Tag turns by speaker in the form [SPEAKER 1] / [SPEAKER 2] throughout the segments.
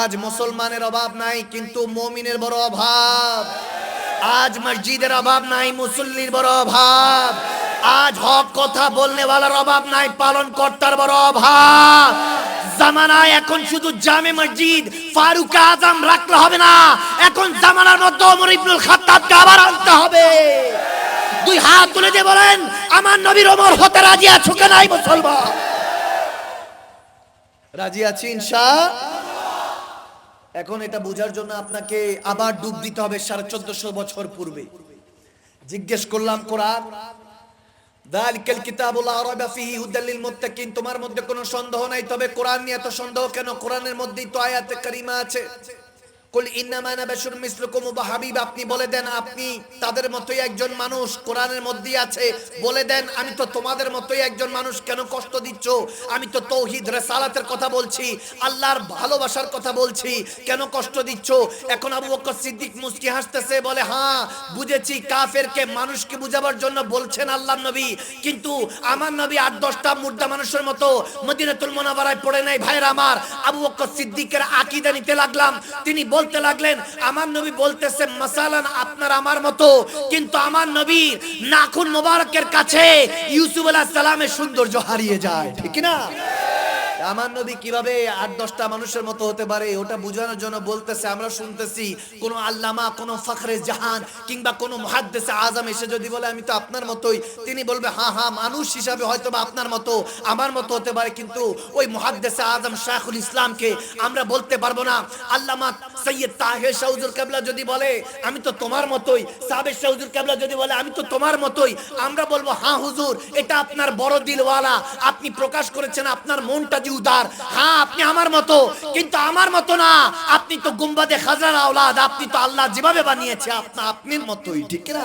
[SPEAKER 1] আজ মুসলমানের অভাব নাই, কিন্তু মুমিনের বড় অভাব। আজ মসজিদের অভাব নাই, মুসল্লির বড় অভাব। আজ হক কথা বলনেওয়ালার অভাব নাই, পালন কর্তার বড় অভাব। জামানায় এখন শুধু জামে মসজিদ ফারুক আজম রাখলে হবে না, এখন জামানার মধ্যে ওমর ইবনুল খাত্তাবকে আবার আনতে হবে। দুই হাত তুলে দিয়ে বলেন, আমার নবীর ওমর হতে রাজি আছো কি নাই মুসলমান? রাজি আছি ইনশাআল্লাহ। এখন এটা বোঝার জন্য আপনাকে আবার ডুব দিতে হবে 1450 বছর পূর্বে। জিজ্ঞেস করলাম কোরআন, যালিকাল কিতাবু লা রাইবা ফীহি হুদাল লিল মুত্তাকিন, তোমার মধ্যে কোনো সন্দেহ নাই, তবে কোরআন নিয়ে এত সন্দেহ কেন? কোরআনের মধ্যেই তো আয়াতে কারিমা আছে। কুল ইন্নামা আনা বাশারুম মিসলুকুম, হাবিব আপনি বলে দেন আপনি তাদের মতোই একজন মানুষ, কোরআনের মধ্যেই আছে। বলে দেন আমি তো তোমাদের মতোই একজন মানুষ, কেন কষ্ট দিচ্ছ? আমি তো তাওহীদ রিসালাতের কথা বলছি, আল্লাহর ভালোবাসার কথা বলছি, কেন কষ্ট দিচ্ছ? এখন আবু বকর সিদ্দিক মুস্কি হাসতেছে, বলে হ্যাঁ বুঝেছি, কাফেরকে মানুষকে বুঝাবার জন্য বলছেন আল্লাহর নবী, কিন্তু আমার নবী 8-10টা মুর্দা মানুষের মতো মদিনাতুল মুনাওয়ারায় পড়ে নাই। ভাইরা আমার, আবু বকর সিদ্দিকের আকীদা নিতে লাগলাম। তিনি বলতে লাগলেন, আমার নবী বলতেছে মাসালান আপনার আমার মতো, কিন্তু আমার নবী নাখুন মোবারকের কাছে ইউসুফ আলাইহিস সালামের সৌন্দর্য হারিয়ে যায়, ঠিক না? আমার নবী কিভাবে 8-10টা মানুষের মতো হতে পারে, ওটা বোঝানোর জন্য বলতেছে। আমরা শুনতেছি কোন আল্লামা, কোন ফখরে জাহান কিংবা কোন মুহাদ্দিস আজম এসে যদি বলে আমি তো আপনার মতোই, তিনি বলবে হ্যাঁ হ্যাঁ মানুষ হিসাবে হয়তো বা আপনার মতো আমার মতো হতে পারে, কিন্তু ওই মুহাদ্দিস আজম শাইখুল ইসলামকে আমরা বলতে পারবো না। আল্লামা সৈয়দ তাহের শাহ হুজুর কেবলা যদি বলে আমি তো তোমার মতোই, সাবের শাহ হুজুর কেবলা যদি বলে আমি তো তোমার মতোই, আমরা বলবো হ্যাঁ হুজুর এটা আপনার বড় দিলওয়ালা, আপনি প্রকাশ করেছেন আপনার মনটা যে উদার, হ্যাঁ আপনি আমার মতো, কিন্তু আমার মতো না, আপনি তো গুম্বাদে খাজরার আওলাদ, আপনি তো আল্লাহ যেভাবে বানিয়েছে আপনার মতোই, ঠিক না?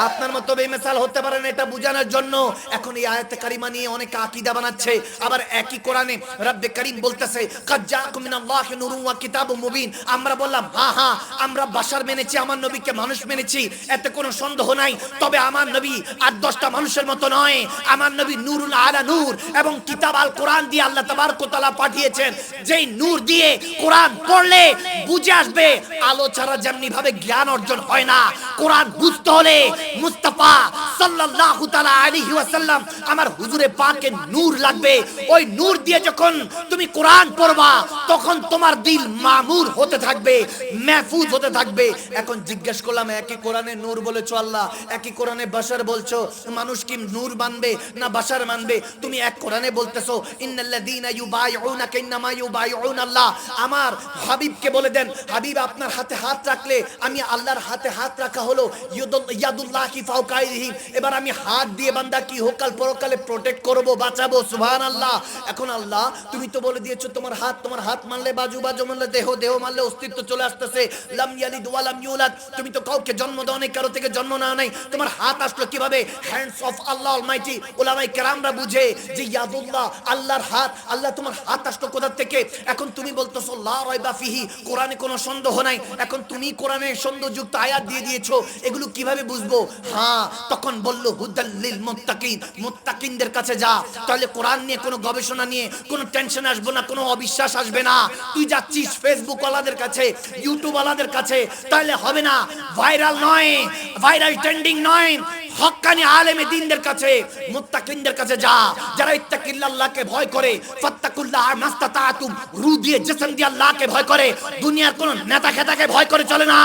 [SPEAKER 1] আপনার মতো বেমিসাল হতে পারেন, এটা বোঝানোর জন্য এখন এই আয়াতে কারিমা নিয়ে অনেক আকীদা বানাচ্ছে। আবার একই কোরআনে রব্বে কারীম বলতেছে কাদ জাআকুম মিনাল্লাহি নূরুন ওয়া কিতাবুম মুবিন। আমরা বললাম হ্যাঁ হ্যাঁ আমরা বাশার মেনেছি, আমার নবীকে মানুষ মেনেছি, এতে কোনো সন্দেহ নাই, তবে আমার নবী 8-10টা মানুষের মতো নয়। আমার নবী নূরুল আলা নূর, এবং কিতাব আল কোরআন দিয়ে আল্লাহ তাবারক ওয়া তাআলা পাঠিয়েছেন, যেই নূর দিয়ে কোরআন পড়লে বুঝে আসবে। আলো ছাড়া যেমনি ভাবে জ্ঞান অর্জন হয় না, কোরআন বুঝতে হলে মুস্তাফা সাল্লাল্লাহু তাআলা আলাইহি ওয়াসাল্লাম আমার হুজুরে পাকের নূর লাগবে। ওই নূর দিয়ে যখন তুমি কোরআন পড়বা তখন তোমার দিল মামুর হতে থাকবে, মাহফুজ হতে থাকবে। এখন জিজ্ঞেস করলাম একই কোরআনে নূর বলেছো আল্লাহ, একই কোরআনে বাশার বলছো, মানুষ কি নূর মানবে না বাশার মানবে? তুমি এক কোরআনে বলতেছো ইন্নাল্লাযীনা ইউবাইউনাকা ইন্নামা ইউবাইউনাল্লাহ, আমার হাবিবকে বলে দেন হাবিব আপনার হাতে হাত রাখলে আমি আল্লাহর হাতে হাত রাখা হলো ইয়াদুল্লাহি ফাওকা আইদিহিম, এবার আমি হাত দিয়ে বান্দা কি হোকাল পরকালে প্রোটেক্ট করব, বাঁচাবো, সুবহানাল্লাহ। এখন আল্লাহ তুমি তো বলে দিয়েছো তোমার হাত মানলে বাজু, বাজু মানলে দেহ, দেহ মানলে অস্তিত্ব চলে আসতেছে, লাম ইয়ালিদ ওয়া লাম ইউলাদ, তুমি তো কাউকে জন্ম দাও নাই, কারো থেকে জন্ম নাও নাই, তোমার হাত আসলো কিভাবে? Hands of Allah Almighty. উলামায়ে কেরামরা বুঝে যে ইয়াদুল্লাহ আল্লাহর হাত, আল্লাহ তোমার হাত আসলো কোথা থেকে? এখন তুমি বলতেছো লা রাইবা ফিহি, কোরআনে কোনো সন্দেহ নাই, এখন তুমি কোরআনে সন্দেহযুক্ত আয়াত দিয়ে দিয়েছো, এগুলো কিভাবে বুঝবো? হ্যাঁ তখন বলল হুদাল লিল মুত্তাকিন, মুত্তাকিনদের কাছে যা, তাহলে কোরআন নিয়ে কোনো গবেষণা নিয়ে কোনো টেনশন আসবে না, কোনো অবিশ্বাস আসবে না। তুই যাচ্ছিস ফেসবুক ওয়ালাদের কাছে, ইউটিউব ওয়ালাদের কাছে, তাহলে হবে না। ভাইরাল নয়, ভাইরাল ট্রেন্ডিং নয়, হক্কানি আলেমে দ্বীনদের কাছে, মুত্তাকিনদের কাছে যা, যারা ইত্তাকিল্লাহকে ভয় করে, ফাত্তাকুল্লাহ মাস্তাতাতুম, রূহ দিয়ে জিসম দিয়ে আল্লাহকে ভয় করে, দুনিয়ার কোন নেতা খেতাকে ভয় করে চলে না।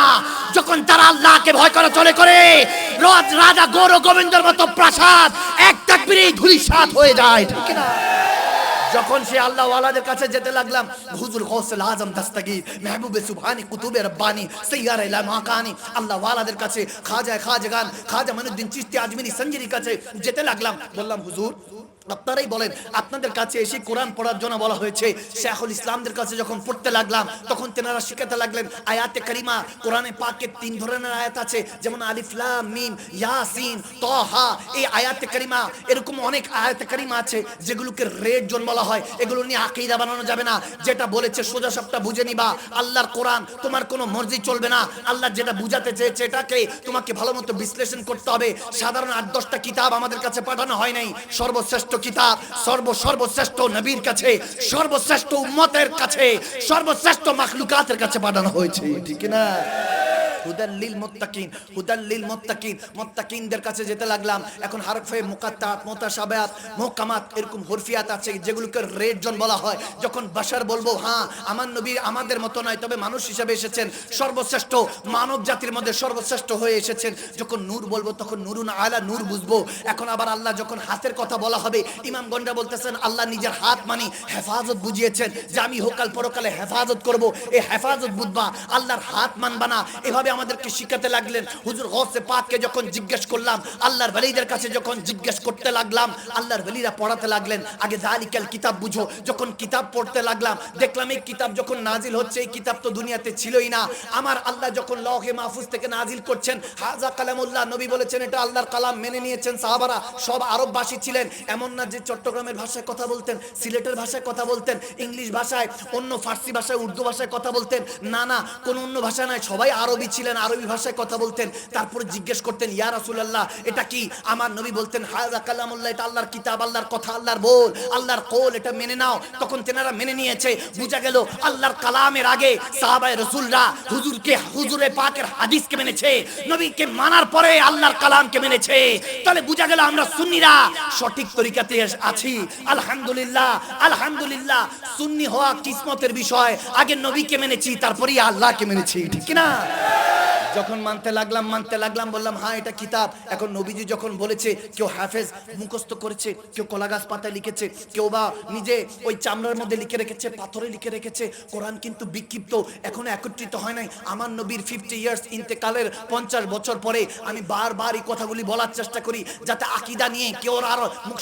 [SPEAKER 1] যখন তারা আল্লাহকে ভয় করে চলে করে, রাজা গৌর গোবিন্দের মতো প্রাসাদ এক তাকবীরেই ধূলিসাৎ হয়ে যায়, ঠিক না? যখন সে আল্লাহ ওয়ালাদের কাছে যেতে লাগলাম, হুজুর গৌসুল আজম দস্তগীর, মেহবুবে সুবহানি, কুতুবে রব্বানি, সাইয়্যারা ইলা মাকানি, আল্লাহ ওয়ালাদের কাছে, খাজাগান, খাজা মঈনুদ্দিন চিশতি আজমিরি সঞ্জিরির কাছে যেতে লাগলাম। বললাম হুজুর আপনারাই বলেন, আপনাদের কাছে এসে কোরআন পড়ার জন্য বলা হয়েছে। শাইখুল ইসলামদের কাছে যখন পড়তে লাগলাম তখন তেনারা শিখাতে লাগলেন আয়াতে কারিমা। কোরআনে পাকে 3 ধরনের আয়াত আছে, যেমন আলিফ লাম মিম, ইয়াসিন, তাহা, এই আয়াতে কারিমা, এরকম অনেক আয়াতে কারিমা আছে যেগুলোকে রেড জোন বলা হয়। এগুলো নিয়ে আকীদা বানানো যাবে না, যেটা বলেছে সোজা সাপটা বুঝে নিবা। আল্লাহর কোরআন, তোমার কোনো মর্জি চলবে না, আল্লাহ যেটা বুঝাতে চেয়েছে এটাকে তোমাকে ভালো মতো বিশ্লেষণ করতে হবে। সাধারণ 8-10টা কিতাব আমাদের কাছে পাঠানো হয় নাই, সর্বশ্রেষ্ঠ কিতাব সর্বশ্রেষ্ঠ নবীর কাছে, সর্বশ্রেষ্ঠ উম্মতের কাছে, সর্বশ্রেষ্ঠ মাখলুকাতের কাছে পাঠানো হয়েছে, ঠিক না? হুদাল লিল মুত্তাকিন, হুদাল লিল মুত্তাকিন, মুত্তাকিনদের কাছে যেতে লাগলাম। এখন হরফে মুকাত্তাত, মুতাশাবিহাত, মুহকামাত, এরকম হরফিয়াত আছে যেগুলোকে রেড জোন বলা হয়। যখন বাশার বলবো হ্যাঁ আমার নবী আমাদের মতো নয়, তবে মানুষ হিসেবে এসেছেন, সর্বশ্রেষ্ঠ মানব জাতির মধ্যে সর্বশ্রেষ্ঠ হয়ে এসেছেন। যখন নূর বলবো তখন নুরুন আলা, নূর বুঝবো। এখন আবার আল্লাহ যখন হাতের কথা বলা হবে, ইমামগণরা বলতেছেন আল্লাহ নিজের হাত মানে হেফাজত বুঝিয়েছেন যে আমি হোকাল পরকালে হেফাজত করব, এই হেফাজত বুঝবা, আল্লাহর হাত মানবা না। এভাবে আমাদেরকে শিখাতে লাগলেন। হুজুর গৌসে পাককে যখন জিজ্ঞেস করলাম, আল্লাহর ওলিদের কাছে যখন জিজ্ঞেস করতে লাগলাম, আল্লাহর ওলিরা পড়াতে লাগলেন আগে যালিকাল কিতাব বুঝো। যখন কিতাব পড়তে লাগলাম, দেখলাম এই কিতাব যখন নাজিল হচ্ছে, এই কিতাব তো দুনিয়াতে ছিলই না। আমার আল্লাহ যখন লওহে মাহফুজ থেকে নাজিল করছেন, হাজা কালামুল্লাহ, নবী বলেছেন এটা আল্লাহর কালাম, মেনে নিয়েছেন সাহাবারা। সব আরববাসী ছিলেন, এমন না যে চট্টগ্রামের ভাষায় কথা বলতেন, সিলেটের ভাষায় কথা বলতেন, ইংলিশ ভাষায়, অন্য ফার্সি ভাষায়, উর্দু ভাষায় কথা বলতেন, না না, কোন অন্য ভাষা নয়, সবাই আরবি ছিলেন, আরবি ভাষায় কথা বলতেন। তারপরে জিজ্ঞেস করতেন ইয়া রাসূলুল্লাহ এটা কি? আমার নবী বলতেন হাযা কালামুল্লাহ, এটা আল্লাহর কিতাব, আল্লাহর কথা, আল্লাহর বল, আল্লাহর কওল, এটা মেনে নাও। তখন তেনারা মেনে নিয়েছে। বুঝা গেল আল্লাহর কালামের আগে সাহাবায়ে রাসূলরা হুজুরে পাকের হাদিসকে মেনেছে, নবীকে মানার পরে আল্লাহর কালামকে মেনেছে। তাহলে বুঝা গেল আমরা সুন্নিরা সঠিক তরিকাতে আছি। আলহামদুলিল্লাহ, আলহামদুলিল্লাহ। সুন্নি হওয়া কিসমতের বিষয়। আগে নবীকে মেনেছি, তারপরেই আল্লাহকে মেনেছি, ঠিক না? যখন মানতে লাগলাম, বললাম হ্যাঁ এটা কিতাব। এখন নবীজি যখন বলেছে, কেউ হাফেজ মুখস্থ করেছে, কেউ কলাগাছ পাতায় লিখেছে, কেউ বা নিজে ওই চামড়ার মধ্যে লিখে রেখেছে, পাথরে লিখে রেখেছে। কোরআন কিন্তু বিক্ষিপ্ত, এখনো একত্রিত হয় নাই। আমার নবীর 50 ইয়ার্স ইন্তেকালের 50 বছর পরে আমি বারবার এই কথাগুলি বলার চেষ্টা করি, যাতে আকীদা নিয়ে কেউ আর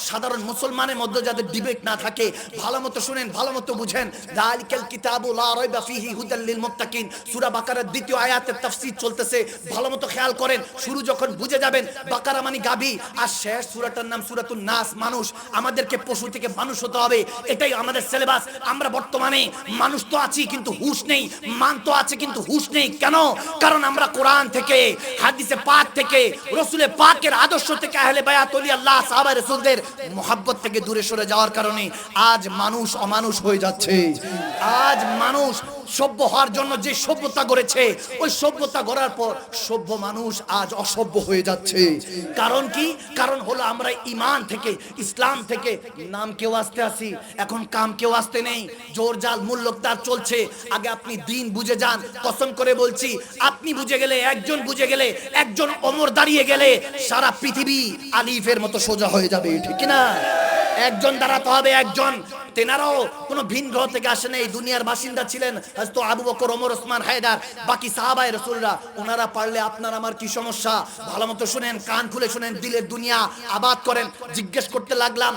[SPEAKER 1] সাধারণ মুসলমানের মধ্যে যাতে ডিবেট না থাকে। ভালো মতো শুনেন, ভালো মতো বুঝেন। যালিকাল কিতাবু লা রাইবা ফীহি হুদাল লিল মুত্তাকিন, সূরা বাকারার 2য় আয়াতের তাফসীর চলতেছে, ভালো মতো খেয়াল করেন। শুরু যখন বুঝে যাবেন বাকারা মানে গাবি, আর শেষ সূরাটার নাম সূরাতুন নাস, মানুষ। আমাদেরকে পশু থেকে মানুষ হতে হবে, এটাই আমাদের সিলেবাস। আমরা বর্তমানে মানুষ তো আছি কিন্তু হুঁশ নেই, মান তো আছে কিন্তু হুঁশ নেই। কেন? কারণ আমরা কোরআন থেকে, হাদিসে পাক থেকে, রাসূলে পাকের আদর্শ থেকে, আহলে বায়াত, ওলি আল্লাহ, সাহাবা রাসূলদের মুহাব্বত থেকে দূরে সরে যাওয়ার কারণে আজ মানুষ অমানুষ হয়ে যাচ্ছে। আজ মানুষ সভ্য হওয়ার জন্য যে সভ্যতা গড়েছে, ওই সভ্যতা গড়ার পর সভ্য মানুষ আজ অসভ্য হয়ে যাচ্ছে। কারণ কি? কারণ হলো আমরা ঈমান থেকে, ইসলাম থেকে নাম কেউ আসতে আসি, এখন কাম কেউ আসতে নেই। জোর জাল মূল্যতার চলছে। আগে আপনি দিন বুঝে যান, কসম করে বলছি, আপনি বুঝে গেলে, একজন বুঝে গেলে, একজন ওমর দাঁড়িয়ে গেলে সারা পৃথিবী আলিফের মতো সোজা হয়ে যাবে, ঠিক না? একজন দাঁড়াতে হবে, একজন। তেনারাও কোনো ভিন গ্রহ থেকে আসেন, এই দুনিয়ার বাসিন্দা ছিলেন। হযরত আবু বকর, ওমর, ওসমান, হায়দার, বাকি সাহাবায়ে রাসূলরা। ওনারা পারলে আপনার আমার কি সমস্যা? ভালো মতো শুনেন, কান খুলে শুনেন, দিলের দুনিয়া আবাদ করেন। জিজ্ঞেস করতে লাগলাম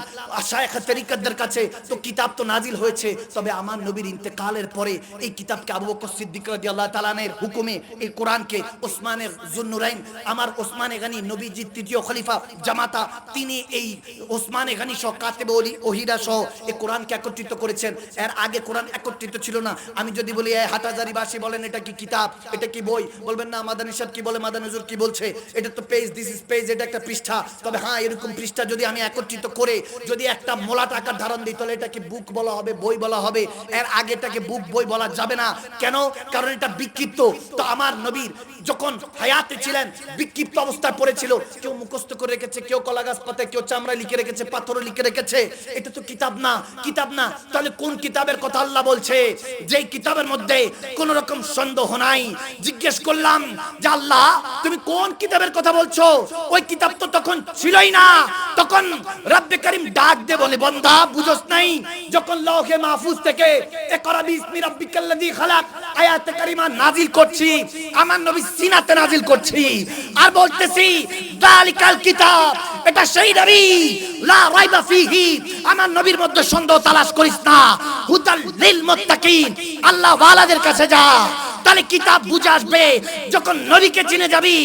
[SPEAKER 1] শায়েখ তরিকতদের কাছে, তো কিতাব তো নাজিল হয়েছে, তবে আমার নবীর ইন্তেকালের পরে এই কিতাবকে আবু বকর সিদ্দিক রাদিয়াল্লাহু তাআলা আনহুর হুকুমে এই কোরআনকে ওসমানে যুন্নুরাইন, আমার ওসমানে গনি, নবীজির তৃতীয় খলিফা জামাতা, তিনি এই ওসমানে গনি সহ কাতেবে ওহিরা সহ এই কোরআন একত্রিত করেছেন। এর আগে কোরআন একত্রিত ছিল না। আমি যদি বলি হাটহাজারী বাসী বলেন এটা কি কিতাব, এটা কি বই, বলবেন না মাদানী সাহেব কি বলে, মাদানী হুজুর কি বলছে, এটা তো পেজ, দিস ইজ পেজ, এটা একটা পৃষ্ঠা। তবে হ্যাঁ, এরকম পৃষ্ঠা যদি আমি একত্রিত করে যদি একটা মোলাট আকার ধারণ দিই, তাহলে এটাকে বুক বলা হবে, বই বলা হবে। এর আগে এটাকে বুক, বই বলা যাবে না। কেন? কারণ এটা বিক্ষিপ্ত। তো আমার নবীর যখন হায়াতে ছিলেন, বিক্ষিপ্ত অবস্থায় পড়েছিল, কেউ মুখস্থ করে রেখেছে, কেউ কলাগাছ পাতায়, কেউ চামড়ায় লিখে রেখেছে, পাথরে লিখে রেখেছে। এটা তো কিতাব না, কিতাব না। তাহলে কোন কিতাবের কথা আল্লাহ বলছে? যেই কিতাবের মধ্যে কোন রকম সন্দেহ নাই। জিজ্ঞেস করলাম যে আল্লাহ তুমি কোন কিতাবের কথা বলছো? ওই কিতাব তো তখন ছিলই না। তখন রব্বে করিম ডাক দে বলে, বান্দা বুঝছ নাই? যখন লওহে মাহফুজ থেকে ইকরা বিসমি রাব্বিকাল্লাযী খালাক আয়াতে কারিমা নাজিল করছি, আমার নবী সিনাতে নাজিল করছি, আর বলতেছি যালিকাল কিতাব, এটা সেই নবী, লা রাইবা ফীহি, আমার নবীর মধ্যে সন্দেহ তালাশ করিস না, হুদাল লিল মুত্তাকিন, আল্লাহ ওয়ালাদের কাছে যা। তাহলে কিতাব বুঝে আসবে। যখন নবীকে চিনে যাবি,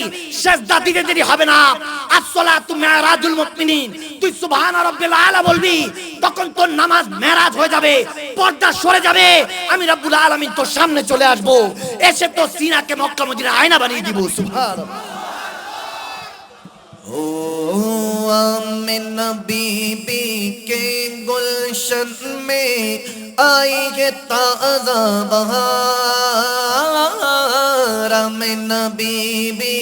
[SPEAKER 1] সিজদা দিতে দেরি হবে না। আসসালাতু মিরাজুল মুমিনিন, তুই সুবহান রাব্বিল আলা বলবি, তখন তোর নামাজ মেরাজ হয়ে যাবে, পর্দা সরে যাবে। আমি রব্বুল আলামিন তোর সামনে চলে আসব, এসে তো সিনাকে মক্কা মদিনা আয়না বানিয়ে দিব। সুবহানাল্লাহ। ও آمنہ بی بی کے گلشن میں آئی ہے تازہ بہار آمنہ بی بی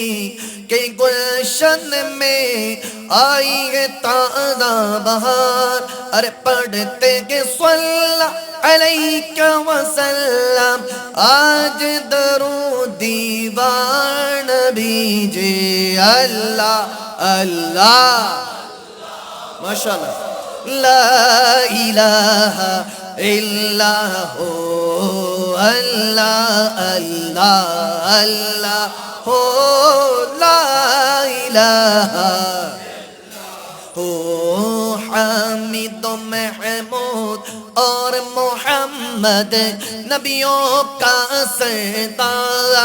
[SPEAKER 1] کے گلشن میں آئی ہے تازہ بہار ارے پڑھتے گے صلی علیک وسلم آج درود دیوار نبی جی اللہ اللہ ماشاءاللہ لا الہ الا ہو اللہ اللہ اللہ ہو لا الہ ہو حامد و محمود اور محمد نبیوں کا سردار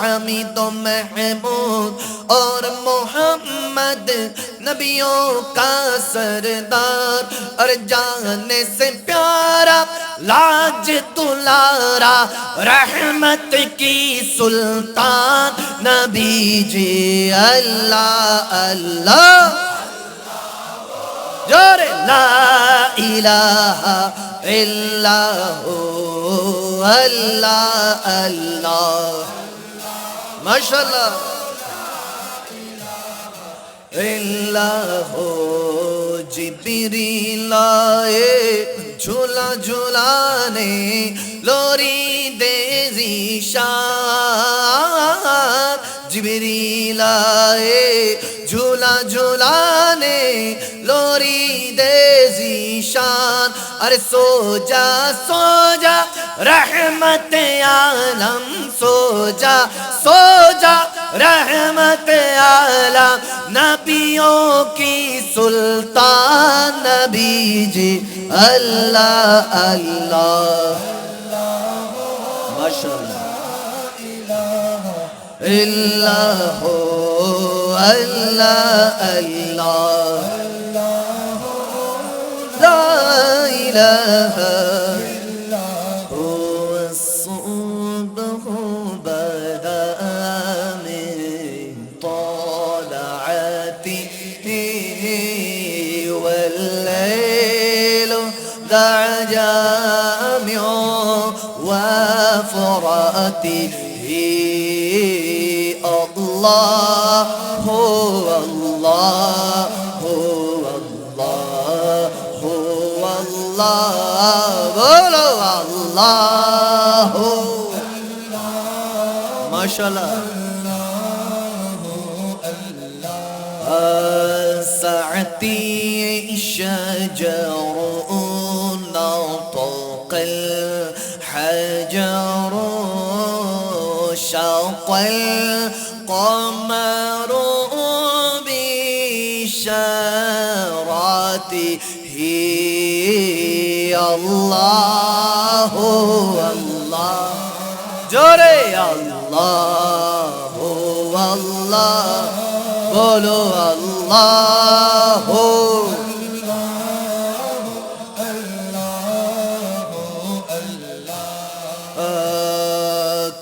[SPEAKER 1] حامد و محمود اور محمد نبیوں کا سردار اور جانے سے پیارا لاج دلارا رحمت کی سلطان نبی جی اللہ اللہ جورے لا الہ الا ہو اللہ اللہ ماشاءاللہ اللہ ہو جبریل آئے جھولا جھولانے لوری دے ذیشان جبریل آئے جھولا جھولانے لوری دے ذیشان ارے سو جا رحمت عالم سو جا رحمت عالم نبیوں کی سلطان نبی جی اللہ اللہ ماشاءاللہ اللہ ہو اللہ اللہ لا الہ ہو الصبح بدا من طلعته والليل دع جامع وفرته اللہ ہو اللہ ہو اللہ ہو اللہ بولو اللہ ہو ماشاءاللہ ساعتی شجر نطق الحجر شق القمر بإشاراته اللہ اللہ جورے اللہ اللہ بولو اللہ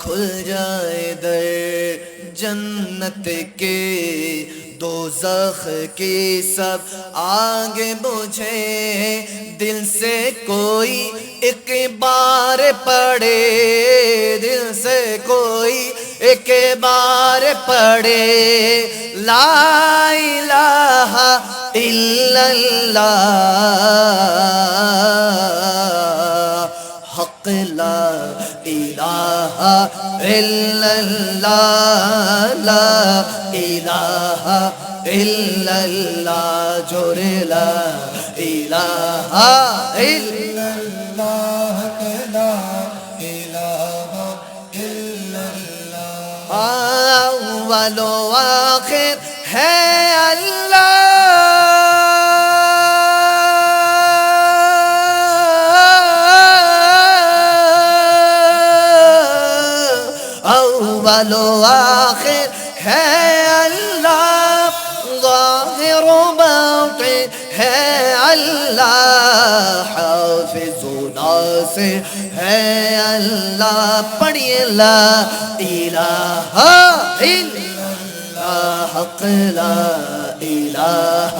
[SPEAKER 1] کھل جائے در جنت کے دوزخ کی سب آگے بجھے دل سے کوئی ایک بار پڑھے دل سے کوئی ایک بار پڑھے لا الہ الا اللہ حق لا الہ الا اللہ لا الہ الا اللہ جور لا الہ الا اللہ لا الہ الا اللہ اول و آخر ہے اللہ اول و آخر ہے اللہ ظاہر و باطن ہے اللہ حافظ و ناصر ہے اللہ پڑھیے لا الہ الا حق لا الہ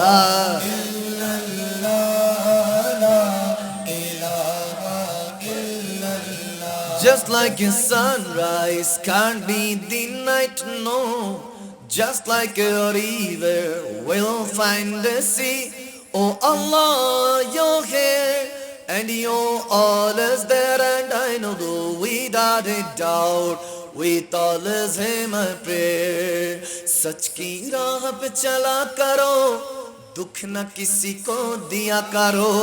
[SPEAKER 1] just like a sunrise can't be denied, no. Just like a river will find the sea. Oh Allah, you're here and you're always there, and I know that without a doubt with all is Him I pray. सच की राह पे चला करो, दुख न किसी को दिया करो,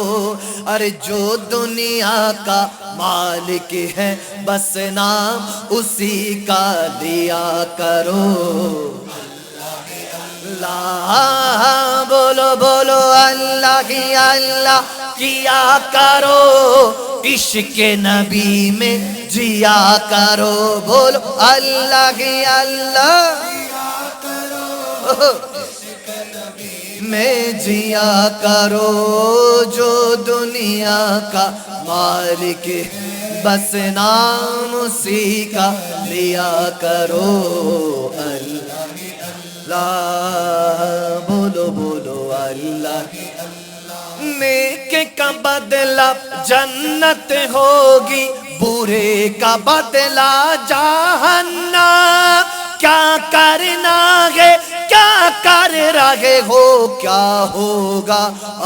[SPEAKER 1] अरे जो दुनिया का मालिक है बस नाम उसी का लिया करो। अल्लाह बोलो बोलो अल्लाह ही अल्लाह किया करो, इश्क नबी में जिया करो, बोलो अल्लाह ही अल्लाह में जिया करो, जो दुनिया का मालिक बस नाम उसी का लिया करो। अल्लाह बोलो बोलो अल्लाह, नेक का बदला जन्नत होगी, बुरे का बदला जहन्नम। क्या करना है क्या कर रहे हो, क्या होगा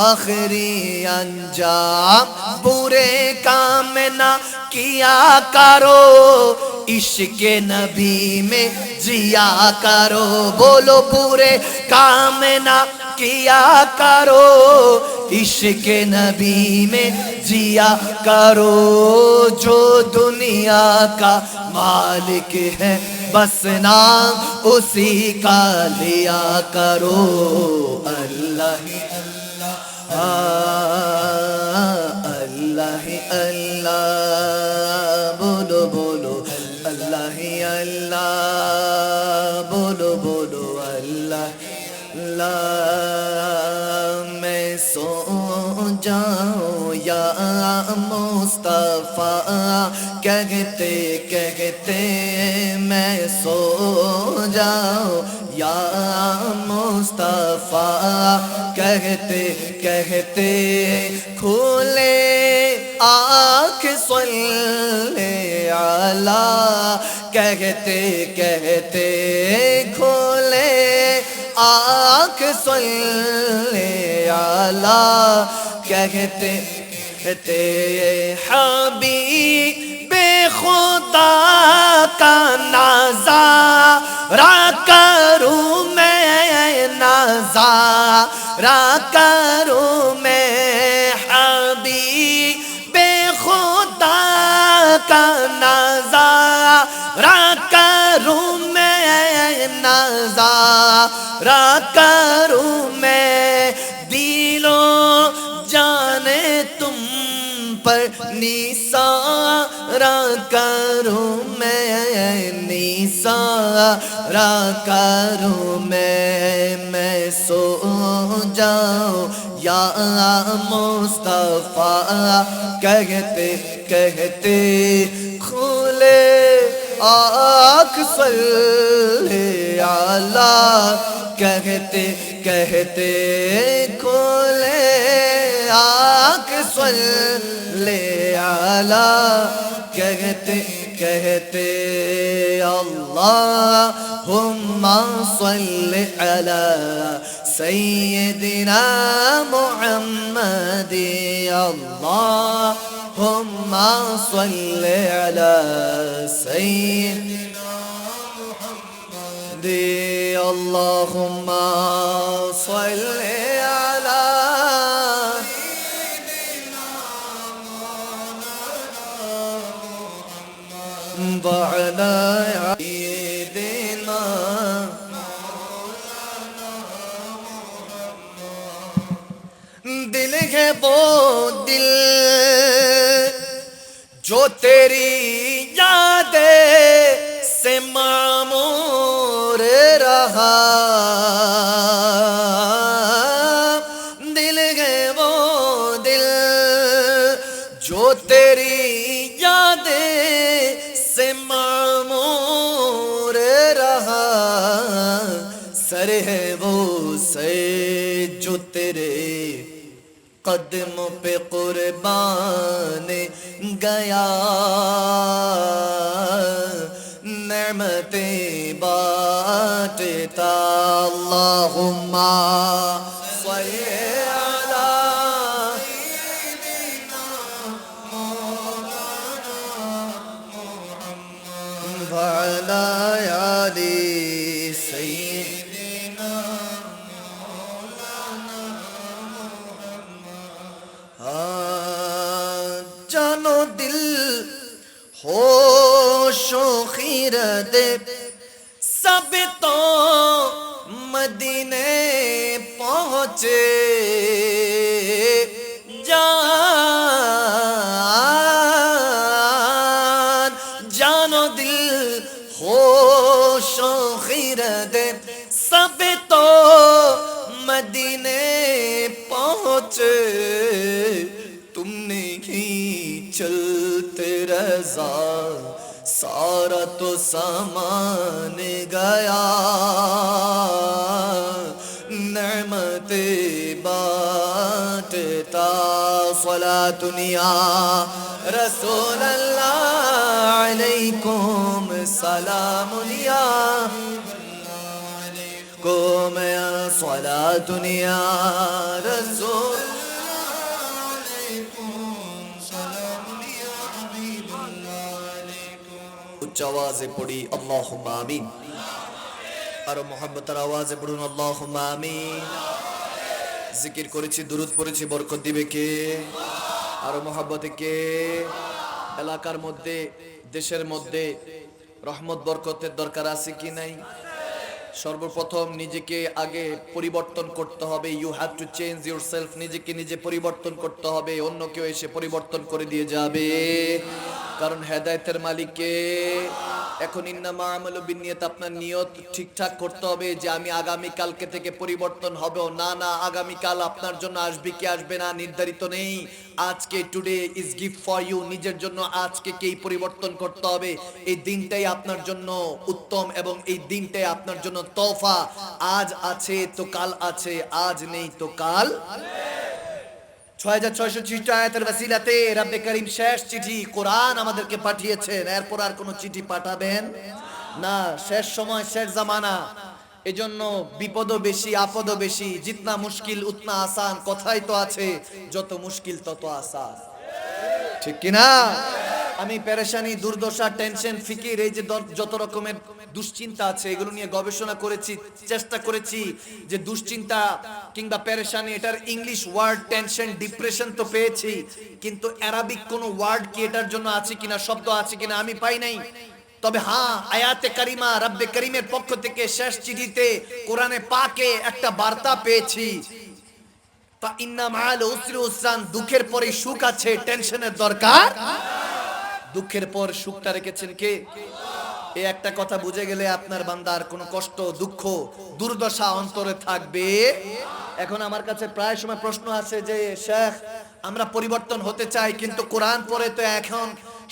[SPEAKER 1] आखिरी अंजाम, बुरे काम ना किया करो, इश्क नबी में जिया करो, बोलो बुरे काम ना किया करो, इश्क नबी में जिया करो, जो दुनिया का मालिक है बस नाम उसी का लिया करो। अल्लाह ही अल्लाह अल्लाह ही अल्लाह, बोलो बोलो अल्लाह ही अल्लाह, बोलो बोलो अल्लाह अल्लाह। मैं सो जाऊं या मुस्तफा कहते कहते, मैं सो जाऊं या मुस्तफा कहते कहते, खुले आँख सल्ले अला कहते कहते, खुले आँख सल्ले अला कहते कहते, हबीब खुदा का नज़ारा करूं मैं, नज़ारा करूं मैं, हबीब खुदा का नज़ारा करूं मैं, नज़ारा करूं मैं, दिलो जाने तुम पर निसारा करूं मैं, निसारा करूं मैं सो जाऊं या मुस्तफा कहते कहते, खुले आँख सल्ले अला कहते कहते, खुले आँख सल्ले अला कहते कहते, अल्लाहुम्मा सल्ली अला सय्यिदिना मुहम्मद, अल्लाहुम्मा सल्ली अला सय्यिदिना मुहम्मद, अल्लाहुम्मा सल्ली अला وعلى سيدنا دل ہے وہ دل جو تیری یاد سے معمور رہا، دل ہے وہ دل جو تیری یاد سے معمور رہا، कदमों पे कुर्बान गया, नेमतें बांटता। अल्लाहुम्मा सल्ली अला व अला आलि सय्यिदिना। जानो दिल होशो खीरत सब तो मदीने पहुँचे, जानो दिल होशो खीरत सब तो मदीने पहुँचे। तुमने ही चलते रज़ा सारा तो सामान गया, नेमते बांटता। सलातुन या रसूल अल्लाह अलैकुम सलामुन या अलैकुम सलातुन या रसूल। उच्च आवाज़े पढ़ी अल्लाहुम्मा आमीन, और मोहब्बतर आवाज़े पढ़ुन अल्लाहुम्मा आमीन। जिकिर করেছি, দুরূদ পড়েছি, বরকত দিবে কে? আর মোহাব্বতে কে? এলাকার মধ্যে, দেশের মধ্যে রহমত বরকতের দরকার আছে কি নাই? সর্বপ্রথম নিজেকে আগে পরিবর্তন করতে হবে। You have to change yourself. নিজেকে নিজে পরিবর্তন করতে হবে, অন্য কেউ এসে পরিবর্তন করে দিয়ে যাবে। কারণ হেদায়েতের মালিক কে? এখন ইন্নামা আমালু বিন্নিয়াত, আপনার নিয়ত ঠিকঠাক করতে হবে যে আমি আগামী কালকে থেকে পরিবর্তন হব। না না, আগামী কাল আপনার জন্য আসবে কি আসবে না নির্ধারিত নেই। আজকে today is gift for you. নিজের জন্য আজকে কেই পরিবর্তন করতে হবে। এই দিনটাই আপনার জন্য উত্তম এবং এই দিনটাই আপনার জন্য তোহফা। আজ আছে তো কাল আছে, আজ নেই তো কাল। 6666 আয়াতের ওসিলাতে রব্বে করিম শেষ চিঠি কোরআন আমাদেরকে পাঠিয়েছেন। এরপর আর কোনো চিঠি পাঠাবেন না। শেষ সময়, শেষ জামানা। এজন্য বিপদও বেশি, আপদও বেশি। জিতনা মুশকিল উতনা আসান, কথাই তো আছে, যত মুশকিল তত আসান। ঠিক কি না? আমি পেরেশানি, দুর্দশা, টেনশন, ফিকির, এই যে যত রকমের দুশ্চিন্তা আছে এগুলো নিয়ে গবেষণা করেছি, চেষ্টা করেছি যে দুশ্চিন্তা কিংবা পেরেশানি এটার ইংলিশ ওয়ার্ড টেনশন, ডিপ্রেশন তো পেয়েছি, কিন্তু অ্যারাবিক কোনো ওয়ার্ড কি এটার জন্য আছে কিনা, শব্দ আছে কিনা আমি পাই নাই। তবে হ্যাঁ, আয়াতে কারিমা রব্বে করিমের পক্ষ থেকে শেষ চিঠিতে কোরআনে পাকে একটা বার্তা পেয়েছি। তা ইন্না মাআল উসরি উসরান, দুঃখের পরে সুখ আছে, টেনশনের দরকার। দুঃখের পর সুখটা রেখেছেন কে? এই একটা কথা বুঝে গেলে আপনার বান্দার কোনো কষ্ট, দুঃখ, দুর্দশা অন্তরে থাকবে। এখন আমার কাছে প্রায় সময় প্রশ্ন আসে যে শেখ, আমরা পরিবর্তন হতে চাই, কিন্তু কোরআন পড়ে তো এখন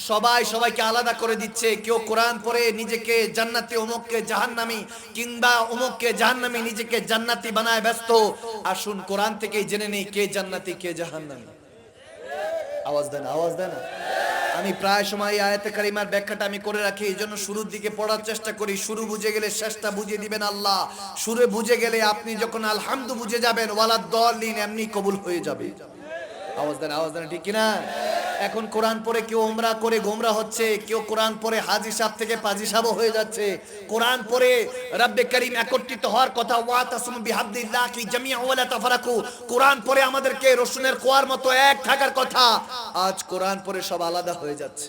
[SPEAKER 1] সবাই সবাইকে আলাদা করে দিচ্ছে। কেউ কোরআন পড়ে নিজেকে জান্নাতি, অমুককে জাহান্নামী, কিংবা অমুককে জাহান্নামী নিজেকে জান্নাতি বানায় ব্যস্ত। আসুন কোরআন থেকেই জেনে নেই কে জান্নাতি কে জাহান্নামী। আওয়াজ দেন, আওয়াজ দেন। আমি প্রায় সময় আয়াতে কারিমার ব্যাখ্যাটা আমি করে রাখি, এই জন্য শুরুর দিকে পড়ার চেষ্টা করি। শুরু বুঝে গেলে শেষটা বুঝিয়ে দিবেন আল্লাহ। শুরু বুঝে গেলে আপনি যখন আলহামদু বুঝে যাবেন, ওয়ালাদ দাল্লিন এমনি কবুল হয়ে যাবে। আওয়াজ দেন, আওয়াজ দেন, ঠিক কিনা? এখন কোরআন পড়ে কেউ উমরা করে গোমরা হচ্ছে, কেউ কোরআন পড়ে হাজী সাহেব থেকে পাজি সাহেব হয়ে যাচ্ছে। কোরআন পড়ে রব্বে করিম একত্রিত হওয়ার কথা, ওয়াতাসিমু বিহাবলিল্লাহি জামিআন ওয়া লা তাফারাকু। কোরআন পড়ে আমাদেরকে রসুনের কোয়ার মতো এক থাকার কথা। আজ কোরআন পড়ে সব আলাদা হয়ে যাচ্ছে।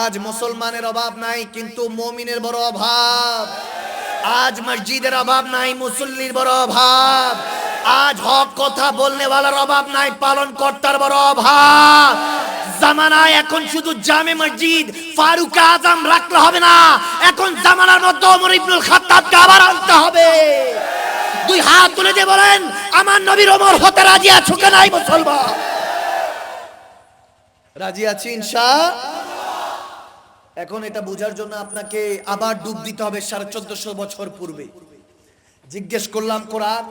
[SPEAKER 1] আজ মুসলমানের অভাব নাই, কিন্তু মুমিনের বড় অভাব। আজ মসজিদের অভাব নাই, মুসল্লির বড় অভাব। আজ হক কথা বলনে ওয়ালার অভাব নাই, পালন কর্তার বড় অভাব। জামানায় এখন শুধু জামে মসজিদ, ফারুক আজম রাখলে হবে না। এখন জামানার মধ্যে ওমর ইবনুল খাত্তাবকে আবার আনতে হবে। দুই হাত তুলে দিয়ে বলেন, আমার নবীর ওমর হতে রাজি আছো কি নাই মুসলমান? রাজি আছি ইনশাআল্লাহ। এখন এটা বোঝার জন্য আপনাকে আবার ডুব দিতে হবে 1450 বছর পূর্বে। জিজ্ঞেস করলাম কোরআন,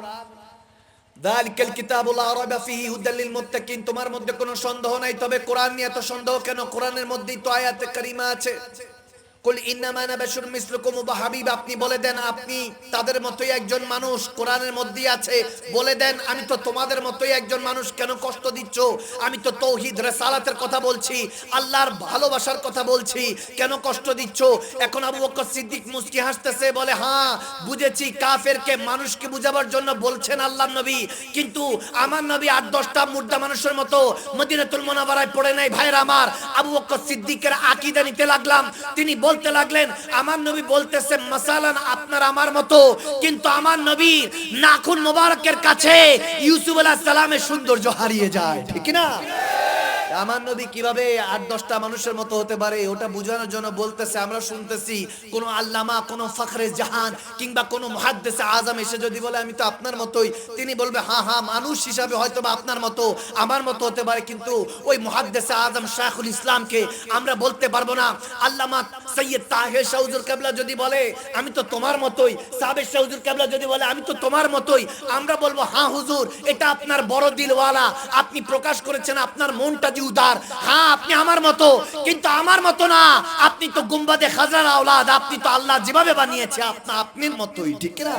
[SPEAKER 1] যালিকাল কিতাবু লা রাইবা ফীহি হুদাল লিল মুত্তাকিন। তোমার মধ্যে কোনো সন্দেহ নাই, তবে কোরআন নিয়ে এত সন্দেহ কেন? কোরআনের মধ্যেই তো আয়াতে কারিমা আছে। কুল ইন্নামা আনা বাশারুম মিসলুকুম ওয়া হাবিব, আপনি বলে দেন আপনি তাদের মতোই একজন মানুষ, কোরআনের মধ্যেই আছে। বলে দেন আমি তো তোমাদের মতোই একজন মানুষ, কেন কষ্ট দিচ্ছ? আমি তো তাওহীদ রিসালাতের কথা বলছি, আল্লাহর ভালোবাসার কথা বলছি, কেন কষ্ট দিচ্ছ? এখন আবু বকর সিদ্দিক মুস্কি হাসতেছে, বলে হ্যাঁ বুঝেছি, কাফেরকে মানুষকে বুঝাবার জন্য বলছেন আল্লাহর নবী, কিন্তু আমার নবী 8-10টা মুর্দা মানুষের মতো মদিনাতুল মুনাওয়ারায় পড়ে নাই। ভাইরা আমার, আবু বকর সিদ্দিকের আকীদা নিতে লাগলাম। তিনি বলতে লাগলেন আমার নবী বলতেছে মাসালান আপনার আমার মতো, কিন্তু আমার নবীর নাখুন মোবারকের কাছে ইউসুফ আলাইহিস সালামের সৌন্দর্য হারিয়ে যায়, ঠিক না? আমার নবী কিভাবে 8-10টা মানুষের মতো হতে পারে, ওটা বোঝানোর জন্য বলতেছে। আমরা শুনতেছি কোন আল্লামা, কোন ফখরে জাহান কিংবা কোন মুহাদ্দিস আজম এসে যদি বলে আমি তো আপনার মতোই, তিনি বলবে হ্যাঁ হ্যাঁ মানুষ হিসাবে হয়তো বা আপনার মতো আমার মতো হতে পারে, কিন্তু ওই মুহাদ্দিস আজম শাইখুল ইসলামকে আমরা বলতে পারবো না। আল্লামা সৈয়দ তাহের শাহ হুজুর কিবলা যদি বলে আমি তো তোমার মতোই, সাবের শাহ হুজুর কিবলা যদি বলে আমি তো তোমার মতোই, আমরা বলবো হ্যাঁ হুজুর এটা আপনার বড় দিলওয়ালা, আপনি প্রকাশ করেছেন আপনার মনটা উদার, হ্যাঁ আপনি আমার মতো, কিন্তু আমার মতো না, আপনি তো গুম্বাদে খাজরার আওলাদ, আপনি তো আল্লাহ যেভাবে বানিয়েছে আপনার মতোই, ঠিক না?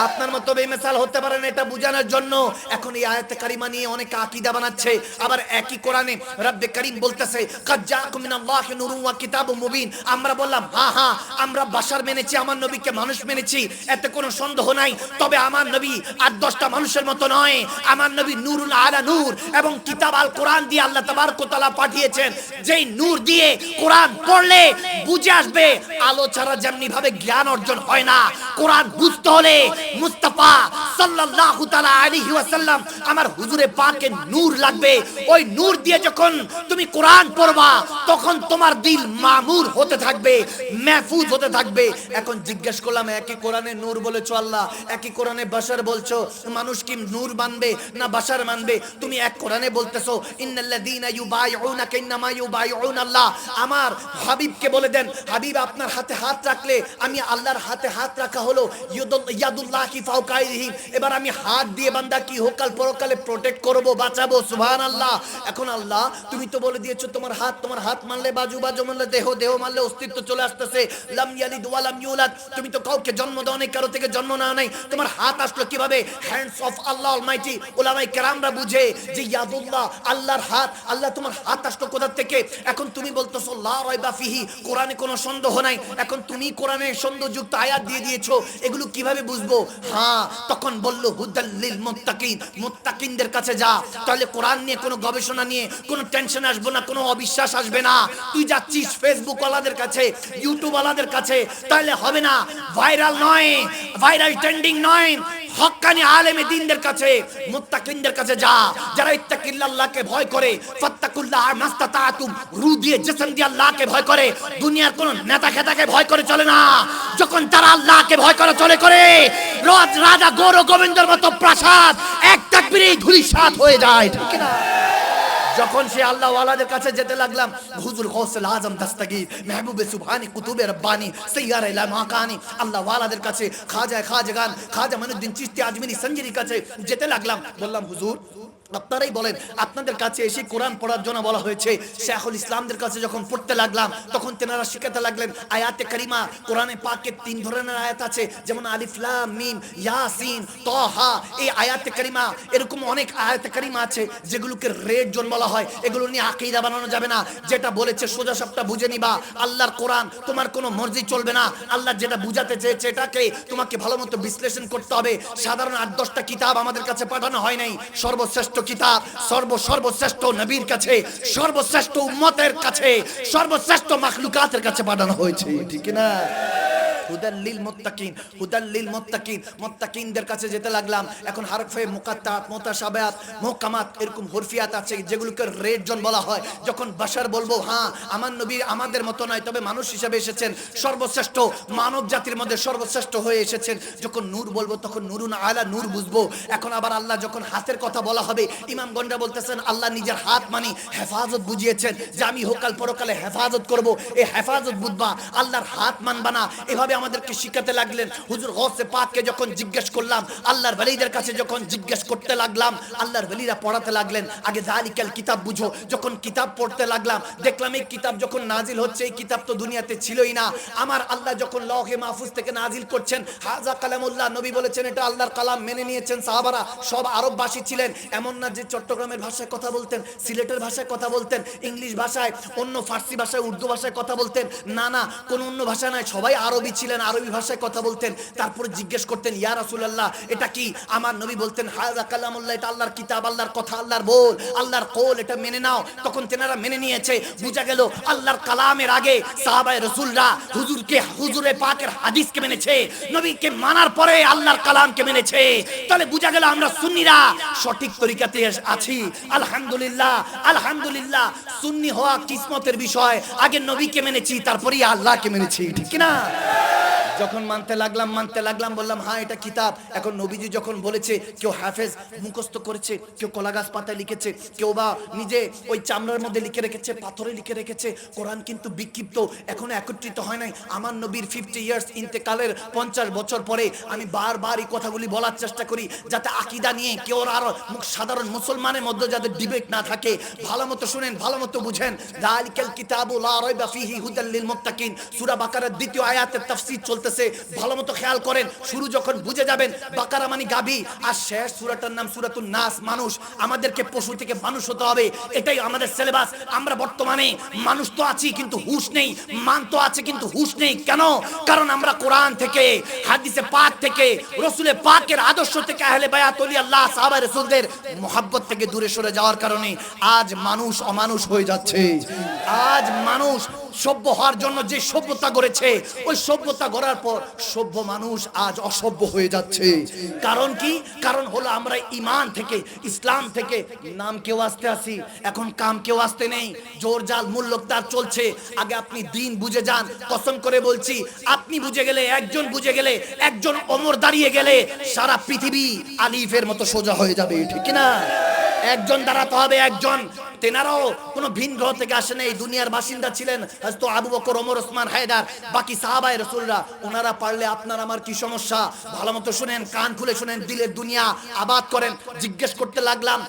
[SPEAKER 1] আপনার মতো বেমিসাল হতে পারেন, এটা বোঝানোর জন্য এখন এই আয়াতে কারিমা নিয়ে অনেক আকীদা বানাচ্ছে। আবার একই কোরআনে রব্বে করিম বলতেছে কাদ জাআকুম মিনাল্লাহি নূরুন ওয়া কিতাবুম মুবিন। আমরা বললাম হ্যাঁ হ্যাঁ আমরা বাশার মেনেছি, আমার নবীকে মানুষ মেনেছি, এতে কোনো সন্দেহ নাই, তবে আমার নবী 8-10টা মানুষের মতো নয়। আমার নবী নূরুল আলা নূর, এবং কিতাব আল কোরআন দিয়ে আল্লাহ তাবারক ওয়া তাআলা পাঠিয়েছেন, যেই নূর দিয়ে কোরআন পড়লে বুঝে আসবে। আলো ছাড়া যেমনি ভাবে জ্ঞান অর্জন হয় না, কোরআন বুঝতে হলে মুস্তাফা সাল্লাল্লাহু তাআলা আলাইহি ওয়াসাল্লাম আমার হুজুরে পাকের নূর লাগবে। ওই নূর দিয়ে যখন তুমি কোরআন পড়বা তখন তোমার দিল মামুর হতে থাকবে, মাহফুজ হতে থাকবে। এখন জিজ্ঞেস করলাম একই কোরআনে নূর বলেছো আল্লাহ, একই কোরআনে বাশার বলছো, মানুষ কি নূর মানবে না বাশার মানবে? তুমি এক কোরআনে বলতেছো ইন্নাল্লাযীনা ইউবাইউনাকা ইন্নামা ইউবাইউনা আল্লাহ। আমার হাবিবকে বলে দেন হাবিব আপনার হাতে হাত রাখলে আমি আল্লাহর হাতে হাত রাখা হলো ইয়াদুল্লাহি ফাওকা আইদিহিম। এবার আমি হাত দিয়ে বান্দা কি হোকাল পরকালে প্রোটেক্ট করব, বাঁচাবো, সুবহানাল্লাহ। এখন আল্লাহ তুমি তো বলে দিয়েছো তোমার হাত মানলে বাজু, বাজু মানলে দেহ, দেহ মানলে অস্তিত্ব চলে আসতেছে। লাম ইয়ালিদ ওয়া লাম ইউলাদ, তুমি তো কাউকে জন্ম দাও নাই, কারো থেকে জন্ম নাও নাই, তোমার হাত আসলো কিভাবে? Hands of Allah Almighty. উলামায়ে কেরামরা বুঝে যে ইয়াদুল্লাহ আল্লাহর হাত, আল্লাহ তোমার হাত আসলো কোথা থেকে? এখন তুমি বলতেছো লা রাইবা ফিহি, কোরআনে কোনো সন্দেহ নাই। এখন তুমি কোরআনে সন্দেহযুক্ত আয়াত দিয়ে দিয়েছো, এগুলো কিভাবে বুঝবো? হ্যাঁ তখন বললো হুদাল লিল মুত্তাকিন, মুত্তাকিনদের কাছে যা, তাহলে কোরআন নিয়ে কোনো গবেষণা নিয়ে কোনো টেনশন আসবে না, কোনো অবিশ্বাস আসবে না। তুই যাচ্ছিস ফেসবুক ওয়ালাদের কাছে, ইউটিউব ওয়ালাদের কাছে, তাহলে হবে না। ভাইরাল নয়, ভাইরাল ট্রেন্ডিং নয়, হক্কানি আলেমে দ্বীনদের কাছে, মুত্তাকিনদের কাছে যা, যারা ইত্তাকিল্লাহকে ভয় করে, ফাত্তাকুল্লাহ মাস্তাতাতুম, রূহ দিয়ে জিসম দিয়ে আল্লাহকে ভয় করে। দুনিয়ার কোন নেতা খেতাকে ভয় করে চলে না। যখন তারা আল্লাহকে ভয় করে চলে করে, রাজা গৌর গোবিন্দর মতো প্রাসাদ এক তাকবীরেই ধূলিসাৎ হয়ে যায়, ঠিক না? যখন সে আল্লাহ ওয়ালাদের কাছে যেতে লাগলাম, হুজুর গৌসুল আজম দস্তগীর, মেহবুবে সুবহানি, কুতুবে রব্বানি, সাইয়্যারে লা মাকানি, আল্লাহ ওয়ালাদের কাছে, খাজাগান, খাজা মঈনুদ্দিন চিশতি আজমিরি সঞ্জিরির কাছে যেতে লাগলাম। বললাম হুজুর আপনারাই বলেন, আপনাদের কাছে এসে কোরআন পড়ার জন্য বলা হয়েছে। শাইখুল ইসলামদের কাছে যখন পড়তে লাগলাম তখন তেনারা শিখাতে লাগলেন আয়াতে কারিমা। কোরআনে পাকে 3 ধরনের আয়াত আছে, যেমন আলিফ লাম মিম, ইয়াসিন, তাহা। এই আয়াতে কারিমা এরকম অনেক আয়াতে কারিমা আছে যেগুলোকে রেড জোন বলা হয়। এগুলো নিয়ে আকীদা বানানো যাবে না। যেটা বলেছে সোজা সাপটা বুঝে নিবা। আল্লাহর কোরআন, তোমার কোনো মর্জি চলবে না। আল্লাহ যেটা বুঝাতে চেয়েছে এটাকে তোমাকে ভালোমতো বিশ্লেষণ করতে হবে। সাধারণ 8-10টা কিতাব আমাদের কাছে পাঠানো হয় নাই। সর্বশ্রেষ্ঠ কিতাব সর্বশ্রেষ্ঠ নবীর কাছে, সর্বশ্রেষ্ঠ উম্মতের কাছে, সর্বশ্রেষ্ঠ মাখলুকাতের কাছে পাঠানো হয়েছে, ঠিক না? হুদাল লিল মুত্তাকিন, হুদাল লিল মুত্তাকিন, মুত্তাকিনদের কাছে যেতে লাগলাম। এখন হারফে মুকাত্তাত, মুতাশাবিহাত, মুহকামাত এরকম হরফিয়াত আছে যেগুলোকে রেড জোন বলা হয়। যখন বাশার বলবো হ্যাঁ আমার নবী আমাদের মতো নয়, তবে মানুষ হিসেবে এসেছেন, সর্বশ্রেষ্ঠ মানব জাতির মধ্যে সর্বশ্রেষ্ঠ হয়ে এসেছেন। যখন নূর বলবো তখন নূরুন আলা নূর বুঝবো। এখন আবার আল্লাহ যখন হাতের কথা বলা হবে, ইমাম গন্ডা বলতেছেন আল্লাহ নিজের হাত মানে হেফাজত বুঝিয়েছেন যে আমি হোকাল পরকালে হেফাজত করব। এই হেফাজত বুঝবা, আল্লাহর হাত মানবা না। এভাবে আমাদেরকে শিখাতে লাগলেন। হুজুর গৌসে পাককে যখন জিজ্ঞেস করলাম, আল্লাহর ওলিদের কাছে যখন জিজ্ঞেস করতে লাগলাম, আল্লাহর ওলিরা পড়াতে লাগলেন আগে যালিকাল কিতাব বুঝো। যখন কিতাব পড়তে লাগলাম দেখলাম এই কিতাব যখন নাজিল হচ্ছে, এই কিতাব তো দুনিয়াতে ছিলই না। আমার আল্লাহ যখন লওহে মাহফুজ থেকে নাজিল করছেন, হাজা কালামুল্লাহ, নবী বলেছেন এটা আল্লাহর কালাম, মেনে নিয়েছেন সাহাবারা। সব আরববাসী ছিলেন, এমন না যে চট্টগ্রামের ভাষায় কথা বলতেন, সিলেটের ভাষায় কথা বলতেন, ইংলিশ ভাষায়, অন্য ফার্সি ভাষায়, উর্দু ভাষায় কথা বলতেন, না না, কোন অন্য ভাষা নয়, সবাই আরবি ছিলেন, আরবি ভাষায় কথা বলতেন। তারপরে জিজ্ঞেস করতেন ইয়া রাসূলুল্লাহ এটা কি? আমার নবী বলতেন হাজা কালামুল্লাহ, এটা আল্লাহর কিতাব, আল্লাহর কথা, আল্লাহর বল, আল্লাহর কওল, এটা মেনে নাও। তখন তেনারা মেনে নিয়েছে। বুঝা গেল আল্লাহর কালামের আগে সাহাবায়ে রাসূলরা হুজুরে পাকের হাদিসকে মেনেছে, নবীকে মানার পরে আল্লাহর কালামকে মেনেছে। তাহলে বুঝা গেল আমরা সুন্নিরা সঠিক তরিকাতে আছি। আলহামদুলিল্লাহ, আলহামদুলিল্লাহ। সুন্নি হওয়া কিসমতের বিষয়। আগে নবীকে মেনেছি, তারপরেই আল্লাহকে মেনেছি, ঠিক না? যখন মানতে লাগলাম বললাম হ্যাঁ এটা কিতাব। এখন নবীজি যখন বলেছে, কেউ হাফেজ মুখস্থ করেছে, কেউ কলাগাছ পাতায় লিখেছে, কেউ বা নিজে ওই চামড়ার মধ্যে লিখে রেখেছে, পাথরে লিখে রেখেছে। কোরআন কিন্তু বিক্ষিপ্ত, এখনো একত্রিত হয় নাই। আমার নবীর 50 ইয়ার্স ইন্তেকালের 50 বছর পরে আমি বারবার এই কথাগুলি বলার চেষ্টা করি, যাতে আকীদা নিয়ে কেউ আর সাধারণ মুসলমানের মধ্যে যাতে ডিবেট না থাকে। ভালো মতো শুনেন, ভালো মতো বুঝেন। যালিকাল কিতাবু লা রাইবা ফিহি হুদাল লিল মুত্তাকিন, সূরা বাকারার 2য় আয়াতের তাফসীর চলতেছে, ভালো মতো খেয়াল করেন। শুরু যখন বুঝে যাবেন বাকারা মানে গাবি, আর শেষ সূরাটার নাম সূরাতুন নাস, মানুষ। আমাদেরকে পশু থেকে মানুষ হতে হবে, এটাই আমাদের সিলেবাস। আমরা বর্তমানে মানুষ তো আছি কিন্তু হুঁশ নেই, মান তো আছে কিন্তু হুঁশ নেই। কেন? কারণ আমরা কোরআন থেকে, হাদিসে পাক থেকে, রাসূলে পাকের আদর্শ থেকে, আহলে বায়াত ওলি আল্লাহ সাহাবা রাসূলদের মুহাব্বত থেকে দূরে সরে যাওয়ার কারণে আজ মানুষ অমানুষ হয়ে যাচ্ছে। আজ মানুষ সভ্য হওয়ার জন্য যে সভ্যতা গড়েছে, ওই সভ্যতা গড়ার পর সভ্য মানুষ আজ অসভ্য হয়ে যাচ্ছে। কারণ কি? কারণ হলো আমরা ঈমান থেকে, ইসলাম থেকে নাম কেউ আসতে আসি, এখন কাম কেউ আসতে নেই। জোর জাল মূল্যতার চলছে। আগে আপনি দিন বুঝে যান, কসম করে বলছি, আপনি বুঝে গেলে, একজন বুঝে গেলে, একজন ওমর দাঁড়িয়ে গেলে সারা পৃথিবী আলিফের মতো সোজা হয়ে যাবে, ঠিক না? একজন দাঁড়াতে হবে, একজন। তেনারাও কোনো ভিন গ্রহ থেকে আসে নাই, দুনিয়ার বাসিন্দা ছিলেন। হযরত আবু বকর, ওমর, ওসমান, হায়দার, বাকি সাহাবায়ে রাসূলরা। ওনারা পারলে আপনার আমার কি সমস্যা? ভালো মতো শুনেন, কান খুলে শুনেন, দিলের দুনিয়া আবাদ করেন। জিজ্ঞেস করতে লাগলাম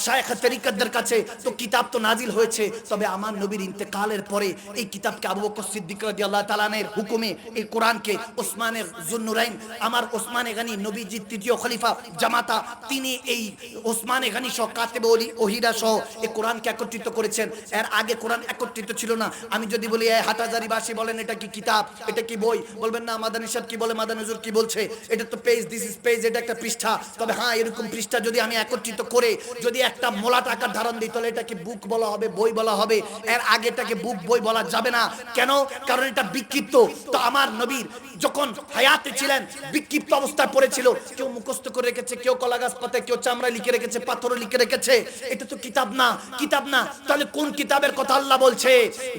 [SPEAKER 1] শায়েখ তরিকতদের কাছে, তো কিতাব তো নাজিল হয়েছে, তবে আমার নবীর ইন্তেকালের পরে এই কিতাবকে আবু বকর সিদ্দিক রাদিয়াল্লাহু তাআলা আনহুর হুকুমে এই কোরআনকে ওসমানের যুন্নুরাইন, আমার ওসমানে গনি, নবীজির তৃতীয় খলিফা জামাতা, তিনি এই ওসমানে গনি সহ কাতেবে ওহিরা সহ এই কোরআনকে একত্রিত করেছেন। এর আগে কোরআন একত্রিত ছিল না। আমি যদি বলি হাটহাজারীবাসী বলেন এটা কি কিতাব, এটা কি বই, বলবেন না মাদানী সাহেব কি বলে, মাদানী হুজুর কি বলছে, এটা তো পেজ, দিস ইজ পেজ, এটা একটা পৃষ্ঠা। তবে হ্যাঁ, এরকম পৃষ্ঠা যদি আমি একত্রিত করে যদি একটা মোলাট আকার ধারণ দিই, তাহলে এটাকে বুক বলা হবে, বই বলা হবে। এর আগে এটাকে বুক, বই বলা যাবে না। কেন? কারণ এটা বিক্ষিপ্ত। তো আমার নবীর যখন হায়াতে ছিলেন বিক্ষিপ্ত অবস্থায় পড়েছিল, কেউ মুখস্থ করে রেখেছে, কেউ কলাগাছ পাতায়, কেউ চামড়ায় লিখে রেখেছে, পাথরে লিখে রেখেছে। এটা তো কিতাব না, কিতাব না। তাহলে কোন কিতাবের কথা আল্লাহ বলছে?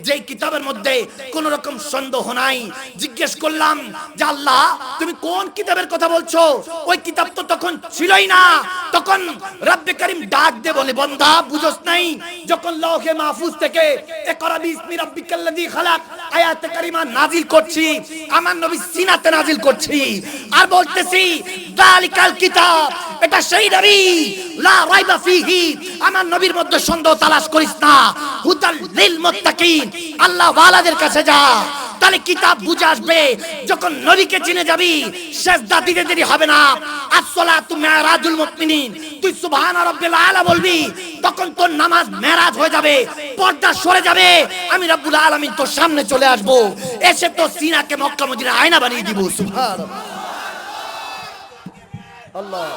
[SPEAKER 1] যেই কিতাবের মধ্যে কোন রকম সন্দেহ নাই। জিজ্ঞেস করলাম যে আল্লাহ তুমি কোন কিতাবের কথা বলছো? ওই কিতাব তো তখন ছিলই না। তখন রব্বে করিম ডাক দে বলে, বান্দা বুঝোস নাই? যখন লওহে মাহফুজ থেকে ইকরা বিসমি রাব্বিকাল্লাযী খালাক আয়াতে কারিমা নাজিল করছি, আমার নবী সিনাতে নাজিল করছি, আর বলতেছি যালিকাল কিতাব, এটা সেই নবী, লা রাইবা ফিহি, আমার নবীর মধ্যে সন্দেহ তালাশ করিস না, হুদাল লিল মুত্তাকিন, আল্লাহ ওয়ালাদের কাছে যা। তাহলে কিতাব বুঝে আসবে। যখন নবীকে চিনে যাবি, সিজদা দিতে দেরি হবে না। আসসালাতু মিরাজুল মুমিনিন, তুই সুবহান রাব্বিল আলা বলবি, তখন তোর নামাজ মেরাজ হয়ে যাবে, পর্দা সরে যাবে। আমি রব্বুল আলামিন তোর সামনে চলে আসবো, এসে তো সিনাকে মক্কা মদিনা আয়না বানিয়ে দিব। সুবহানাল্লাহ, আল্লাহ।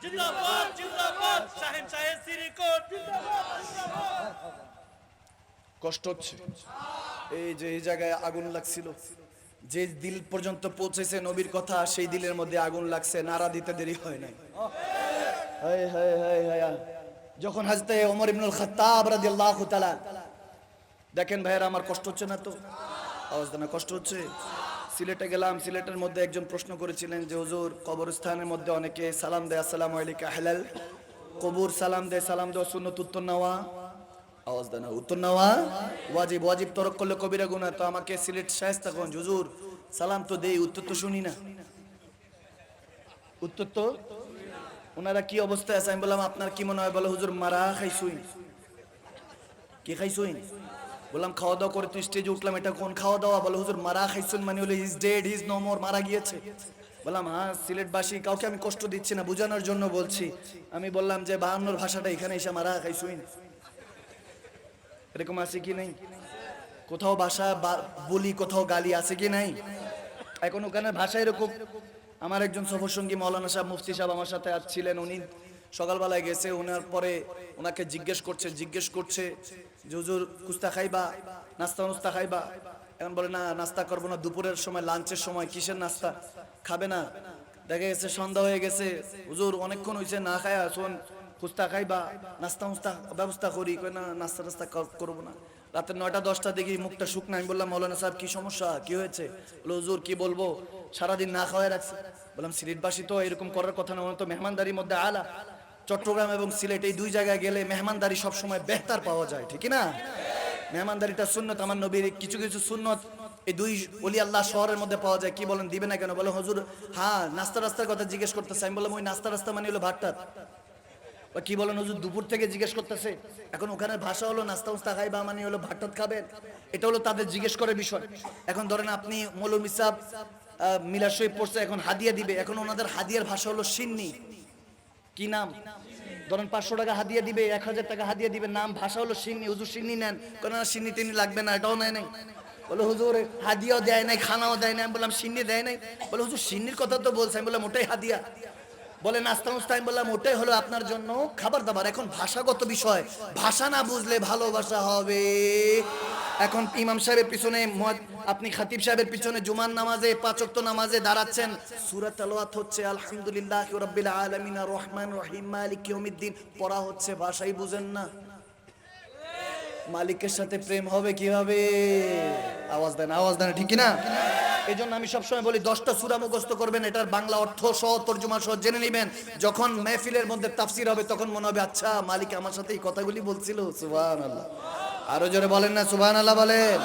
[SPEAKER 2] জিন্দাবাদ জিন্দাবাদ, শাহিন শাহের সিরিকট
[SPEAKER 1] কষ্ট হচ্ছে। এই যে এই জায়গায় আগুন লাগছিল, যে দিল পর্যন্ত পৌঁছেছে নবীর কথা, সেই দিলের মধ্যে আগুন লাগছে, নারা দিতে দেরি হয় নাই। হায় হায় হায় হায়। যখন হযরত ওমর ইবনুল খাত্তাব রাদিয়াল্লাহু তাআলা, দেখেন ভাইরা আমার কষ্ট হচ্ছে না তো? আওয়াজ দেন, কষ্ট হচ্ছে? সিলেটে গেলাম, সিলেটের মধ্যে একজন প্রশ্ন করেছিলেন যে হুজুর কবরস্থানের মধ্যে অনেকে সালাম দেয়, আসসালামু আলাইকা হালাল, কবর সালাম দেওয়া সুন্নত, উত্তর নেওয়া আওয়াজ দেয় না, উত্তর নেওয়া ওয়াজিব। ওয়াজিব তরক করলে কবিরা গুনাহ। তো আমাকে সিলেট শায়েস্তাগঞ্জ হুজুর সালাম তো দেই, উত্তর তো শুনি না, উত্তর তো ওনারা কি অবস্থায় আছে? আমি বললাম আপনার কি মনে হয়? বলে হুজুর মারা খাইছুই। কি খাইছুই? বললাম খাওয়া দাওয়া করে তুই স্টেজে উঠলাম, এটা কোন খাওয়া দাওয়া? বলে হুজুর মারা খাইছুন মানে হলো is dead, is no more, মারা গিয়েছে। বললাম হ্যাঁ, সিলেটবাসী কাউকে আমি কষ্ট দিচ্ছি না, বোঝানোর জন্য বলছি। আমি বললাম যে 52 ভাষাটা এখানে এসে মারা খাইছুই, এরকম আছে কি নাই? কোথাও ভাষা বলি, কোথাও গালি আছে কি নাই? এখন ওখানে ভাষা এরকম। আমার একজন সফরসঙ্গী মৌলানা সাহেব, মুফতি সাহেব আমার সাথে ছিলেন। উনি সকালবেলায় গেছে, ওনার পরে ওনাকে জিজ্ঞেস করছে যে হুজুর কুস্তা খাইবা, নাস্তা খাইবা? এখন বলে না, নাস্তা করবো না, দুপুরের সময় লাঞ্চের সময়। কিসের নাস্তা খাবে না? দেখা গেছে সন্ধ্যা হয়ে গেছে, হুজুর অনেকক্ষণ হয়েছে না খায়া, শোন কুস্তা খাইবা, নাস্তা ব্যবস্থা করি। কই না, নাস্তা টাস্তা করবো না। রাতের 9টা-10টা দেখি মুখটা শুকনা। আমি বললাম মৌলানা সাহেব কি সমস্যা, কি হয়েছে? বলে হুজুর কি বলবো, সারাদিন না খাওয়াই রাখছে। বললাম সিলেটবাসী তো এরকম করার কথা না, তো মেহমানদারির মধ্যে আলা। চট্টগ্রাম এবং সিলেট এই দুই জায়গায় গেলে মেহমানদারি সবসময় বেহতার পাওয়া যায়, ঠিক না? মেহমানদারিটা সুন্নত, আমার নবীর কিছু কিছু সুন্নত এই দুই ওলি আল্লাহ শহরের মধ্যে পাওয়া যায়। কি বলেন, দিবে না কেন? বলে হুজুর হ্যাঁ নাস্তা রাস্তার কথা জিজ্ঞেস করতেছে। আমি বললাম ওই নাস্তা রাস্তা মানে হলো ভাতটাত। কি বলেন হুজুর, দুপুর থেকে জিজ্ঞেস করতেছে। এখন ওখানে ভাষা হলো নাস্তা খাই বা মানে হলো ভাতটাত খাবেন, এটা হলো তাদের জিজ্ঞেস করে বিষয়। এখন ধরেন আপনি মৌলভী সাহেব মিলাদ শরীফ পড়ছে, এখন হাদিয়া দিবে। এখন ওনাদের হাদিয়ার ভাষা হলো সিন্নি। কি নাম? ধরেন 500 টাকা হাদিয়া দিবে, 1000 টাকা হাদিয়া দিবে, নাম ভাষা হলো সিন্নি। হুজুর সিন্নি নেন, কেন না সিন্নি টিন্নি লাগবে না, এটাও নেয় নাই। বলে হুজুর হাদিয়াও দেয় নাই, খানাও দেয় নাই। আমি বললাম সিন্নি দেয় নাই? বলে হুজুর সিন্নির কথা তো বলছে। আমি বললাম ওটাই হাদিয়া। বলে নাস্তা মুস্তা। আমি বললাম ওটাই হলো আপনার জন্য খাবার দাবার। এখন ভাষাগত বিষয়, ভাষা না বুঝলে ভালোবাসা হবে। এখন ইমাম সাহেবের পিছনে, আপনি খাতিব সাহেবের পিছনে জুমার নামাজে 5 ওয়াক্ত নামাজে দাঁড়াচ্ছেন, সূরা তেলাওয়াত হচ্ছে আলহামদুলিল্লাহি রাব্বিল আলামিন আর রহমানির রহিম মালিক ইয়াউমিদ্দিন পড়া হচ্ছে, ভাষাই বুঝেন না। মালিকের সাথে প্রেম হবে কিভাবে? আওয়াজ দেন, ঠিক না? এই জন্য আমি সবসময় বলি 10টা সূরা মুখস্থ করবেন, এটার বাংলা অর্থ সহ তর্জমা সহ জেনে নেবেন। যখন মেহফিলের মধ্যে তাফসীর হবে তখন মনে হবে আচ্ছা মালিক আমার সাথে এই কথাগুলি বলছিল। সুবহানাল্লাহ, আরো জোরে বলেন না সুবহানাল্লাহ বলেন।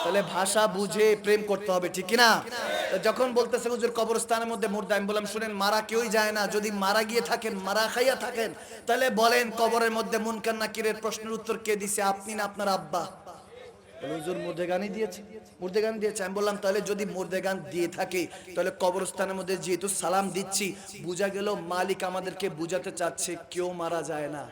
[SPEAKER 1] তাহলে ভাষা বুঝে প্রেম করতে হবে, ঠিক না? যখন বলতেছে হুজুর কবরস্থানের মধ্যে মুর্দা, আমি বললাম শুনেন মারা কেউই যায় না। যদি মারা গিয়ে থাকেন, মারা খাইয়া থাকেন, তাহলে বলেন কবরের মধ্যে মুনকার নাকিরের প্রশ্নের উত্তর কে দিছে, আপনি না আপনার আব্বা? হুজুর মুর্দেগানই দিয়েছে। আমি বললাম তাহলে যদি মুর্দেগান দিয়ে থাকে, তাহলে কবরস্থানের মধ্যে যেহেতু সালাম দিচ্ছি, বুঝা গেল মালিক আমাদেরকে বুঝাতে চাচ্ছে কেউ মারা যায় না,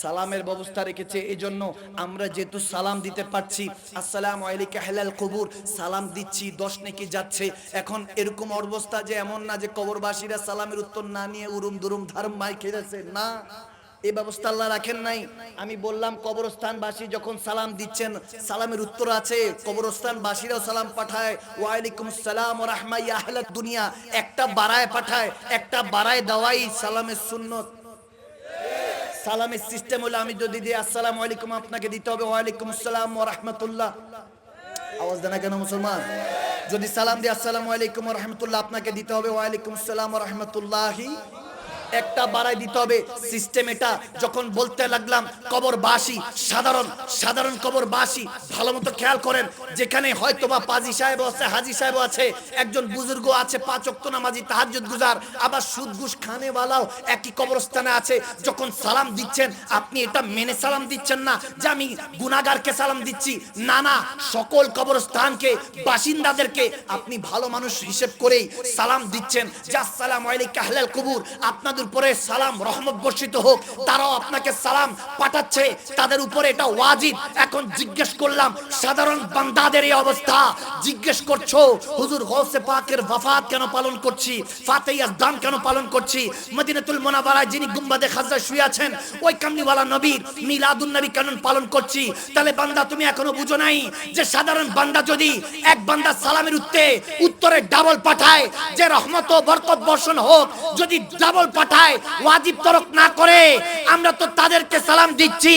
[SPEAKER 1] সালামের ব্যবস্থা রেখেছে। এই জন্য আমরা যেহেতু সালাম দিতে পারছি, আসসালামু আলাইকা আহলাল কবুর, সালাম দিচ্ছি, 10 নেকি যাচ্ছে। এখন এরকম অবস্থা যে এমন না যে কবরবাসীরা সালামের উত্তর না নিয়ে উরুম দুরুম ধারম মাই খেয়েছে, না, এই ব্যবস্থা আল্লাহ রাখেন নাই। আমি বললাম কবরস্থানবাসী যখন সালাম দিচ্ছেন, সালামের উত্তর আছে, কবরস্থানবাসীরাও সালাম পাঠায়, ওয়ালাইকুম আসসালাম ওয়া রাহমা ইয়া আহলাদ দুনিয়া, একটা বাড়ায় পাঠায়, একটা বাড়ায় দেওয়াই সালামের সুন্নত। সালামের সিস্টেম হলো আমি যদি দিই আসসালামু আলাইকুম, আপনাকে দিতে হবে ওয়ালাইকুম আসসালাম ওয়া রাহমাতুল্লাহ। আওয়াজ দেন না কেন মুসলমান? যদি সালাম দিই আসসালামু আলাইকুম ওয়া রাহমাতুল্লাহ, আপনাকে দিতে হবে ওয়ালাইকুম আসসালাম ওয়া রাহমাতুল্লাহি, একটা বাড়াই দিতে হবে। সিস্টেম এটা। যখন বলতে লাগলাম কবরবাসী, সাধারণ কবরবাসী, ভালো মতো খেয়াল করেন, যেখানে হয়তোবা পাজি সাহেব আছে, হাজি সাহেব আছে, একজন বুজুর্গ আছে 5 ওয়াক্ত নামাজি, তাহাজ্জুদ গুজার, আবার সুদ ঘুষ খানেওয়ালাও একই কবরস্থানে আছে। যখন সালাম দিচ্ছেন আপনি এটা মেনে সালাম দিচ্ছেন না যে আমি গুনাহগারকে সালাম দিচ্ছি, না না, সকল কবরস্থানকে বাসিন্দাদেরকে আপনি ভালো মানুষ হিসেব করেই সালাম দিচ্ছেন যে আসসালামু আলাইকা আহলাল কবুর, আপনাদের উপরে সালাম রহমত বর্ষিত হোক। তারাও আপনাকে সালাম পাঠাচ্ছে, তাদের উপরে এটা ওয়াজিব। এখন জিজ্ঞেস করলাম সাধারণ বান্দাদের এই অবস্থা, জিজ্ঞেস করছো হুজুর গৌসে পাকের ওয়াফাত কেন পালন করছি, ফাতিহার দান কেন পালন করছি, মদিনাতুল মুনাওয়ারায় যিনি গুম্বাদে খাজরা শুয়ে আছেন ওই কামলিওয়ালা নবীর মিলাদুন নবী কেন পালন করছি? তাহলে বান্দা তুমি এখনো বুঝো নাই যে সাধারণ বান্দা যদি এক বান্দা সালামের উত্তরে ডাবল পাঠায়, যে রহমত ও বরকত বর্ষণ হোক, যদি ডাবল পাঠায় ওয়াজিব তরক না করে, আমরা তো তাদেরকে সালাম দিচ্ছি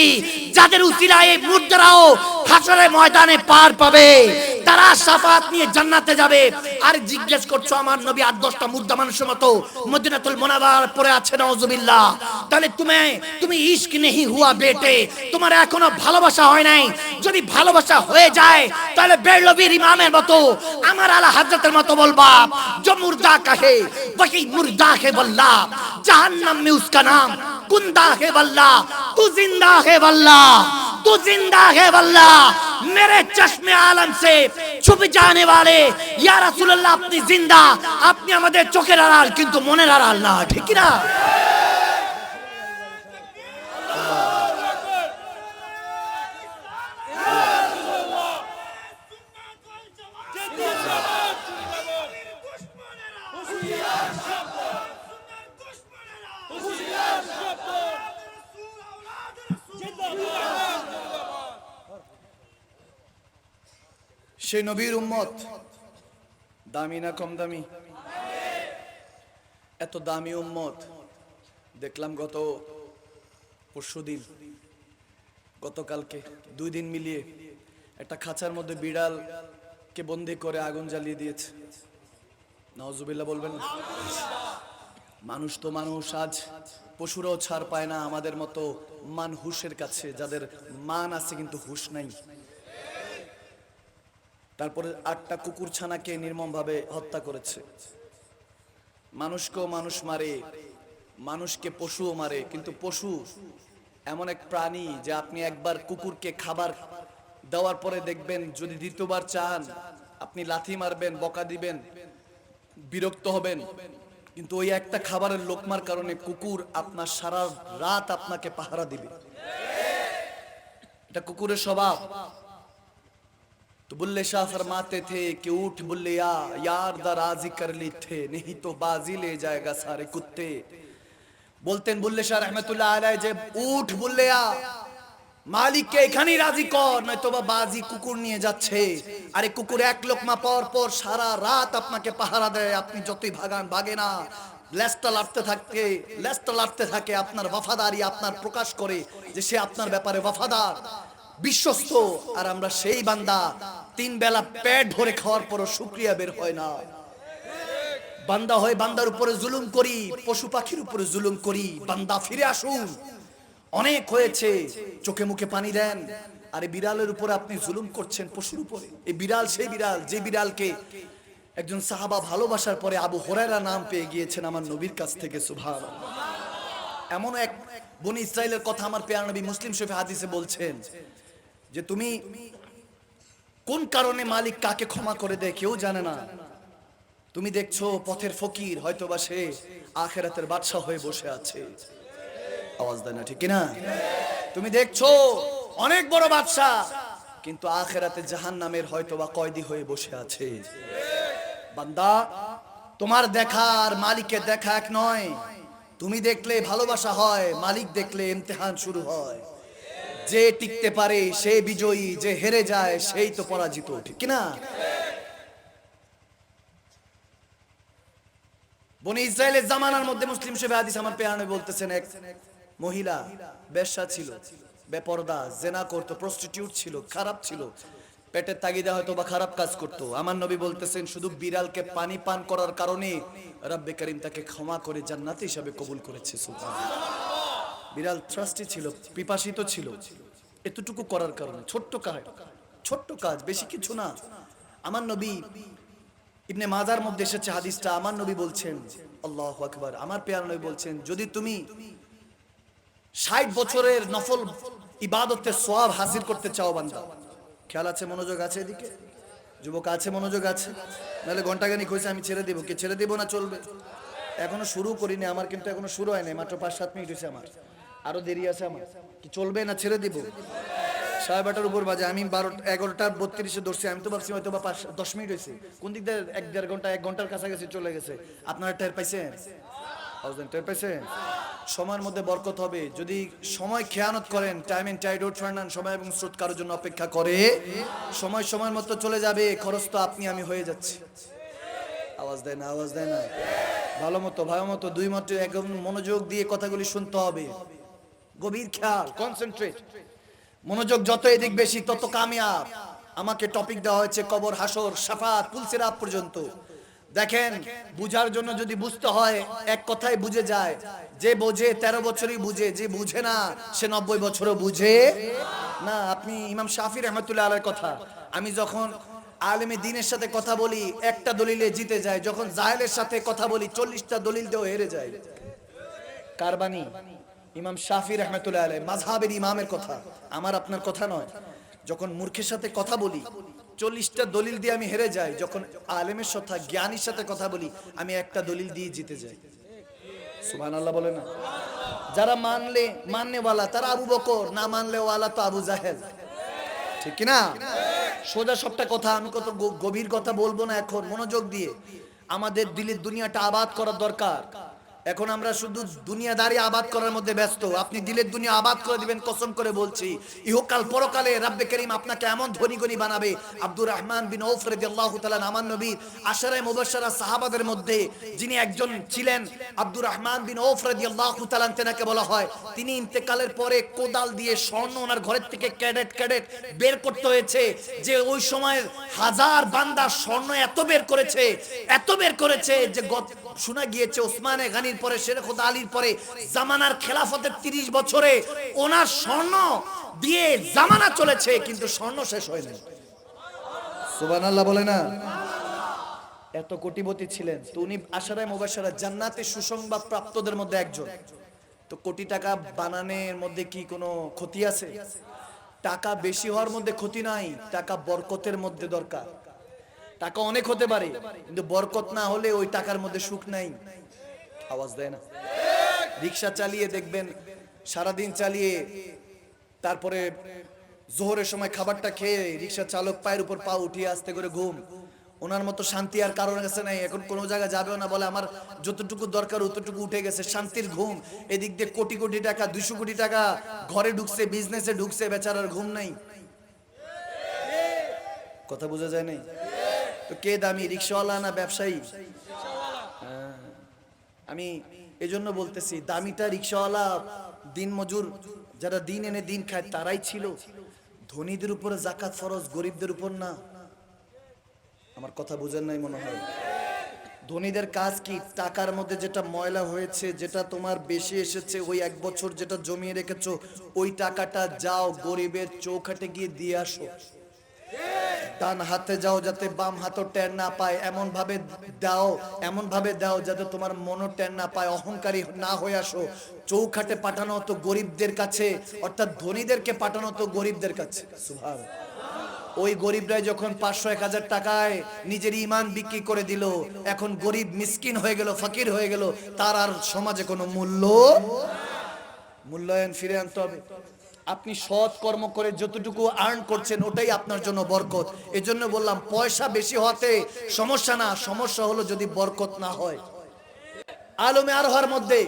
[SPEAKER 1] যাদের উসিলায় মুর্দারাও হাসরের ময়দানে পার পাবে, তারা শাফাত নিয়ে জান্নাতে যাবে। আর জিজ্ঞেস করছো আমার নবী 8-10টা মুর্দা মানুষের মতো মদিনাতুল মুনাওয়ারায় পড়ে আছে, নাউজুবিল্লাহ। তাহলে তুমি ইশক নেহি হুয়া বেটে, তোমার এখনো ভালোবাসা হয় নাই। যদি ভালোবাসা হয়ে যায় তাহলে বেরলভীর ইমামের মতো, আমার আলা হযরতের মতো বলবা, जो मुर्दा कहे वही मुर्दा है वल्ला, जहन्नम में उसका नाम कुंदा है वल्ला, तू जिंदा है वल्ला, तू जिंदा है वल्ला, मेरे चश्मे आलम से छुप जाने वाले या रसूल अल्लाह, अपनी जिंदा, আপনি আমাদের চোখের আড়াল কিন্তু মনের আড়াল না, ঠিক না? সে নবীর উম্মত দামি না কম দামি? এত দামি উম্মত দেখলাম গতকালকে 2 দিন মিলিয়ে একটা খাঁচার মধ্যে বিড়ালকে বন্দি করে আগুন জ্বালিয়ে দিয়েছে। নাউজুবিল্লাহ বলবেন না? মানুষ তো মানুষ, আজ পশুরাও ছাড় পায় না আমাদের মতো মানহুসের কাছে, যাদের মান আছে কিন্তু হুশ নাই। তারপরে 8টা কুকুর ছানাকে নির্মমভাবে হত্যা করেছে। মানুষকেও মানুষ মারে, মানুষকে পশুও মারে। কিন্তু পশু এমন এক প্রাণী যে আপনি একবার কুকুরকে খাবার দেওয়ার পরে দেখবেন, যদি দ্বিতীয়বার চান আপনি লাথি মারবেন, বকা দিবেন, বিরক্ত হবেন। কিন্তু ওই একটা খাবারের লোকমার কারণে কুকুর আপনার সারা রাত আপনাকে পাহারা দিবে। এটা কুকুরের স্বভাব। तो बुल्ले शाह फरमाते थे कि उठ बुल्ले यार दा राजी कर ली थे, नहीं तो बाजी ले जाएगा सारे कुत्ते। বলতেন বুল্লে শাহ রহমতুল্লাহ আলাইহি যে উঠ বুল্লে মালিককে এখানেই রাজি কর, নয়তো বা বাজি কুকুর নিয়ে যাচ্ছে। আরে কুকুর এক লোকমা পর পর সারা রাত আপনাকে পাহারা দেয়, আপনি যতই ভাগান ভাগে না, লেজটা লাড়তে থাকে। আপনার ওয়াফাদারি আপনার প্রকাশ করে যে সে আপনার ব্যাপারে ওয়াফাদার, বিশ্বস্ত। আর আমরা সেই বান্দা 3 বেলা পেট ভরে খাওয়ার পরও শুকরিয়া বের হয় না। বান্দা হয় বান্দার উপরে জুলুম করি, পশু পাখির উপরে জুলুম করি। বান্দা ফিরে আসুন, অনেক হয়েছে, চোখে মুখে পানি দেন। আরে বিড়ালের উপরে আপনি জুলুম করছেন, পশুর উপরে। এই বিড়াল সেই বিড়াল যে বিড়ালকে একজন সাহাবা ভালোবাসার পরে আবু হুরায়রা নাম পেয়ে গিয়েছেন আমার নবীর কাছ থেকে। সুবহানাল্লাহ। এমন এক বনি ইসরাইলের কথা আমার প্রিয় নবী মুসলিম শরীফে হাদিসে বলছেন যে তুমি কোন কারণে মালিক কাকে ক্ষমা করে দেয় কেউ জানে না। তুমি দেখছো পথের ফকির, হয়তোবা সে আখিরাতের বাদশা হয়ে বসে আছে। আওয়াজ দেয় না, ঠিক না? তুমি দেখছো অনেক বড় বাদশা, কিন্তু আখিরাতে জাহান্নামের হয়তোবা কয়েদি হয়ে বসে আছে। বান্দা, তোমার দেখার মালিকের দেখা এক নয়। তুমি দেখলে ভালোবাসা হয়, মালিক দেখলে ইমতিহান শুরু হয়। যে টিকতে পারে সে বিজয়ী, যে হেরে যায় সেই তো পরাজিত, ঠিক না? বনি ইসরাইলের জামানার মধ্যে মুসলিম শরীফে হাদিস আমার প্রিয় নবী বলতেছেন, এক মহিলা বেশ্যা ছিল, বেপরদা, জেনা করতো, প্রস্টিটিউট ছিল, খারাপ ছিল, পেটের তাগিদে হয়তো বা খারাপ কাজ করতো। আমার নবী বলতেছেন শুধু বিড়ালকে পানি পান করার কারণে রব্বে করিম তাকে ক্ষমা করে জান্নাতি হিসাবে কবুল করেছে। সুবহানাল্লাহ। বিড়াল থ্রাস্টি ছিল, পিপাসিত ছিল, এতটুকু করার কারণে। ছোট্ট কাজ, বেশি কিছু না। আমার নবী ইবনে মাজার মধ্যে এসেছে হাদিসটা, আমার নবী বলছেন, আল্লাহু আকবার, আমার প্রিয় নবী বলছেন, যদি তুমি 60 বছরের নফল ইবাদতের সওয়াব হাসিল করতে চাও বান্দা, খেয়াল আছে, মনোযোগ আছে, এদিকে যুবক আছে, মনোযোগ আছে, নাহলে ঘন্টাখানিক হয়েছে আমি ছেড়ে দেবো। কে ছেড়ে দেবো না চলবে? এখনো শুরু করিনি, আমার কিন্তু এখনো শুরু হয়নি, মাত্র 5-7 মিনিট হয়েছে, আমার আরো দেরি আছে। আমার কি চলবে না ছেড়ে দিব? 12:30 উপর বাজে, আমি 11:32 ধরছি। আমি তো ভাবছি হয়তো বা 5-10 মিনিট হয়েছে। কোন দিক দিয়ে 1-1.5 ঘন্টা, 1 ঘন্টার কাছাকাছি চলে গেছে। আপনারা টের পাইছেন? টের পাইছেন? সময়ের মধ্যে বরকত হবে। যদি সময় খেয়ানত করেন, টাইম এন্ড টাইড আউট ফার্নান, সময় এবং স্রোত কারোর জন্য অপেক্ষা করে, সময়ের মতো চলে যাবে, খরচ তো আপনি আমি হয়ে যাচ্ছি। আওয়াজ দেয় না, আওয়াজ দেয় না। ভালো মতো 2 মিনিট একদম মনোযোগ দিয়ে কথাগুলি শুনতে হবে, গভীর খেয়াল, কনসেন্ট্রেট। মনোযোগ যত এদিক বেশি তত কামিয়াব। আমাকে টপিক দেওয়া হয়েছে কবর, হাসর, শাফাত, পুলসিরাত পর্যন্ত। দেখেন, বুঝার জন্য যদি বুঝতে হয় এক কথায় বুঝে যায়। যে বোঝে 13 বছরই বুঝে, যে বুঝে না সে 90 বছরও বুঝে না। আপনি ইমাম শাফি রহমতুল্লাহ আলাইহির কথা, আমি যখন আলেমে দ্বীনের সাথে কথা বলি একটা দলিলে জিতে যায়, যখন জাহেলের সাথে কথা বলি 40টা দলিল দিয়েও হেরে যায়। কার বাণী? ইমাম শাফি রহমতুল্লাহ আলাইহি, মাযহাবের ইমামের কথা, আমার আপনার কথা নয়। যখন মূর্খের সাথে কথা বলি 40টা দলিল দিয়ে আমি হেরে যাই, যখন আলেমের সাথে জ্ঞানীর সাথে কথা বলি আমি একটা দলিল দিয়ে জিতে যাই। সুবহানাল্লাহ বলে না? যারা মাননেওয়ালা তারা আবু বকর, না মানলেওয়ালা তো আবু জাহেল, ঠিক কি না? সোজা সবটা কথা, আমি কত গভীর কথা বলবো না এখন, মনোযোগ দিয়ে। আমাদের দিলের দুনিয়াটা আবাদ করার দরকার। এখন আমরা শুধু দুনিয়াদারি আবাদ করার মধ্যে ব্যস্ত। আপনি দিলের দুনিয়া আবাদ করে দিবেন, কসম করে বলছি, ইহকাল পরকালে রব্বে করিম আপনাকে এমন ধনী গনি বানাবে। আব্দুর রহমান বিন আউফ রাদিয়াল্লাহু তাআলা আমার নবীর আশারায়ে মুবাশশারা সাহাবাদের মধ্যে যিনি একজন ছিলেন, আব্দুর রহমান বিন আউফ রাদিয়াল্লাহু তাআলা তেনাকে বলা হয়, তিনি ইন্তেকালের পরে কোদাল দিয়ে স্বর্ণ ওনার ঘরের থেকে ক্যাডেট ক্যাডেট বের করতে হয়েছে, যে ওই সময় হাজার বান্দা স্বর্ণ এত বের করেছে যে শোনা গিয়েছে ওসমানে গানির পরে, শের খোদা আলীর পরে জামানার খেলাফতের 30 বছরে ওনার স্বর্ণ দিয়ে জামানা চলেছে, কিন্তু স্বর্ণ শেষ হয়নি। সুবহানাল্লাহ বলে না? এত কোটিপতি ছিলেন। তো উনি আশারায়ে মুবাশশারা জান্নাতে সুসংবাদ প্রাপ্তদের মধ্যে একজন। তো কোটি টাকা বানানোর মধ্যে কি কোনো ক্ষতি আছে? টাকা বেশি হওয়ার মধ্যে ক্ষতি নাই, টাকা বরকতের মধ্যে দরকার। টাকা অনেক হতে পারে, কিন্তু বরকত না হলে ওই টাকার মধ্যে সুখ নাই। আওয়াজ দেয় না? রিক্সা চালিয়ে দেখবেন, সারাদিন চালিয়ে তারপরে জোহরের সময় খাবারটা খেয়ে রিক্সা চালক পায়ের উপর পা উঠিয়ে আস্তে করে ঘুম। ওনার মতো শান্তি আর কারোর কাছে নাই। এখন কোনো জায়গায় যাবেও না, বলে আমার যতটুকু দরকার অতটুকু উঠে গেছে, শান্তির ঘুম। এদিক দিয়ে কোটি কোটি টাকা, 200 কোটি টাকা ঘরে ঢুকছে, বিজনেসে ঢুকছে, বেচারার ঘুম নাই। কথা বোঝা যায় নাই? তো কে দামি, রিক্সাওয়ালা না ব্যবসায়ী? আমি এজন্য বলতেছি, দামিটা রিক্সাওয়ালা, দিন মজুর, যারা দিন এনে দিন খায় তারাই ছিল। ধনীদের উপরে যাকাত ফরজ, গরিবদের উপর না। আমার কথা বুঝেন নাই মনে হয়। ধনীদের কাজ কি? টাকার মধ্যে যেটা ময়লা হয়েছে, যেটা তোমার বেশি এসেছে, ওই 1 বছর যেটা জমিয়ে রেখেছো, ওই টাকাটা যাও গরিবের চৌখাটে গিয়ে দিয়ে আসো। ডান হাতে যাও যাতে বাম হাতও টের না পায়, এমন ভাবে দাও যাতে তোমার মনও টের না পায়, অহংকারী না হয়ে আসো। চৌখাটে পাঠানো হতো গরিবদের কাছে, অর্থাৎ ধনীদেরকে পাঠানো হতো গরিবদের কাছে। সুবহানাল্লাহ। ওই গরিবরাই যখন 500-1000 টাকায় নিজের ঈমান বিক্রি করে দিল, এখন গরিব মিসকিন হয়ে গেল, ফকির হয়ে গেল, তার আর সমাজে কোনো মূল্যায়ন ফিরে আনতে হবে। আপনি সৎ কর্ম করে যতটুকু আর্ন করছেন ওটাই আপনার জন্য বরকত। এজন্য বললাম, পয়সা বেশি হতে সমস্যা না, সমস্যা হলো যদি বরকত না হয়। আলমে আরহার মধ্যে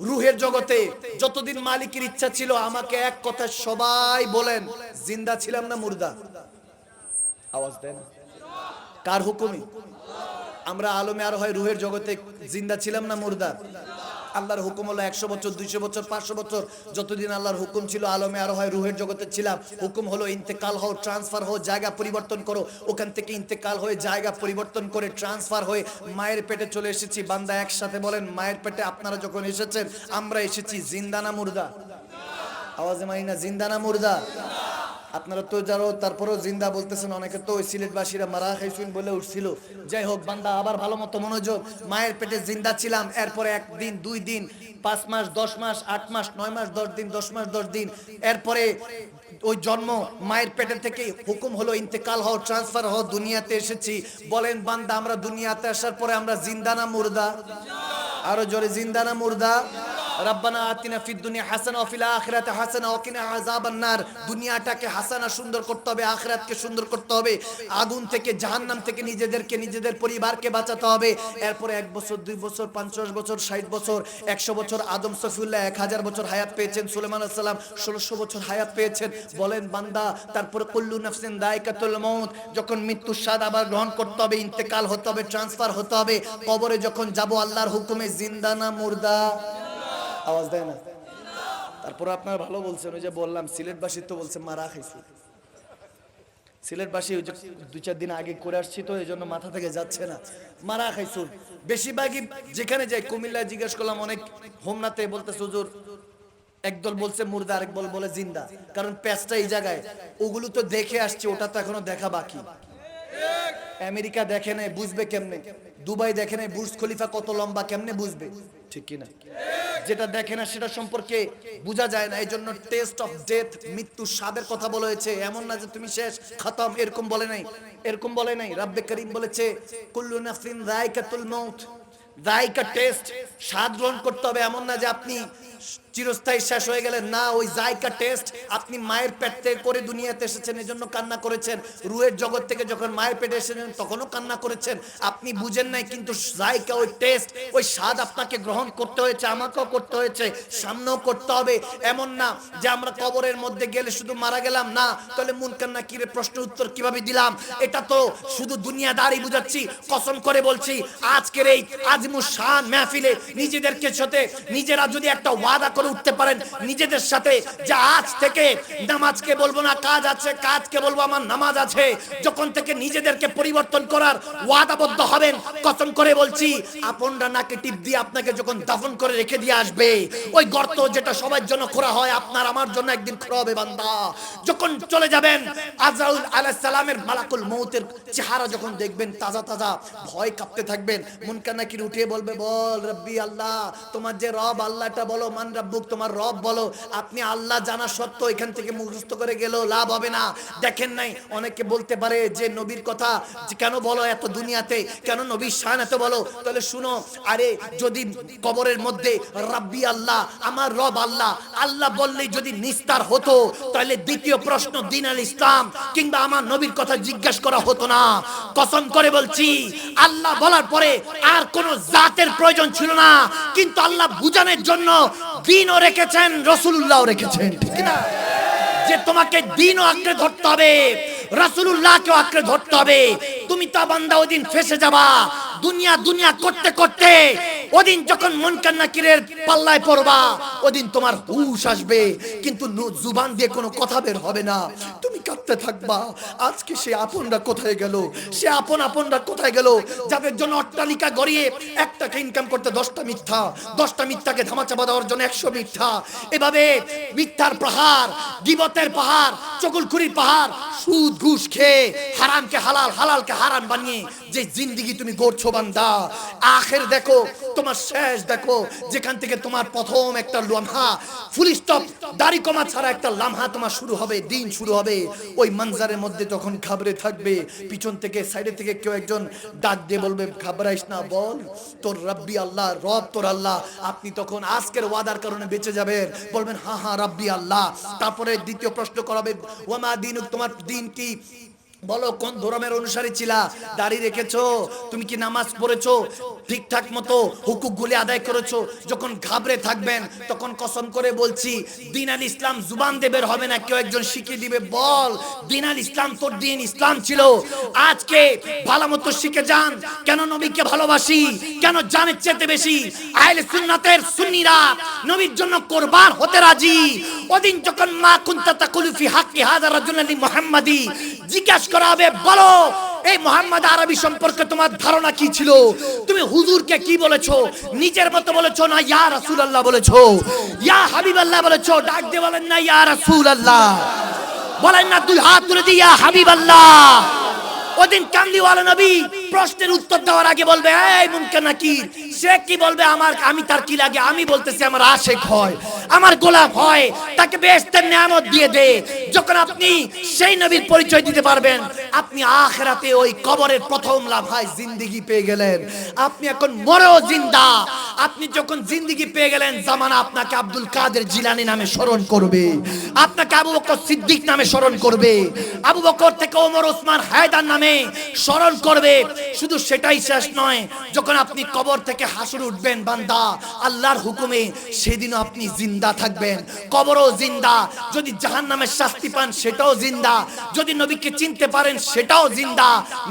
[SPEAKER 1] রুহের জগতে যতদিন মালিকের ইচ্ছা ছিল, আমাকে এক কথা সবাই বলেন, জিন্দা ছিলাম না মুর্দা? আওয়াজ দেন। কার হুকুমে আমরা আলমে আরহায় রুহের জগতে জিন্দা ছিলাম না মুর্দা? আল্লাহর হুকুম হলো 100 বছর, 200 বছর, 500 বছর, যতদিন আল্লাহর হুকুম ছিল আলমে আরহায় রুহের জগতে ছিলাম। হুকুম হলো ইন্তেকাল হও, ট্রান্সফার হও, জায়গা পরিবর্তন করো। ওখান থেকে ইন্তেকাল হয়ে জায়গা পরিবর্তন করে ট্রান্সফার হয়ে মায়ের পেটে চলে এসেছি। বান্দা একসাথে বলেন, মায়ের পেটে আপনারা যখন এসেছেন আমরা এসেছি জিন্দা না মুর্দা? আওয়াজে মানি না, জিন্দা না মুর্দা? আপনারা তো যারা তারপরেও জিন্দা বলতেছেন, অনেকে তো ওই সিলেটবাসীরা মারা খাইছুন বলে উঠছিল। যাই হোক, বান্দা আবার ভালো মতো মনোযোগ। মায়ের পেটে জিন্দা ছিলাম, এরপরে 1 দিন 2 দিন 5 মাস 10 মাস 8 মাস 9 মাস 10 দিন 10 মাস 10 দিন, এরপরে ওই জন্ম, মায়ের পেটে থেকে হুকুম হলো ইন্তেকাল হও, ট্রান্সফার হও, দুনিয়াতে এসেছি। বলেন বান্দা, আমরা দুনিয়াতে আসার পরে আমরা জিন্দা না মুর্দা? আরো জোরে, জিন্দা না মুর্দা? রব্বানা আতিনা ফিদ দুনিয়া হাসানা ওয়া ফিল আখিরাতি হাসানা ওয়া কিনা আযাবান নার। দুনিয়াটাকে হাসানা সুন্দর করতে হবে, আখিরাতকে সুন্দর করতে হবে, আগুন থেকে জাহান্নাম থেকে নিজেদেরকে নিজেদের পরিবারকে বাঁচাতে হবে। এরপরে 1 বছর 2 বছর 50 বছর 60 বছর 100 বছর, আদম সফিউল্লাহ 1000 বছর হায়াত পেয়েছেন, সুলাইমান আলাইহিস সালাম 1600 বছর হায়াত পেয়েছেন। বলেন বান্দা, তারপরে কুল্লু নাফসিন দায়িকাতুল মউত, যখন মৃত্যুর স্বাদ আবার গ্রহণ করতে হবে, ইন্তেকাল হতে হবে, ট্রান্সফার হতে হবে, কবরে যখন যাব আল্লাহর হুকুমে জিন্দা না মুর্দা? আওয়াজ দেয় না? তারপর আপনারা ভালো বলছেন, ওই যে বললাম সিলেটবাসী তো বলছে মারা খাইছে। সিলেটবাসী ওই যে 2-4 দিন আগে করে আসছি তো এই জন্য মাথা থেকে যাচ্ছে না। মারা খাইছুন বেশিরভাগই যেখানে যাই। কুমিল্লায় জিজ্ঞেস করলাম অনেক হোমনাতে বলতেছে হুজুর একদল বলছে মুর্দা, আরেক বল বলে জিন্দা, কারণ প্যাচটা এই জায়গায়। ওগুলো তো দেখে আসছে, ওটা তো এখনো দেখা বাকি। আমেরিকা দেখে নাই, বুঝবে কেমনে? দুবাই দেখে নাই, বুর্জ খলিফা কত লম্বা, কেমনে বুঝবে? ঠিক কিনা? যেটা দেখে না সেটা সম্পর্কে বোঝা যায় না। এই জন্য টেস্ট অফ ডেথ, মৃত্যুর স্বাদের কথা বলা হয়েছে। এমন না যে তুমি শেষ খতম, এরকম বলে নাই, এরকম বলে নাই। রাব্বে করিম বলেছে কুল্লু নাফসিন যায়কাতুল মাউত, যায়কা টেস্ট, স্বাদ গ্রহণ করতে হবে। এমন না যে আপনি চিরস্থায়ী শেষ হয়ে গেলেন, না, ওই জায়কা টেস্ট। আপনি মায়ের পেট থেকে করে দুনিয়াতে এসেছেন, এজন্য কান্না করেছেন। রুহের জগৎ থেকে যখন মায়ের পেটে এসেছেন তখনও কান্না করেছেন। আপনি বুঝেন নাই, কিন্তু জায়কা, ওই টেস্ট, ওই স্বাদ আপনাকে গ্রহণ করতে হয়েছে, আমাকেও করতে হয়েছে, সামনেও করতে হবে। এমন না যে আমরা কবরের মধ্যে গেলে শুধু মারা গেলাম, না, তাহলে মুনকার নাকিরের প্রশ্ন উত্তর কিভাবে দিলাম? এটা তো শুধু দুনিয়াদারি বুঝাচ্ছি। কসম করে বলছি, আজকের এই আজিমুস শান মাহফিলে নিজেদেরকে সাথে নিজেরা যদি একটা ওয়াদা করে উঠতে পারেন নিজেদের সাথে, যে আজ থেকে নামাজকে বলবো না কাজ আছে, কাজকে বলবো আমার নামাজ আছে, যখন থেকে নিজেদেরকে পরিবর্তন করার ওয়াদাবদ্ধ হবেন, কসম করে বলছি, আপনরা নাকে টিপ দিয়ে আপনাকে যখন দাফন করে রেখে দিয়ে আসবে, ওই গর্ত যেটা সবার জন্য খোঁড়া হয়, আপনার আমার জন্য একদিন খোঁড়া হবে বান্দা। যখন চলে যাবেন, আজরাইল আলাইহিস সালামের মালাকুল মউতের চেহারা যখন দেখবেন তাজা তাজা, ভয় কাঁপতে থাকবেন। মুনকার নাকির উঠিয়ে বলবে, বল রব্বি আল্লাহ, তোমার যে রব আল্লাহটা বলো, মান রাব্বুক, তোমার রব বলো। আপনি আল্লাহ জানা সত্ত্বেও এখান থেকে মুখস্থ করে গেলেও লাভ হবে না। দেখেন নাই, অনেকে বলতে পারে যে নবীর কথা কেন বলো এত দুনিয়াতে, কেন নবীর শান এত বলো? তাহলে শুনো, আরে যদি কবরের মধ্যে রাব্বি আল্লাহ, আমার রব আল্লাহ, আল্লাহ বললেই যদি নিস্তার হতো, তাহলে দ্বিতীয় প্রশ্ন দ্বীন আল ইসলাম কিংবা আমার নবীর কথা জিজ্ঞাসা করা হতো না। কসম করে বলছি, আল্লাহ বলার পরে আর কোন জাতের প্রয়োজন ছিল না, কিন্তু আল্লাহ বুঝানোর জন্য দ্বীনও রেখেছেন, রাসূলুল্লাহও রেখেছেন। ঠিক না? যে তোমাকে দ্বীনও আঁকড়ে ধরতে হবে, রাসূলুল্লাহকেও আঁকড়ে ধরতে হবে। তুমি তা বান্দা ওদিন ফেসে যাবা দুনিয়া দুনিয়া করতে করতে। ওদিন যখন মুনকার নাকিরের পাল্লায় পড়বা, ওদিন তোমার হুঁশ আসবে, কিন্তু জুবান দিয়ে কোনো কথা বের হবে না। তুমি কাঁদতে থাকবা, আজকে সে আপনরা কোথায় গেল, সে আপনরা কোথায় গেল, যাদের জন্য অট্টালিকা গড়িয়ে 1 টাকা ইনকাম করতে 10টা মিথ্যা, 10টা মিথ্যাকে ধামাচাপা দেওয়ার জন্য 100 মিথ্যা। এভাবে মিথ্যার পাহাড়, গীবতের পাহাড়, চগলখুরির পাহাড়, সুদ ঘুষ খেয়ে হারামকে হালাল, হালালকে হারাম বানিয়ে যে জিন্দেগি তুমি গড়ছো বান্দা, আখের দেখো, তোমার শেষ দেখো, যেখান থেকে তোমার প্রথম একটা লম্হা, ফুল স্টপ, দাড়ি কমা ছাড়া একটা লম্হা তোমার শুরু হবে, দিন শুরু হবে। ওই মঞ্জারের মধ্যে তখন ঘাবড়ে থাকবে, পিছন থেকে সাইডে থেকে কেউ একজন ডাক দিয়ে বলবে, ঘাবড়াইস না, বল তোর রব্বি আল্লাহ, রব তোর আল্লাহ। আপনি তখন আজকের ওয়াদার কারণে বেঁচে যাবেন, বলবেন হ্যাঁ হ্যাঁ রব্বি আল্লাহ। তারপরে দ্বিতীয় প্রশ্ন করাবে, ওয়ামা দিনুক, তোমার দিন কি, বলো কোন ধর্মের অনুসারী ছিলা, দাড়ি রেখেছো, তুমি কি নামাজ পড়েছো, ঠিকঠাক মতো হুকুকগুলি আদায় করেছো। যখন ঘাবড়ে থাকবেন তখন কসম করে বলছি, দ্বীন আল ইসলাম জুবান দিয়ে বের হবে না, কেউ একজন শিখিয়ে দিবে, বল দ্বীন আল ইসলাম, তোর দ্বীন ইসলাম ছিল। আজকে ভালো মতো শিখে যান, কেন নবীকে ভালোবাসি, কেন জানের চেয়ে বেশি আহলে সুন্নাতের সুন্নিরা নবীর জন্য কুরবান হতে রাজি। ওদিন যখন মা কুনতা তাকুলু ফি হাক্কি হাযা রাজুলানি মুহাম্মাদি, জিজ্ঞাসা করা হবে, বলো এই মুহাম্মদ আরবি সম্পর্কে তোমার ধারণা কি ছিল? তুমি হুজুরকে কি বলেছো? নিজের মতো বলেছো না ইয়া রাসূলুল্লাহ বলেছো, ইয়া হাবিবাল্লাহ বলেছো? ডাক দিয়ে বলেন না ইয়া রাসূলুল্লাহ, বলেন না দুই হাত তুলে দিয়ে ইয়া হাবিবাল্লাহ। ওদিন কামলিওয়ালা নবী প্রশ্নের উত্তর দেওয়ার আগে বলবে, এই মুনকার নাকির, সে কি বলবে আমি তার কি লাগে? আমি বলতেছি আমার আশিক হয়, আমার গোলাম হয়, তাকে বেহেশতের নিয়ামত দিয়ে দে। যখন আপনি সেই নবীর পরিচয় দিতে পারবেন, আপনি আখিরাতে ওই কবরের প্রথম লাভায় জিন্দেগি পেয়ে গেলেন। আপনি এখন মরেও জিন্দা। আপনি যখন জিন্দেগি পেয়ে গেলেন, জামানা আপনাকে আব্দুল কাদের জিলানী নামে স্মরণ করবে, আপনাকে আবু বকর সিদ্দিক নামে স্মরণ করবে, আবু বকর থেকে ওমর ওসমান হায়দার নামে স্মরণ করবে। শুধু সেটাই শেষ নয়, যখন আপনি কবর থেকে হাসর উঠবেন বান্দা আল্লাহর হুকুমে, সেদিনও আপনি জিন্দা জিন্দা থাকবেন, কবরও জিন্দা। যদি জাহান্নামের শাস্তি পান সেটাও জিন্দা, যদি নবীকে চিনতে পারেন সেটাও জিন্দা।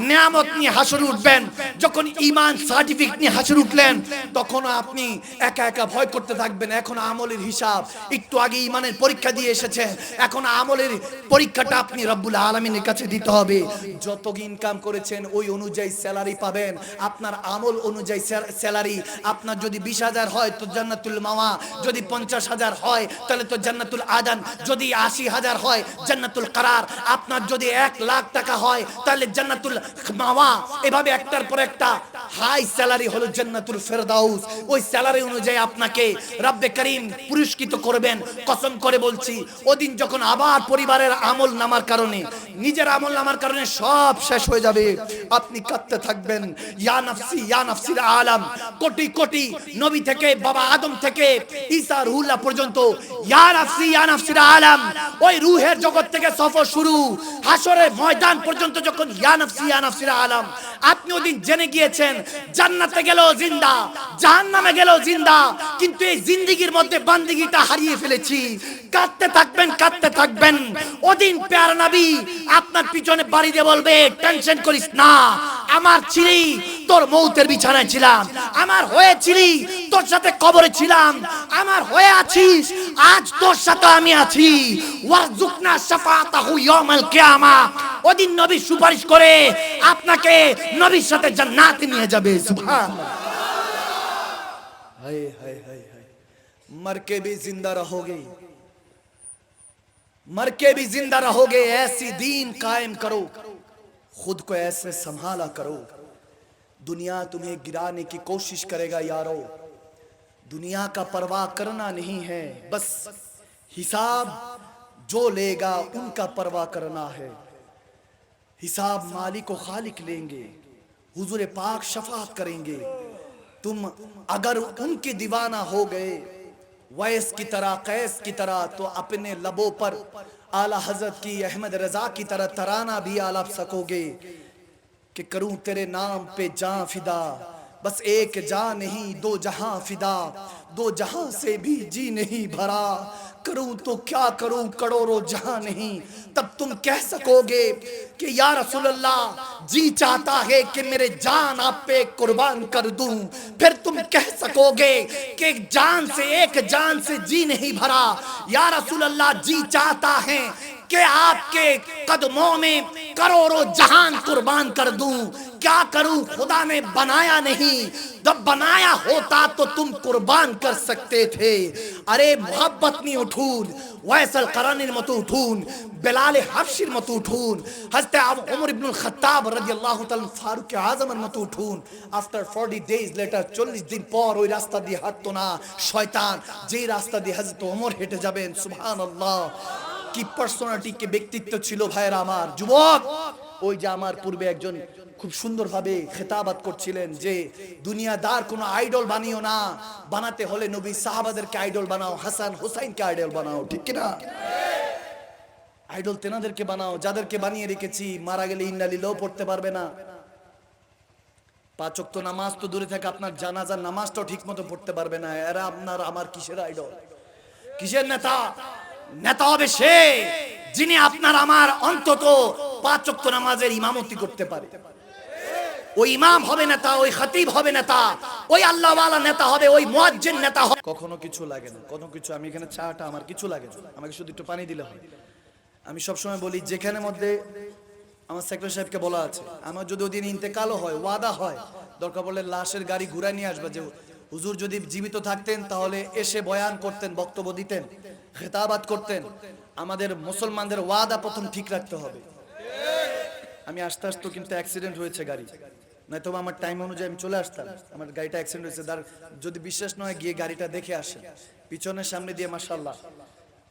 [SPEAKER 1] নিয়ামত নিয়ে হাসরে উঠবেন। যখন ঈমান সার্টিফিকেট নিয়ে হাসরে উঠলেন তখন আপনি একা একা ভয় করতে থাকবেন। এখন আমলের হিসাব, একটু আগে ঈমানের পরীক্ষা দিয়ে এসেছেন, এখন আমলের পরীক্ষাটা আপনি রব্বুল আলামিনের কাছে দিতে হবে। যত ইনকাম করেছেন ওই অনুযায়ী স্যালারি পাবেন, আপনার আমল অনুযায়ী স্যালারি। আপনার যদি 20,000 হয় তো জান্নাতুল মাওয়া, যদি 50,000 হয় তাহলে তো জান্নাতুল আদান, যদি 80,000 হয় জান্নাতুল কারার, আপনার যদি 1,00,000 টাকা হয় তাহলে জান্নাতুল মাওয়া। এভাবে একটার পর একটা হাই স্যালারি হলো জান্নাতুল ফেরদাউস। ওই স্যালারি অনুযায়ী আপনাকে রব্বে করিম পুরস্কৃত করবেন। কসম করে বলছি, ওদিন যখন আবার পরিবারের আমল নামার কারণে, নিজের আমল নামার কারণে সব শেষ হয়ে যাবে, আপনি কাঁদতে থাকবেন ইয়া নাফসি ইয়া নাফসির আলাম। কোটি কোটি নবী থেকে বাবা আদম থেকে ঈসা রুহুল্লাহ পর্যন্ত ইয়া নাফসি ইয়া নাফসির আলাম। ওই রূহের জগৎ থেকে সফর শুরু, হাসরের ময়দান পর্যন্ত যখন ইয়া নাফসি ইয়া নাফসির আলাম। আপনি ওদিন জেনে গিয়েছেন জান্নাতে গেলেও জিন্দা, জাহান্নামে গেলেও জিন্দা, কিন্তু এই জিন্দেগির মধ্যে বান্দেগিটা হারিয়ে ফেলেছি। কাঁদতে থাকবেন, কাঁদতে থাকবেন। ওদিন প্যারা নবী আপনার পিছনে বাড়ি দিয়ে বলবে টেনশন করিস না, আমার ছিলি তোর মৌতের বিছানায় ছিলাম, আমার হয়েছিলি তোর সাথে কবরে ছিলাম, আমার হয়ে আছিস আজ তোর সাথে আমি আছি। ওয়ারজুকনা শাফাআতাহু ইয়াউমাল কিয়ামা। ওদিন নবী সুপারিশ করে আপনাকে নবীর সাথে জান্নাতে নিয়ে যাবে। সুবহানাল্লাহ। हाय हाय हाय हाय। मर के भी जिंदा रहोगे, मर के भी जिंदा रहोगे, ऐसी दीन कायम करो, खुद को ऐसे संभाला करो। दुनिया तुम्हें गिराने की कोशिश करेगा यारो, दुनिया का परवाह करना नहीं है, बस हिसाब जो लेगा उनका परवाह करना है। हिसाब मालिक व खालिक लेंगे, हुजूर पाक शफाअत करेंगे। तुम अगर उनके दीवाना हो गए वैस की तरह, कैस की तरह, तो अपने लबों पर आला हजरत की, अहमद रजा की तरह तराना भी आलाप सकोगे कि करूं तेरे नाम पे जान फिदा। बस एक जान नहीं दो जहां फिदा, दो जहां से भी जी नहीं भरा, करूं तो क्या करूं करोड़ों जहां नहीं। तब तुम कह सकोगे कि या रसूल अल्लाह जी चाहता है कि मेरे जान आप पे कुर्बान कर दूं। फिर तुम कह सकोगे कि जान से, एक जान से जी नहीं भरा, या रसूल अल्लाह जी चाहता है कि आपके कदमों में करोड़ों जहान कुर्बान कर दूं। क्या करूं, खुदा ने बनाया नहीं, जब बनाया होता तो तुम कुर्बान कर सकते थे। अरे मोहब्बत नहीं उठून, वैसल करानीर मतो उठून, बेलाल हबशीर मतो उठून, हजरत उमर इब्नुल खत्ताब রাদিয়াল্লাহু তাআলা ফারুক আযমের মতো উঠুন। আফটার 40 days later, 40 দিন পর ওই রাস্তা দিয়ে হাঁটতো না শয়তান, যেই রাস্তা দিয়ে হযরত ওমর হেঁটে যাবেন। সুবহানাল্লাহ। কি পার্সোনালিটি, কি ব্যক্তিত্ব ছিল ভাইরা আমার। যুবক, ওই যে আমার পূর্বে একজন খুব সুন্দরভাবে খেতাবাত করছিলেন যে দুনিয়াদার কোনো আইডল বানিও না, বানাতে হলে নবী সাহাবাদেরকে আইডল বানাও, হাসান হুসাইনকে আইডল বানাও, ঠিক কি না? আইডল তেনাদেরকে বানাও যাদেরকে বানিয়ে রেখেছি মারা গেলে ইন্না লিল্লাহ পড়তে পারবে না। 5 ওয়াক্ত নামাজ তো দূরে থাকে, আপনার জানাজার নামাজটাও ঠিক মতো পড়তে পারবে না। এরা আপনার আমার কিসের আইডল, কিসের নেতা? নেতা হবে সে যিনি আপনার আমার অন্তত 5 ওয়াক্ত নামাজের ইমামতি করতে পারে। ওই ইমাম হবে নেতা, ওই খতিব হবে নেতা, ওই আল্লাহওয়ালা নেতা হবে, ওই মুয়াজ্জিন নেতা হবে। কখনো কিছু লাগে না, কোনো কিছু, আমি এখানে চাটা আমার কিছু লাগে না, আমাকে শুধু একটু পানি দিলে হয়। আমি সবসময় বলি, যেখানে মধ্যে আমার সেক্রেটারি সাহেবকে বলা আছে, আমার যদি ওদিন ইন্তেকালও হয়, ওয়াদা হয়, দরকার পড়লে লাশের গাড়ি ঘুরায় নিয়ে আসবে, যে হুজুর যদি জীবিত থাকতেন তাহলে এসে বয়ান করতেন, বক্তব্য দিতেন, খেতাবাত করতেন। আমাদের মুসলমানদের ওয়াদা প্রথম ঠিক রাখতে হবে। আমি আস্তে আস্তে কিন্তু অ্যাক্সিডেন্ট হয়েছে গাড়ি, নয়তো আমার টাইম অনুযায়ী আমি চলে আসতাম। আমার গাড়িটা অ্যাক্সিডেন্ট হয়েছে, যদি বিশ্বাস নয় গিয়ে গাড়িটা দেখে আসে। পিছনের সামনে দিয়ে মাশাআল্লাহ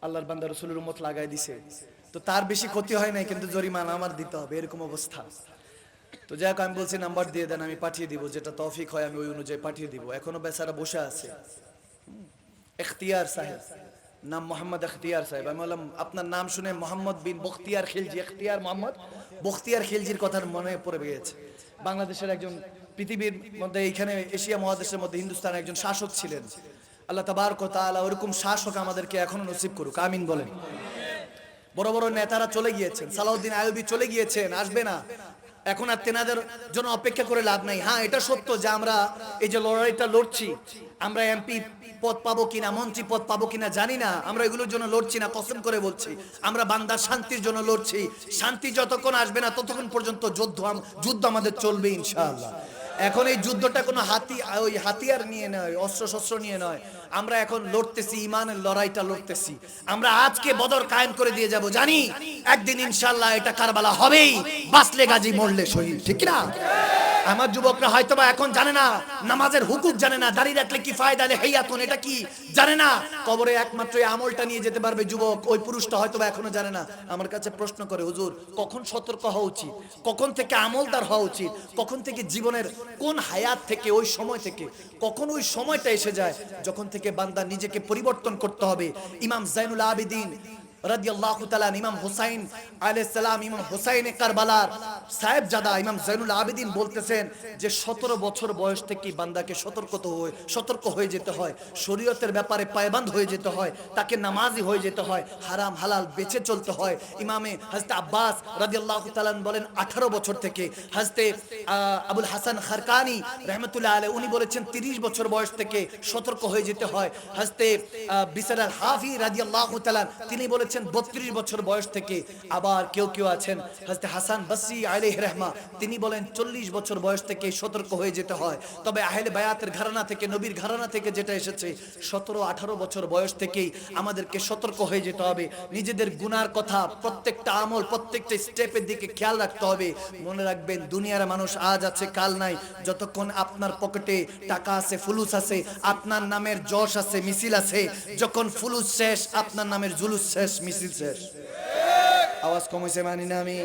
[SPEAKER 1] আল্লাহর বান্দা রাসূলের উম্মত লাগাই দিছে, তো তার বেশি ক্ষতি হয় নাই, কিন্তু জরিমানা আমার দিতে হবে, এরকম অবস্থা। তো যাই হোক, আমি বলছি নাম্বার দিয়ে দেন, আমি পাঠিয়ে দিব, যেটা তৌফিক হয় আমি ওই অনুযায়ী পাঠিয়ে দিব। এখনো বেচারা বসে আছে, ইখতিয়ার সাহেব, নাম মোহাম্মদ ইখতিয়ার সাহেব। আমি বললাম আপনার নাম শুনে মোহাম্মদ বিন বখতিয়ার খিলজি, ইখতিয়ার মোহাম্মদ বখতিয়ার খিলজির কথা মনে পড়ে গিয়েছে। বাংলাদেশের একজন, পৃথিবীর মধ্যে এইখানে এশিয়া মহাদেশের মধ্যে হিন্দুস্তানের একজন শাসক ছিলেন। আল্লাহ তাবারক ওয়া তাআলা ওরকম শাসক আমাদেরকে এখনো নসিব করুক, আমিন বলেন। বড় বড় নেতারা চলে গিয়েছেন, সালাউদ্দিন আইয়ুবী চলে গিয়েছেন, আসবে না, এখন আর তেনাদের জন্য অপেক্ষা করে লাভ নাই। হ্যাঁ, এটা সত্য যে আমরা এই যে লড়াইটা লড়ছি, আমরা এমপি পদ পাবো কিনা, মন্ত্রী পদ পাবো কিনা জানি না, আমরা এগুলোর জন্য লড়ছি না, কসম করে বলছি আমরা বান্দার শান্তির জন্য লড়ছি। শান্তি যতক্ষণ আসবে না ততক্ষণ পর্যন্ত যুদ্ধ আমাদের চলবে ইনশাআল্লাহ। এখন এই যুদ্ধটা কোনো হাতিয়ার নিয়ে নয়, অস্ত্র শস্ত্র নিয়ে নয়, আমরা এখন লড়তেছি, ইমানের লড়াইটা লড়তেছি। আমরা আজকে বদর কায়েম করে দিয়ে যাব, জানি একদিন ইনশাআল্লাহ এটা কারবালা হবেই, বাঁচলে গাজী মরলে শহীদ, ঠিক না? আমার যুবকরা হয়তোবা এখন জানে না নামাজের হুকুম, জানে না দাঁড়িয়ে রাখলে কি ফায়দা, হেয়াতুন এটা কি জানে না, কবরে একমাত্র এই আমলটা নিয়ে যেতে পারবে যুবক, ওই পুরুষটা হয়তোবা এখনো জানে না। আমার কাছে প্রশ্ন করে, হুজুর কখন সতর্ক হওয়া উচিত, কখন থেকে আমলদার হওয়া উচিত, কখন থেকে জীবনের কোন হায়াত থেকে, ওই সময় থেকে কখন ওই সময়টা এসে যায় যখন থেকে বান্দা নিজেকে পরিবর্তন করতে হবে। ইমাম জাইনুল আবেদিন রাদিয়াল্লাহু তাআলা, ইমাম হুসাইন আলাইহিস সালাম, ইমাম হুসাইনে কারবালার সাহেবজাদা ইমাম জাইনুল আবেদিন বলতেছেন যে 17 বছর বয়স থেকে বান্দাকে সতর্ক হয়ে যেতে হয়, শরীয়তের ব্যাপারে পায়বান্দ হয়ে যেতে হয়, তাকে নামাজি হয়ে যেতে হয়, হারাম হালাল বেঁচে চলতে হয়। ইমামে হযরত আব্বাস রাদিয়াল্লাহু তাআলা বলেন 18 বছর থেকে। হযরতে আবুল হাসান খারকানি রাহমাতুল্লাহ আলাইহি উনি বলেছেন 30 বছর বয়স থেকে সতর্ক হয়ে যেতে হয়। হযরতে বিসর আল হাফি রাদিয়াল্লাহু তাআলা তিনি বলেছেন 32 বছর বয়স থেকে। আবার কেউ আছেন হযরত হাসান বসরি আলাইহি রাহমা, তিনি বলেন 40 বছর বয়স থেকে সতর্ক হয়ে যেতে হয়। তবে আহলে বায়াতের ঘরানা থেকে, নবীর ঘরানা থেকে যেটা এসেছে 17-18 বছর বয়স থেকেই আমাদেরকে সতর্ক হয়ে যেতে হবে। নিজেদের গুনার কথা, প্রত্যেকটা আমল, প্রত্যেকটা স্টেপের দিকে খেয়াল রাখতে হবে। মনে রাখবেন দুনিয়ার মানুষ আজ আছে কাল নাই, যতক্ষণ আপনার পকেটে টাকা আছে, ফুলুস আছে, আপনার নামের যশ আছে, মিছিল আছে, যখন ফুলুস শেষ আপনার নামের জুলুস শেষ, মিছিল শেষ। আওয়াজ কমেছে মানি না আমি?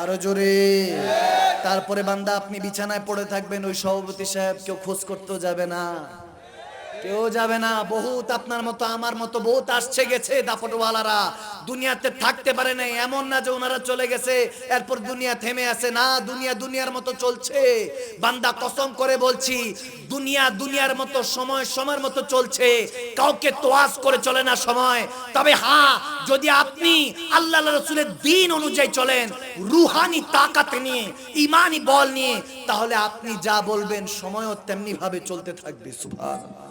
[SPEAKER 1] আরো জোরে। তারপরে বান্দা আপনি বিছানায় পড়ে থাকবেন, ওই সভাপতি সাহেব কেউ খোঁজ করতেও যাবে না, কেউ যাবে না। বহুত আপনার মতো আমার মতো বহুত আসছে গেছে দাপটওয়ালারা, দুনিয়াতে থাকতে পারে নাই, এমন না যে ওনারা চলে গেছে এরপর দুনিয়া থেমে আছে, না, দুনিয়ার মতো চলছে। বান্দা কসম করে বলছি দুনিয়ার মতো, সময়ের মতো চলছে, কাউকে তোয়াজ করে চলে না সময়। তবে হ্যাঁ, যদি আপনি আল্লাহ রাসূলের দ্বীন অনুযায়ী চলেন, রুহানি তাকাত নিয়ে, ঈমানি বল নিয়ে, তাহলে আপনি যা বলবেন সময়ও তেমনি ভাবে চলতে থাকবে। সুবহানাল্লাহ।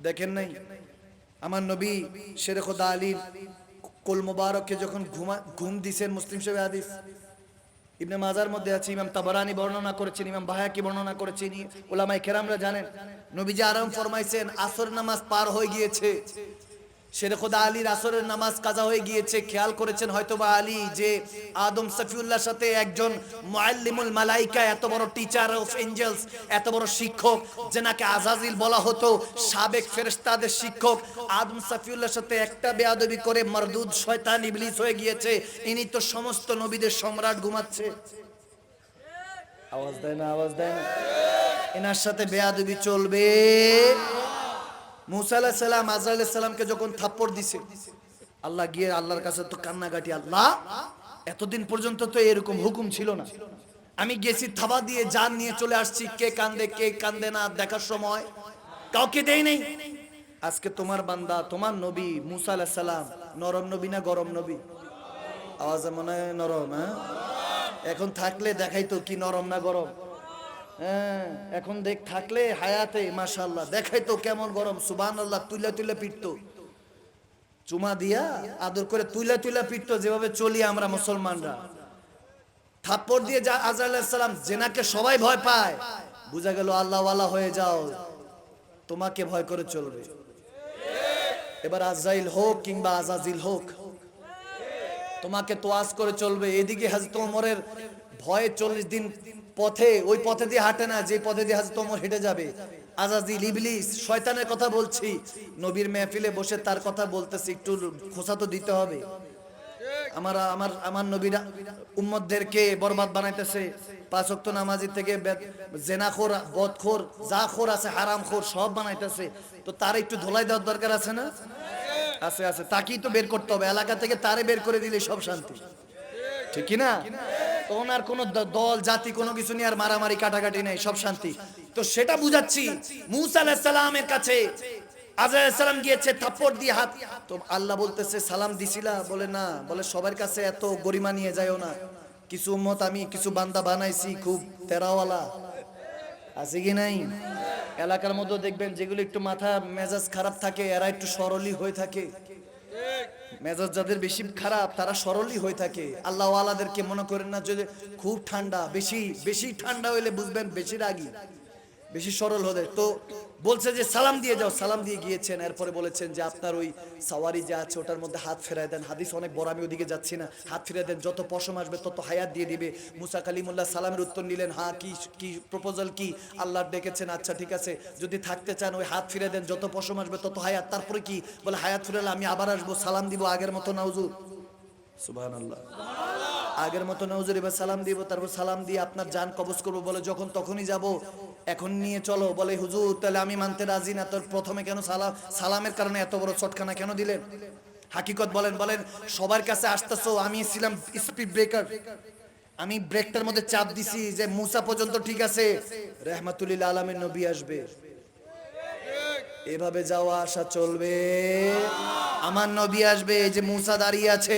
[SPEAKER 1] দেখেন নাই আমার নবী শেরে খোদা আলীর কোল মোবারককে যখন ঘুম দিছেন, মুসলিম শরীফে হাদিস, ইবনে মাজার মধ্যে আছে, ইমাম তাবারানি বর্ণনা করেছেন, ইমাম বাহাকি বর্ণনা করেছেন, উলামায়ে কেরামরা জানেন নবীজি আরাম ফরমাইছেন, আসর নামাজ পার হয়ে গিয়েছে, শেরে খোদা আলীর আসরের নামাজ কাজা হয়ে গিয়েছে। খেয়াল করেছেন হয়তোবা আলী যে আদম সফিউল্লাহর সাথে একজন মুআল্লিমুল মালাইকা, এত বড় টিচার অফ এঞ্জেলস, এত বড় শিক্ষক যেনাকে আজাজিল বলা হতো, সাবেক ফেরেশতাদের শিক্ষক, আদম সফিউল্লাহর সাথে একটা বেয়াদবি করে মারদুদ শয়তান ইবলিস হয়ে গিয়েছে। ইনি তো সমস্ত নবীদের সম্রাট ঘুমাচ্ছে। আওয়াজ দেয় না? এনার সাথে বেয়াদবি চলবে? মুসা আলাইহিস সালাম আজরাইল আলাইহিস সালামকে যখন থাপ্পড় দিছে, আল্লাহ গিয়ে আল্লাহর কাছে তো কান্নাকাটি, আল্লাহ এতদিন পর্যন্ত তো এরকম হুকুম ছিল না, আমি গেছি থাবা দিয়ে জান নিয়ে চলে আসছি, কে কান্দে কে কান্দে না দেখার সময় কাউকে দেই নেই। আজকে তোমার বান্দা, তোমার নবী মুসা আলাইহিস সালাম নরম নবী না গরম নবী? আওয়াজ মনে হয় নরম। হ্যাঁ, এখন থাকলে দেখাই তো কি নরম না গরম। হ্যাঁ, এখন থাকলে হায়াতে মাশাআল্লাহ দেখাই তো কেমন গরম। সুবহানাল্লাহ। তুইলা পিটতো, চুমা দিয়া আদর করে তুইলা পিটতো, যেভাবে চলি আমরা মুসলমানরা। থাপ্পড় দিয়ে আজরাইল আলাইহিস সালাম, জেনাকে সবাই ভয় পায়, বুঝা গেল আল্লাহ ওয়ালা হয়ে যাও, তোমাকে ভয় করে চলবে। এবার আজরাইল হোক কিংবা আজাজিল হোক, তোমাকে তোয়াজ করে চলবে। এদিকে হযরত ওমরের ভয়ে 40 দিন পথে, ওই পথে দিয়ে হাঁটে না যে পথে দিয়ে হযরত ওমর হেঁটে যাবে। আজাজিল, ইবলিস, শয়তানের কথা বলছি, নবীর মেহফিলে বসে তার কথা বলতেছি, একটু খোঁচা তো দিতে হবে। আমার নবীরা উম্মতদেরকে বরবাদ বানাইতেছে। 5 ওয়াক্ত নামাজি থেকে জেনাখোর, বদখোর, জাখোর আছে, হারামখোর সব বানাইতেছে। তো তার একটু ধোলাই দেওয়ার দরকার আছে না? আছে। তাকেই তো বের করতে হবে এলাকা থেকে, তারে বের করে দিলে সব শান্তি, ঠিক কি না? তখন আর কোনো দল জাতি কোনো কিছু নিয়ে আর মারামারি কাটাকাটি নেই, সব শান্তি। তো সেটা বুঝাচ্ছি। মুসা আলাইহিস সালামের কাছে আজরাইল আলাইহিস সালাম গিয়েছে, থাপ্পড় দিয়ে হাত, তো আল্লাহ বলতেছে সালাম দিছিলা? বলে না। বলে সবার কাছে এত গরিমা নিয়ে যাইও না, কিছু উম্মত আমি কিছু বান্দা বানাইছি খুব তেরাওয়ালা, আছে কি নাই? এলাকার মধ্যে দেখবেন যেগুলো একটু মাথা মেজাজ খারাপ থাকে এরা একটু সরলই হয়ে থাকে, মেজাজ যাদের বেশি খারাপ তারা সরলই হয়ে থাকে। আল্লাহ ওয়ালাদেরকে মনে করেন না, যদি খুব ঠান্ডা, বেশি বেশি ঠান্ডা হইলে বুঝবেন বেশি রাগী, বেশি সরল হলে। তো বলছে যে সালাম দিয়ে যাও, সালাম দিয়ে গিয়েছেন। এরপরে বলেছেন যে আপনার ওই সাওয়ারি যা আছে ওটার মধ্যে হাত ফেরায় দেন, হাদিস অনেক বড়, আমি ওদিকে যাচ্ছি না, হাত ফেরায় দেন, যত পশম আসবে তত হায়াত দিয়ে দিবে। মুসা কালিমুল্লাহ সালামের উত্তর নিলেন, হ্যাঁ কি কি প্রপোজাল কি? আল্লাহ ডেকেছেন, আচ্ছা ঠিক আছে, যদি থাকতে চান ওই হাত ফিরে দেন, যত পশম আসবে তত হায়াত। তারপরে কি বলে? হায়াত ফিরালে আমি আবার আসবো, সালাম দিব আগের মতো না হুজুর? সুবহানাল্লাহ। আগের মতো না হুজুর, এবার সালাম দিব, তারপর সালাম দিয়ে আপনার জান কবজ করবো। বলে যখন তখনই যাব, এখন নিয়ে চলো। বলে হুজুর তাহলে আমি মানতে রাজি না, তোর প্রথমে কেন সালামের কারণে এত বড় চটকানা কেন দিলেন? হাকিকত বলেন। বলেন সবার কাছে আসতেছো, আমি ছিলাম স্পিড ব্রেকার, আমি ব্রেকটার মধ্যে চাপ দিছি যে মুসা পর্যন্ত ঠিক আছে, রাহমাতুল আলামিন নবী আসবে, এভাবে যাওয়া আসা চলবে। আমার নবী আসবে, এই যে মুসা দাঁড়িয়ে আছে,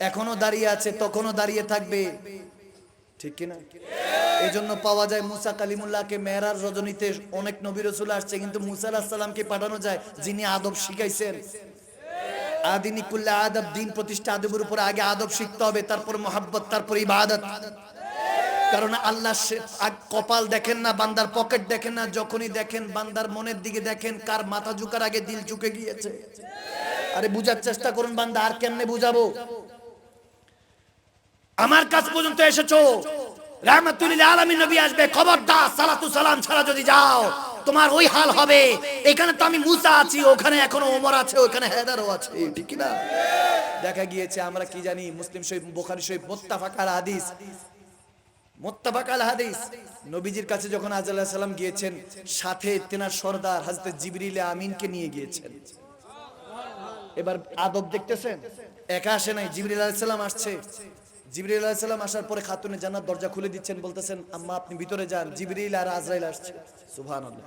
[SPEAKER 1] এখনো দাঁড়িয়ে আছে, তখনও দাঁড়িয়ে থাকবে, ঠিক কিনা? এই জন্য পাওয়া যায় মুসা কালিমুল্লাহকে মেরাজ রজনীতে অনেক নবী রাসূল আসছে, কিন্তু মুসা আলাইহিস সালামকে পাঠানো যায় যিনি আদব শিখাইছেন। আদিনি কুল্লে আদব, দিন প্রতিষ্ঠা আদবের উপর আগে আদব শিখতে হবে, তারপর মহব্বত, তারপর ইবাদত। কারণ আল্লাহ কপাল দেখেন না, বান্দার পকেট দেখেন না, যখনই দেখেন বান্দার মনের দিকে দেখেন, কার মাথা ঝুঁকার আগে দিল ঝুঁকে গিয়েছে। আরে বুঝার চেষ্টা করুন বান্দা, আর কেমনে বুঝাবো? আমার কাছ পর্যন্ত এসেছো, রাহমাতুল আলামিন নবী আসবে, খবরদার সালাতু সালাম ছাড়া যদি যাও তোমার ওই হাল হবে। এখানে তো আমি মুসা আছি, ওখানে এখনো ওমর আছে, ওখানে হেদারও আছে, ঠিক কি না? দেখা গিয়েছে আমরা কি জানি, মুসলিম শরীফ, বুখারী শরীফ, মুত্তাফাক আল হাদিস, মুত্তাফাক আল হাদিস, নবীজির কাছে যখন আজরাইল আলাইহিস সালাম গিয়েছেন, সাথে তেনার সরদার হযরত জিবরিল আমিনকে নিয়ে গিয়েছেন। এবার আদব দেখতেছেন, একা আসে নাই, জিবরিল আলাইহিস সালাম আসছে। জিবরিল আলাইহিস সালাম আসার পরে খাতুনে জান্নাত দরজা খুলে দিচ্ছেন, বলতেছেন আম্মা আপনি ভিতরে যান, জিবরিল আর আজরাইল আসছে। সুবহানাল্লাহ।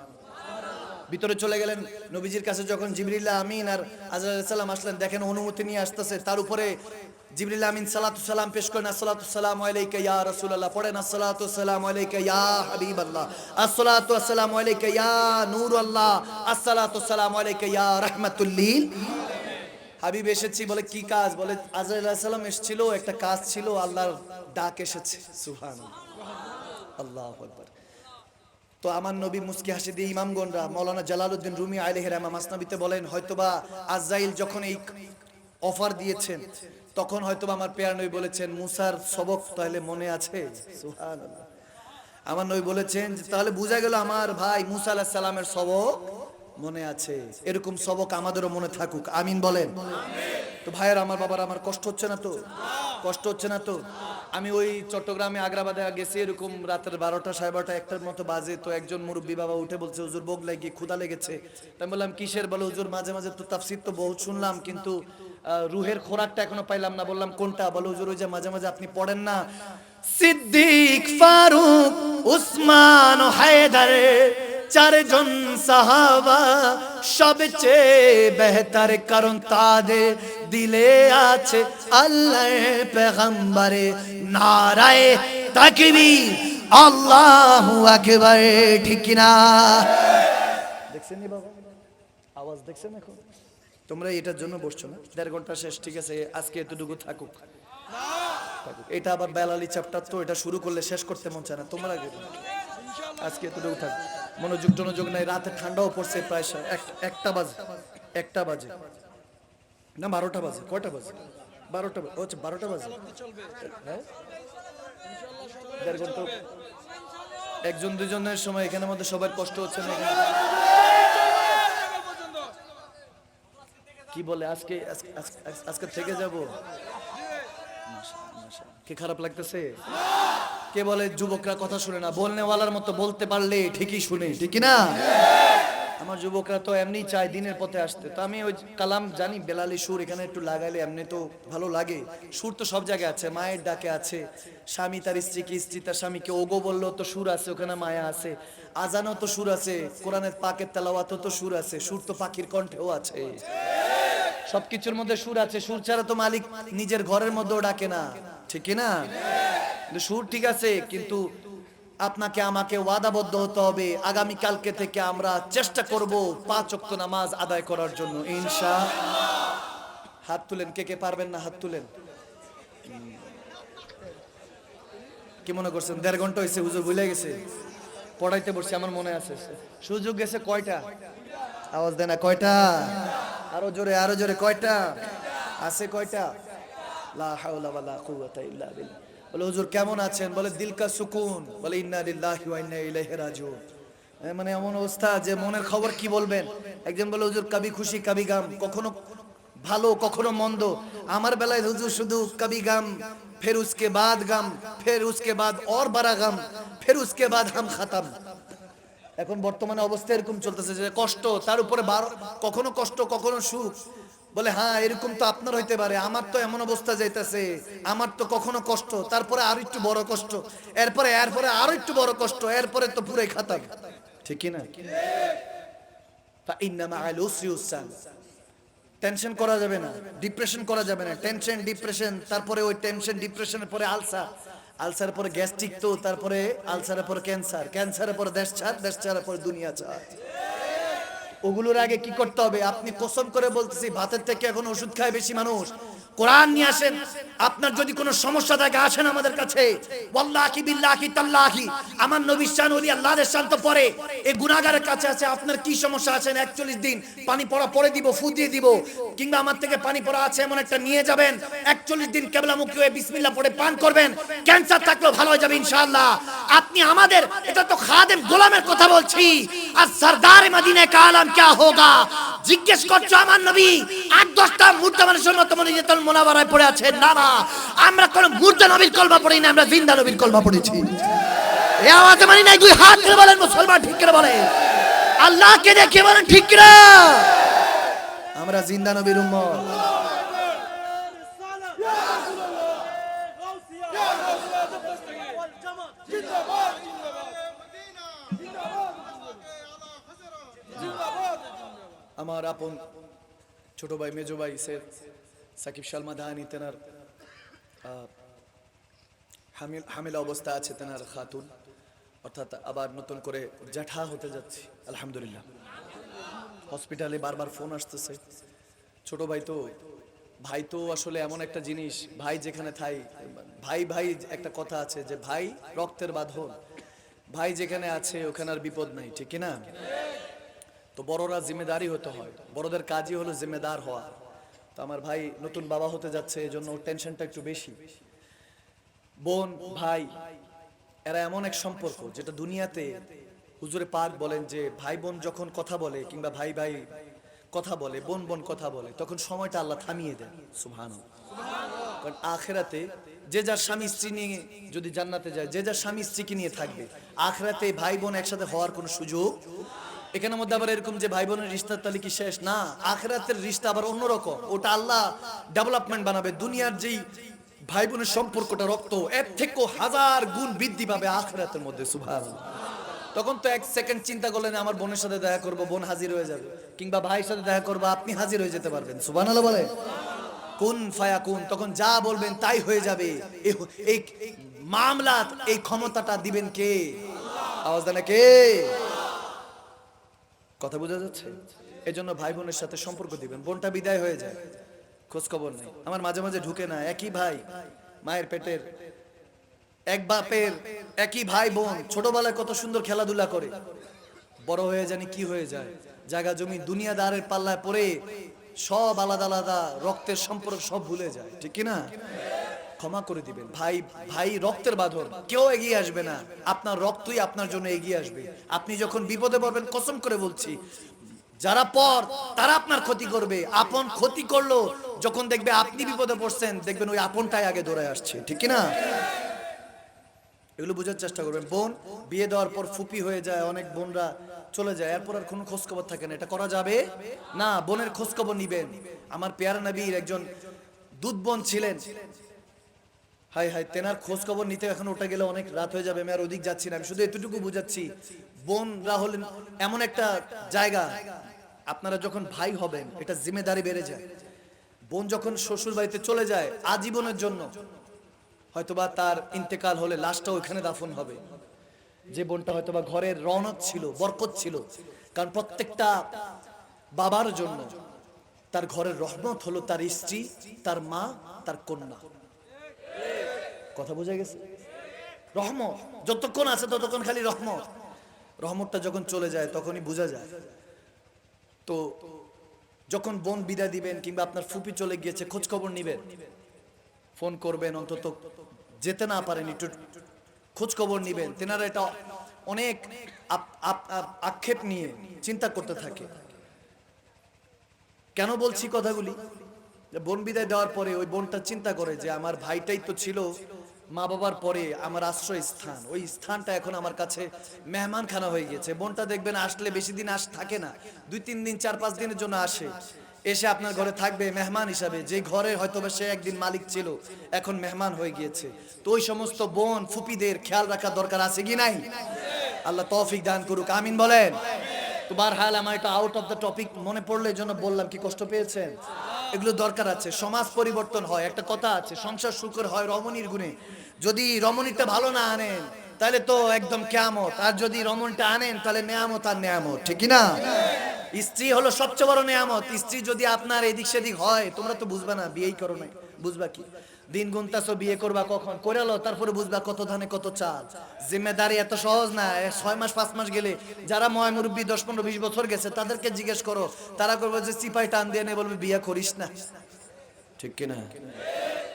[SPEAKER 1] ভিতরে চলে গেলেন। নবীজির কাছে যখন জিবরিল আমিন আর আজরাইল আলাইহিস সালাম আসলেন, দেখেন অনুমতি নিয়ে আসতেছে, তার উপরে জিবরিল আমিন সালাতু সালাম পেশ করেন, আসসালাতু সালামু আলাইকা ইয়া রাসূলুল্লাহ, পড়েন আসসালাতু সালামু আলাইকা ইয়া হাবিবাল্লাহ, আসসালাতু আসসালামু আলাইকা ইয়া নূরুল্লাহ, আসসালাতু সালামু আলাইকা ইয়া রাহমাতুল লিল হাবিব এসেছি। বলে কি কাজ? বলে আজরাইল আলাইহিস সালাম এসেছিল, একটা কাজ ছিল, আল্লাহর ডাক এসেছে। সুবহানাল্লাহ, আল্লাহু আকবার। তো আমার নবী মুস্কি হাসি দিয়ে ইমামগণরা, মাওলানা জালালউদ্দিন রুমি আলাইহির রহমা মাসনাবিতে বলেন, হয়তোবা আজরাইল যখন এই অফার দিয়েছেন তখন হয়তোবা আমার পেয়ার নবী বলেছেন মুসার সবক তাহলে মনে আছে। সুবহানাল্লাহ। আমার নবী বলেছেন যে তাহলে বোঝা গেল আমার ভাই মুসা আলাইহিস সালামের সবক মনে আছে, এরকম সবক আমাদেরও মনে থাকুক, আমিন বলেন। তো ভাইয়ের আমার, বাবার আমার, কষ্ট হচ্ছে না তো? কষ্ট হচ্ছে না তো? আমি ওই চট্টগ্রামে আগ্রাবাদে গেছি, এরকম রাতের 12টা 12:30 1টার মতো বাজে। তো একজন মুরব্বী বাবা উঠে বলছে হুজুর ভোগ লাগিয়ে ক্ষুধা লেগেছে। আমি বললাম কিসের? বলে হুজুর মাঝে মাঝে তো তাফসীর তো বহুত শুনলাম, কিন্তু রুহের খোরাকটা এখনো পাইলাম না। বললাম কোনটা? বলে হুজুর ওই যে মাঝে মাঝে আপনি পড়েন না, সিদ্দিক, ফারুক, উসমান ও হায়দার, চারজন সাহাবা সবচেয়ে বেহতর, কারণ তাদের দিলে আছে আল্লাহর পেগম্বরে নারায়ে তাকবীর, আল্লাহু আকবার, ঠিক না? দেখছেন নি বাবা আওয়াজ? দেখছেন? এখন তোমরা এটার জন্য বসছো না? 1.5 ঘন্টা শেষ, ঠিক আছে, আজকে এতটুকু থাকুক। এটা আবার বেলালি চ্যাপ্টার, তো এটা শুরু করলে শেষ করতে মন চায় না। তোমরা আজকে এতটুকু থাক, মনোযোগ টনোযোগ নাই। রাতে ঠান্ডাও পড়ছে, প্রায় 1টা বাজে, 1টা বাজে না 12টা বাজে। কয়টা বাজে? 12টা। আচ্ছা 12টা বাজে। হ্যাঁ 1.5 ঘন্টা, একজন দুজনের সময় এখানের মধ্যে সবার কষ্ট হচ্ছে না? কি বলে আজকে আজকে থেকে যাব? কি খারাপ লাগতেছে? কে বলে যুবকরা কথা শুনে না? বলনেওয়ালার মতো বলতে পারলে ঠিকই শুনে, ঠিক না? আমার যুবকরা তো এমনি চায় দিনের পথে আসতে, তো আমি ওই কালাম জানি বেলালি সুর এখানে একটু লাগাইলে এমনি তো ভালো লাগে। সুর তো সব জায়গায় আছে, মায়ের ডাকে আছে, স্বামী তার স্ত্রীকে, স্ত্রী তার স্বামীকে ওগো বললেও তো সুর আছে, ওখানে মায়া আছে। আজানও তো সুর আছে, কোরআনের পাকের তেলাওয়াতও তো সুর আছে, সুর তো পাখির কণ্ঠেও আছে। সবকিছুর মধ্যে সুর আছে, সুর ছাড়া তো মালিক নিজের ঘরের মধ্যেও ডাকে না, ঠিক কি না? কিন্তু সুর ঠিক আছে, কিন্তু আপনাকে আমাকে ওয়াদাবদ্ধ হতে হবে আগামী কালকে থেকে আমরা চেষ্টা করব 5 ওয়াক্ত নামাজ আদায় করার জন্য ইনশাআল্লাহ। হাত তুলেন, কে কে পারবেন না হাত তুলেন। কি মনে করছেন 1.5 ঘন্টা হয়েছে, হুজুর ভুলে গেছে, পড়াইতে বসছি, আমার মনে আছে। সুযোগ গেছে কয়টা? আওয়াজ দেন না, কয়টা? আরো জোরে, আরো জোরে, কয়টা আছে? কয়টা? লা হাওলা ওয়ালা কুওয়াতা ইল্লা বিল্লাহ। বলে হুজুর কেমন আছেন? বলে দিল কা সুকুন। বলে ইন্না লিল্লাহি ওয়া ইন্না ইলাইহি রাজিউন। মানে এমন অবস্থা যে মনের খবর কি বলবেন। একজন বলে হুজুর কবি খুশি কবি গাম, কখনো ভালো কখনো মন্দ। আমার বেলায় হুজুর শুধু কবি গাম, ফির উসকে বাদ গাম, ফির উসকে বাদ और बड़ा গাম, ফির উসকে বাদ হাম খতম। এখন বর্তমানে অবস্থা এরকম চলতেছে যে কষ্ট, তার উপরে কখনো কষ্ট কখনো সুখ। বলে হ্যাঁ এরকম তো আপনার হইতে পারে, আমার তো এমন অবস্থা যাইতেছে, আমার তো কখনো কষ্ট, তারপরে আরো একটু বড় কষ্ট, এরপরে আরো একটু বড় কষ্ট, এরপরে তো পুরাই খাতাম, ঠিক কি না? ফাইন্না মাআল উসরি ইউসরান। টেনশন করা যাবে না, ডিপ্রেশন করা যাবে না। টেনশন ডিপ্রেশন, তারপরে ওই টেনশন ডিপ্রেশনের পরে আলসার, আলসারের পরে গ্যাস্ট্রিক, তো তারপরে আলসারের পরে ক্যান্সার, ক্যান্সারের পরে দেশ ছাড়, দেশ ছাড়ার পরে দুনিয়া ছাড়। ওগুলোর আগে কি করতে হবে? আপনি কসম করে বলতেছি, ভাতের থেকে এখন ওষুধ খায় বেশি মানুষ। কোরআন নিয়ে আসেন। আপনার যদি কোনো সমস্যা থাকে আসেন আমাদের কাছে, ওয়াল্লাহি বিল্লাহি তাল্লাহি, আমার নবী শান ওলি আল্লাহর শান তো পরে এই গুনাহগারের কাছে আছে। আপনার কি সমস্যা আছেন 41 দিন পানি পড়া পরে দিব, ফু দিয়ে দিব, কিংবা আমার থেকে পানি পড়া আছে এমন একটা নিয়ে যাবেন, 41 দিন কিবলামুখী হয়ে বিসমিল্লাহ পড়ে পান করবেন, ক্যান্সার থাকলেও ভালো হয়ে যাবে ইনশাআল্লাহ। আপনি আমাদের, এটা তো খাদেম গোলামের কথা বলছি, আর সরদার মদিনা কা আলম क्या होगा। জিজ্ঞেস করছো আমার নবী 8-10টা মুর্দা মানুষের মতো মদিনাতুল মুনাওয়ারায় পড়ে আছে? না না, আমরা কোন মুর্দা নবীর কলমা পড়ি না, আমরা জিন্দা নবীর কলমা পড়েছি। এই আওয়াজে মানি নাই, দুই হাত তুলে বলেন মুসলমান ঠিক করে বলেন, আল্লাহকে দেখে বলেন ঠিক করে, আমরা জিন্দা নবীর উম্মত। আমার আপন ছোট ভাই, মেজো ভাই সৈয়দ সাকিব সালমা দাহানি, তেনার হামিলা অবস্থা আছে, তেনার খাতুন, অর্থাৎ আবার নতুন করে জ্যাঠা হতে যাচ্ছে আলহামদুলিল্লাহ। হসপিটালে বারবার ফোন আসতেছে। ছোট ভাই তো, ভাই তো আসলে এমন একটা জিনিস, ভাই যেখানে থাই, ভাই ভাই একটা কথা আছে যে ভাই রক্তের বাঁধন, ভাই যেখানে আছে ওখানে আর বিপদ নাই, ঠিক না? তো বড়রা জিম্মেদারি হতে হয়, বড়দের কাজই হলো জিম্মেদার হওয়া। তো আমার ভাই নতুন বাবা হতে যাচ্ছে, এই জন্য টেনশনটা একটু বেশি। বোন ভাই এরা এমন এক সম্পর্ক যেটা দুনিয়াতে হুজুরে পাক বলেন যে ভাই বোন যখন কথা বলে, কিংবা ভাই ভাই কথা বলে, বোন বোন কথা বলে, তখন সময়টা আল্লাহ থামিয়ে দেন। সুবহানাল্লাহ। কারণ আখিরাতে যে যার স্বামী স্ত্রী নিয়ে যদি জান্নাতে যায়, যে যার স্বামী স্ত্রীকে নিয়ে থাকবে, আখিরাতে ভাই বোন একসাথে হওয়ার কোনো সুযোগ। এখানের মধ্যে আবার এরকম যে ভাই বোনের রিশতার তালি কি শেষ না, আখিরাতের রিশতা আবার অন্যরকম, ওটা আল্লাহ ডেভেলপমেন্ট বানাবে। দুনিয়ার যেই ভাই বোনের সম্পর্কটা রক্ত, এর থেকেও 1000 গুণ বৃদ্ধি পাবে আখিরাতের মধ্যে। সুবহানাল্লাহ। তখন তো এক সেকেন্ড চিন্তা করলেন আমার বোনের সাথে দেখা করব, বোন হাজির হয়ে যাবে, কিংবা ভাইয়ের সাথে দেখা করব, আপনি হাজির হয়ে যেতে পারবেন। সুবহানাল্লাহ বলে কুন ফায়াকুন, তখন যা বলবেন তাই হয়ে যাবে। এই মামলা, এই ক্ষমতাটা দিবেন কে? আওয়াজ দেন কে? কথা বোঝা যাচ্ছে? এজন্য ভাই বোনের সাথে সম্পর্ক দিবেন। বোনটা বিদায় হয়ে যায়, খোঁজ খবর নেই, আমার মাঝে মাঝে ঢুকে না, একই ভাই, মায়ের পেটের এক বাপের একই ভাই বোন, ছোটবেলায় কত সুন্দর খেলাধুলা করে, বড় হয়ে জানি কি হয়ে যায়, জায়গা জমি দুনিয়াদারের পাল্লায় পড়ে সব আলাদা আলাদা, রক্তের সম্পর্ক সব ভুলে যায়, ঠিক কি না? ক্ষমা করে দিবেন। ভাই ভাই রক্তের বাঁধন, কেউ এগিয়ে আসবে না, আপনার রক্তই আপনার জন্য এগিয়ে আসবে। আপনি যখন বিপদে পড়বেন, কসম করে বলছি, যারা পর তারা আপনার ক্ষতি করবে। আপন ক্ষতি করলো, যখন দেখবে আপনি বিপদে পড়ছেন, দেখবেন ওই আপনটাই আগে দৌড়ে আসছে, ঠিক কি না? এগুলো বোঝার চেষ্টা করবেন। বোন বিয়ে দেওয়ার পর ফুপি হয়ে যায়, অনেক বোনরা চলে যায়, এরপর আর কোনো খোঁজ খবর থাকে না, এটা করা যাবে না। বোনের খোঁজ খবর নিবেন। আমার পেয়ারা নবীর একজন দুধ বোন ছিলেন, হাই হাই, তেনার খোঁজ খবর নিতে এখন ওটা গেলে অনেক রাত হয়ে যাবে, আমি আর ওদিক যাচ্ছি না। আমি শুধু এতটুকু বুঝাচ্ছি, বোনরা হলেন এমন একটা জায়গা, আপনারা যখন ভাই হবেন এটা জিম্মেদারি বেড়ে যায়। বোন যখন শ্বশুর বাড়িতে চলে যায় আজীবনের জন্য, হয়তোবা তার ইন্তেকাল হলে লাশটা ওইখানে দাফন হবে। যে বোনটা হয়তোবা ঘরের রৌনক ছিল, বরকত ছিল, কারণ প্রত্যেকটা বাবার জন্য তার ঘরের রহমত হলো তার স্ত্রী, তার মা, তার কন্যা। কথা বোঝা গেছে? রহমত যতক্ষণ আছে ততক্ষণ খালি রহমত। রহমতটা যখন চলে যায় তখনই বোঝা যায়। তো যখন বোন বিদায় দিবেন কিংবা আপনার ফুপি চলে গিয়েছে, খোঁজ খবর নিবেন, ফোন করবেন, অন্তত যেতে না পারেন একটু খোঁজ খবর নিবেন। তেনারা এটা অনেক আক্ষেপ নিয়ে চিন্তা করতে থাকে। কেন বলছি কথাগুলি? বোন বিদায় দেওয়ার পরে ওই বোনটা চিন্তা করে যে আমার ভাইটাই তো ছিল মা বাবার পরে আমার আশ্রয় স্থান, ওই স্থানটা এখন আমার কাছে মেহমানখানা হয়ে গেছে। বোনটা দেখবেন আসলে বেশি দিন থাকে না, 2-3 দিন 4-5 দিনের জন্য আসে, এসে আপনার ঘরে থাকবে মেহমান হিসাবে। যে ঘরে হয়তো সে একদিন মালিক ছিল এখন মেহমান হয়ে গিয়েছে। তো ওই সমস্ত বোন ফুপিদের খেয়াল রাখা দরকার আছে কি নাই? আল্লাহ তৌফিক দান করুক, আমিন বলেন। তো বারহাল আমার এটা আউট অফ দ্য টপিক মনে পড়লে জন্য বললাম, কি কষ্ট পেয়েছেন? এগুলো দরকার আছে। সমাজ পরিবর্তন হয়, একটা কথা আছে, সংসার সুখের হয় রমণীর গুণে। যদি রমণীটা ভালো না আনেন তাহলে তো একদম কিয়ামত, আর যদি রমণীটা আনেন তাহলে নেয়ামত আর নেয়ামত, ঠিক কি না? স্ত্রী হলো সবচেয়ে বড় নেয়ামত। স্ত্রী যদি আপনার এদিক সেদিক হয়, তোমরা তো বুঝবা না, বিয়েই করো নাই, বুঝবা কি? দিন গুনতাছো, বিয়ে করবা কখন, করালো তারপরে বুঝবা কত ধানে কত চাল। জিম্মেদারি এত সহজ না। 6 মাস 5 মাস গেলে যারা ময় মুরব্বী 10-15-20 বছর গেছে তাদেরকে জিজ্ঞেস করো, তারা করবে যে চিপাই টান দিয়ে নিয়ে বলবে বিয়ে করিস না, ঠিক কিনা?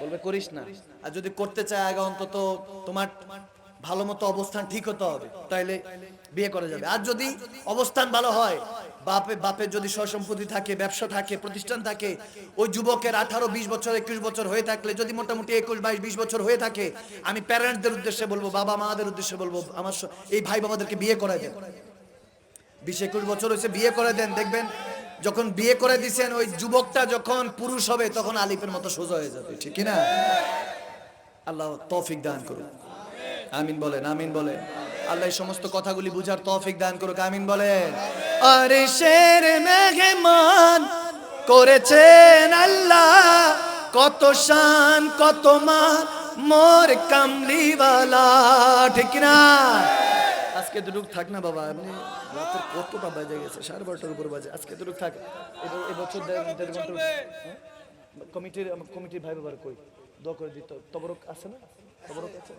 [SPEAKER 1] বলবে করিস না। আর যদি করতে চায় আগে অন্তত তোমার ভালো মতো অবস্থান ঠিক হতে হবে, তাইলে বিয়ে করা যাবে। আর যদি অবস্থান ভালো হয়, বাপের যদি সম্পত্তি থাকে, ব্যবসা থাকে, প্রতিষ্ঠান থাকে, ওই যুবকের 18-20 বছর 21 বছর হয়ে থাকলে, যদি মোটামুটি 21-22-20 বছর হয়ে থাকে, আমি প্যারেন্টসদের উদ্দেশ্যে বলবো, বাবা মাদের উদ্দেশ্যে বলবো, আমার এই ভাই বাবাদেরকে বিয়ে করায় দেন। 20-21 বছর হয়েছে, বিয়ে করে দেন। দেখবেন যখন বিয়ে করে দিচ্ছেন, ওই যুবকটা যখন পুরুষ হবে তখন আলিফের মতো সোজা হয়ে যাবে, ঠিক কিনা? আল্লাহ তৌফিক দান করুন, আমিন বলেন, আমিন বলেন। আল্লাহ এই সমস্ত কথাগুলি বুঝার তৌফিক দান করুক, আমিন বলেন। আরে শের মেহমান করেছেন আল্লাহ, কত শান কত মান মোর কামলিওয়ালা, ঠিক না? আজকে দুটুক থাক না বাবা, আপনি রাতের কতটা বাজে গেছে, 12:30 উপর বাজে। আজকে দুটুক থাক, এবছর কমিটির ভাই বাবার কই দোয়া করে দিত। তবরক আছে না? তবরক আছে?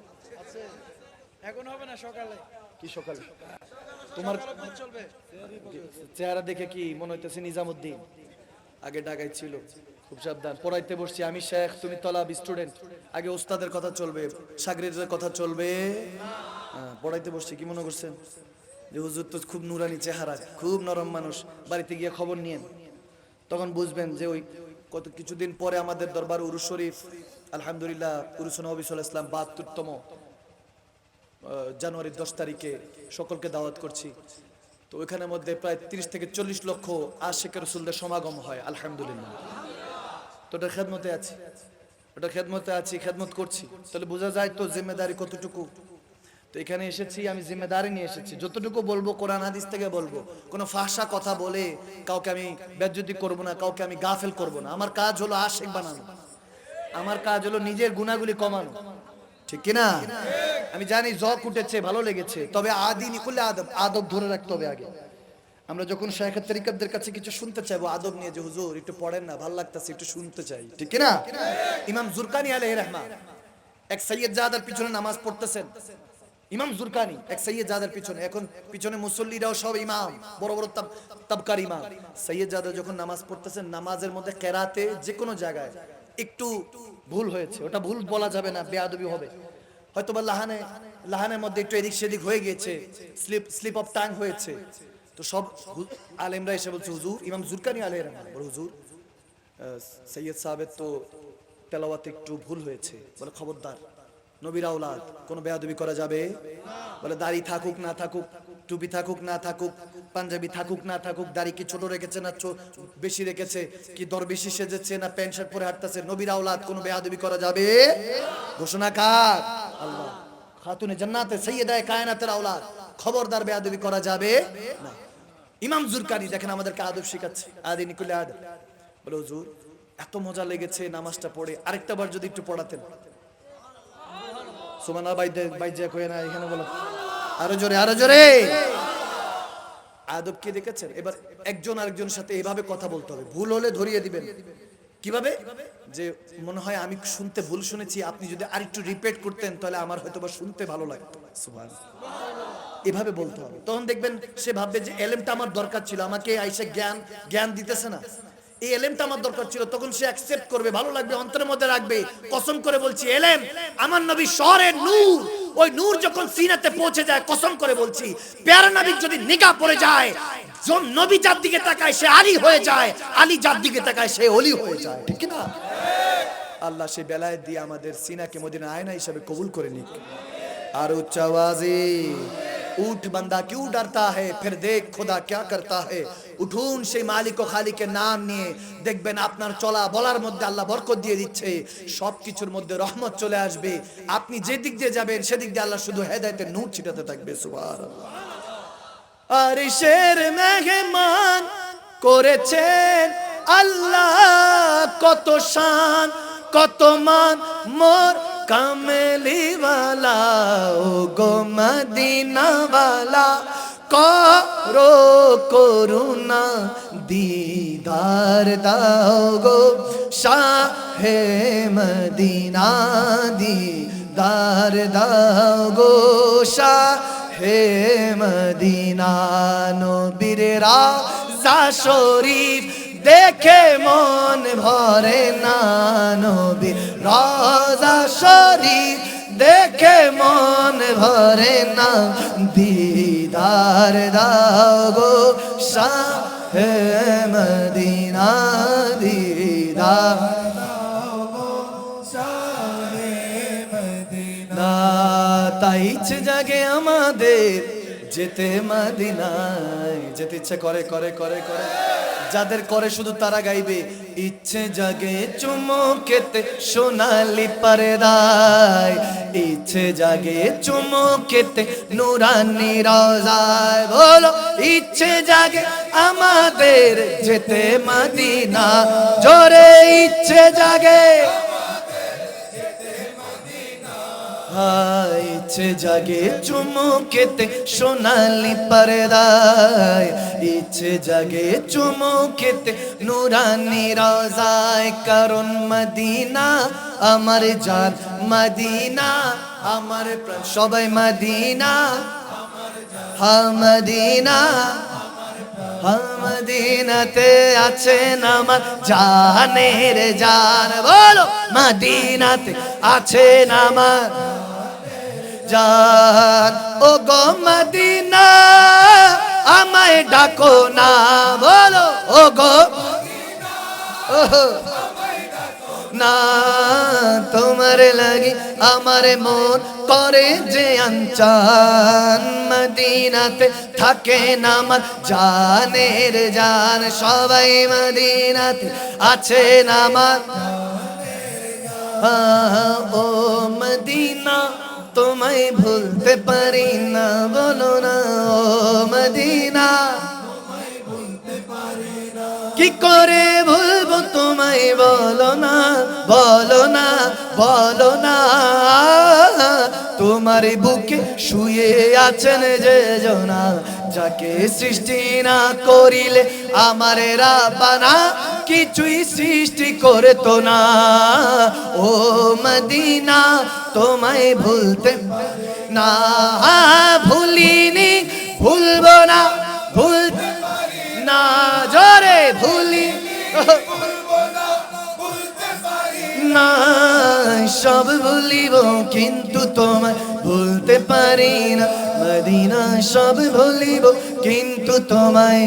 [SPEAKER 2] এখন হবে না, সকালে।
[SPEAKER 1] কি সকালে? তোমার
[SPEAKER 2] চলবে।
[SPEAKER 1] চেহারা দেখে কি মনে হইতেছে নিজামুদ্দিন আগে ঢাকায় ছিল। খুব সাবধান, পড়াইতে বসছি আমি শেখ, তুমি তলাব স্টুডেন্ট। আগে ওস্তাদের কথা চলবে, শাগরিরদের কথা চলবে। পড়াইতে বসছি, কি মনে করছেন যে হুজুর তো খুব নুরানি চেহারা, খুব নরম মানুষ? বাড়িতে গিয়ে খবর নিয়েন, তখন বুঝবেন যে ওই কত কিছুদিন পরে আমাদের দরবার উরুস শরীফ, আলহামদুলিল্লাহ, উরুস নবী সাল্লাল্লাহু আলাইহি ওয়াসাল্লাম 72তম জানুয়ারির 10 তারিখে সকলকে দাওয়াত করছি। তো ওইখানের মধ্যে প্রায় 30 থেকে 40 লক্ষ আশিক রাসূলদের সমাগম হয়, আলহামদুলিল্লাহ। তো ওটা খেদমতে আছি, খেদমত করছি। তাহলে বোঝা যায় তো জিম্মেদারি কতটুকু। তো এখানে এসেছি, আমি জিম্মেদারি নিয়ে এসেছি, যতটুকু বলবো কোরআন হাদিস থেকে বলবো। কোনো ফাহশা কথা বলে কাউকে আমি বেজ্জতি করব না, কাউকে আমি গাফেল করব না। আমার কাজ হলো আশিক বানানো, আমার কাজ হলো নিজের গুনাহগুলি কমানো, ঠিক কিনা? আমি জানি জক উঠেছে, ভালো লেগেছে, তবে আদিনি কুল্লে আদব ধরে রাখতে হবে আগে। আমরা যখন শায়খের তরিকতদের কাছে কিছু শুনতে চাইবো আদব নিয়ে, যে হুজুর একটু পড়েন না, ভালো লাগতেছে, একটু শুনতে চাই, ঠিক কিনা? ইমাম জুরকানি আলাইহির রহমান এক সৈয়দ জাদার পিছনে নামাজ পড়তেছেন। ইমাম জুরকানি এক সৈয়দ জাদার পিছনে, এখন পিছনে মুসল্লিরাও সব ইমাম, বড় বড় তাবকার ইমাম। সৈয়দ জাদা যখন নামাজ পড়তেছেন, নামাজের মধ্যে কেরাতে যে কোনো জায়গায় একটু ভুল হয়েছে, ওটা ভুল বলা যাবে না, বেয়াদবি হবে। হয়তো বা লাহানের মধ্যে একটু এদিক সেদিক হয়ে গেছে, স্লিপ অফ টাং হয়েছে। তো সব আলেমরা এসে বলছে, হুজুর, ইমাম জুরকানি আলাইহির রহমান বলে, হুজুর সৈয়দ সাহেবের তো তেলাওয়াতে একটু ভুল হয়েছে। বলে খবরদার, নবীর আওলাদ, কোনো বেয়াদবি করা যাবে? বলে দাড়ি থাকুক না থাকুক, টুপি থাকুক না থাকুক, পাঞ্জাবি থাকুক না থাকুক, দাড়ি কি ছোট রেখেছে না বেশি রেখেছে, কি দরবেশি সেজেছে না প্যান্ট শার্ট পরে হাঁটতেছে, নবীর আওলাদ, কোনো বেয়াদবি করা যাবে? ঘোষণা কার? আল্লাহ। খাতুনে জান্নাতে সাইয়্যিদায়ে কায়নাতের আওলাদ, খবরদার বেয়াদবি করা যাবে না। ইমাম জুরকানি দেখেন আমাদেরকে আদব শেখাচ্ছে, আদিনী কুল্লি আদব। বলে হুজুর এত মজা লেগেছে নামাজটা পড়ে, আরেকটা বার যদি একটু পড়াতেন। সুবহানাল্লাহ, বাইজা কই না এখানে বলো, আরো জোরে, আরো জোরে। আদব কি দেখেছেন? এবার একজন আরেকজনের সাথে এভাবে কথা বলতে হবে, ভুল হলে ধরিয়ে দিবেন। কিভাবে? যে মনে হয় আমি শুনতে ভুল শুনেছি, আপনি যদি আরেকটু রিপিট করতেন তাহলে আমার হয়তোবা শুনতে ভালো লাগতো। সুবহানাল্লাহ, এভাবে বলতে হবে। তখন দেখবেন সে ভাববে যে এলেমটা আমার দরকার ছিল, আমাকে আইসা জ্ঞান দিতেছে না, এই এলেমটা আমার দরকার ছিল। তখন সে অ্যাকসেপ্ট করবে, ভালো লাগবে, অন্তরের মধ্যে রাখবে। কসম করে বলছি, এলেম আমার নবী শহরের নূর, ওই নূর যখন সিনাতে পৌঁছে যায়, কসম করে বলছি, প্যারা নবীর যদি নিগাহ পড়ে যায়, নবী যার দিকে তাকায় সে আলী হয়ে যায়, আলী যার দিকে তাকায় সে ওলি হয়ে যায়। ঠিক কি না? আল্লাহ সেই বেলায়েত দিয়ে আমাদের সিনাকে মদিনা আয়না হিসেবে কবুল করে নিক। আর উচ্চ আওয়াজে উঠ বান্দা क्यों डरता है फिर देख खुदा क्या करता है। উঠুন সেই মালিক ও খালিকের নাম নিয়ে, দেখবেন আপনার চলা বলার মধ্যে আল্লাহ বরকত দিয়ে দিচ্ছে, সবকিছুর মধ্যে রহমত চলে আসবে। আপনি যে দিক দিয়ে যাবেন সেদিক দিয়ে আল্লাহ শুধু হেদায়েতের নূর ছিটাতে থাকবে। সুবহানাল্লাহ। আরশের মেহমান করেছেন আল্লাহ, কত শান কত মান মোর কামলিওয়ালা, ও গো মদিনাওয়ালা, করো করুণা দিদার দাও গো শাহে মদিনা, দিদার দাও গো শাহে মদিনা। নবীর রাজা শরীফ দেখে মন ভরে না, নবীর রাজা শরীফ দেখে মন ভরে না, দিদার দাও গো শাহে মদিনা, দিদার দাও গো শাহে মদিনা। তাই ইচ্ছে জাগে আমাদের যেতে মদিনায়, যেতে ইচ্ছে করে করে করে করে, যাদের করে শুধু তারা গাইবে, ইচ্ছে জাগে চুমুকেতে সোনালি পর্দায়, ইচ্ছে জাগে চুমুকেতে নুরানি রওজায়। বলো ইচ্ছে জাগে আমাদের যেতে মদিনা, জোরে ইচ্ছে জাগে, ইচ্ছে জাগে চুমুকেতে সোনালি পর্দায়, ইচ্ছে জাগে চুমুকেতে নুরানি রওজায়। কারণ মদিনা আমার জান, মদিনা আমার প্রাণ, সবাই মদিনা, হ্যাঁ মদিনা, হ্যাঁ মদিনাতে আছেন আমার জানের জান। বলো মদিনাতে আছেন আমার জান, ও গো মদিনা আমায় ডাকো না। বলো ও গো না, তোমার লাগি আমার মন করে যে আনচান, মদিনাতে থাকে না আমার জানের জান, সবাই মদিনাতে আছেন আমার। ও মদিনা তোমায় ভুলতে পারি না, বলো না ও মদিনা, কি করে ভুলবো তোমায়, বলো না বলো না বলো না। তোমার বুকে শুয়ে আছেন যে জনা, যাকে সৃষ্টি না করিলে আমার রাব্বানা কিছুই সৃষ্টি করতো না। ও মদিনা তোমায় ভুলতে না, ভুলিনি ভুলবো না, ভুলতে না, জোরে ভুলি না, সব ভুলিব কিন্তু তোমায় ভুলতে পারি না, মদিনা সব ভুলিব কিন্তু তোমায়।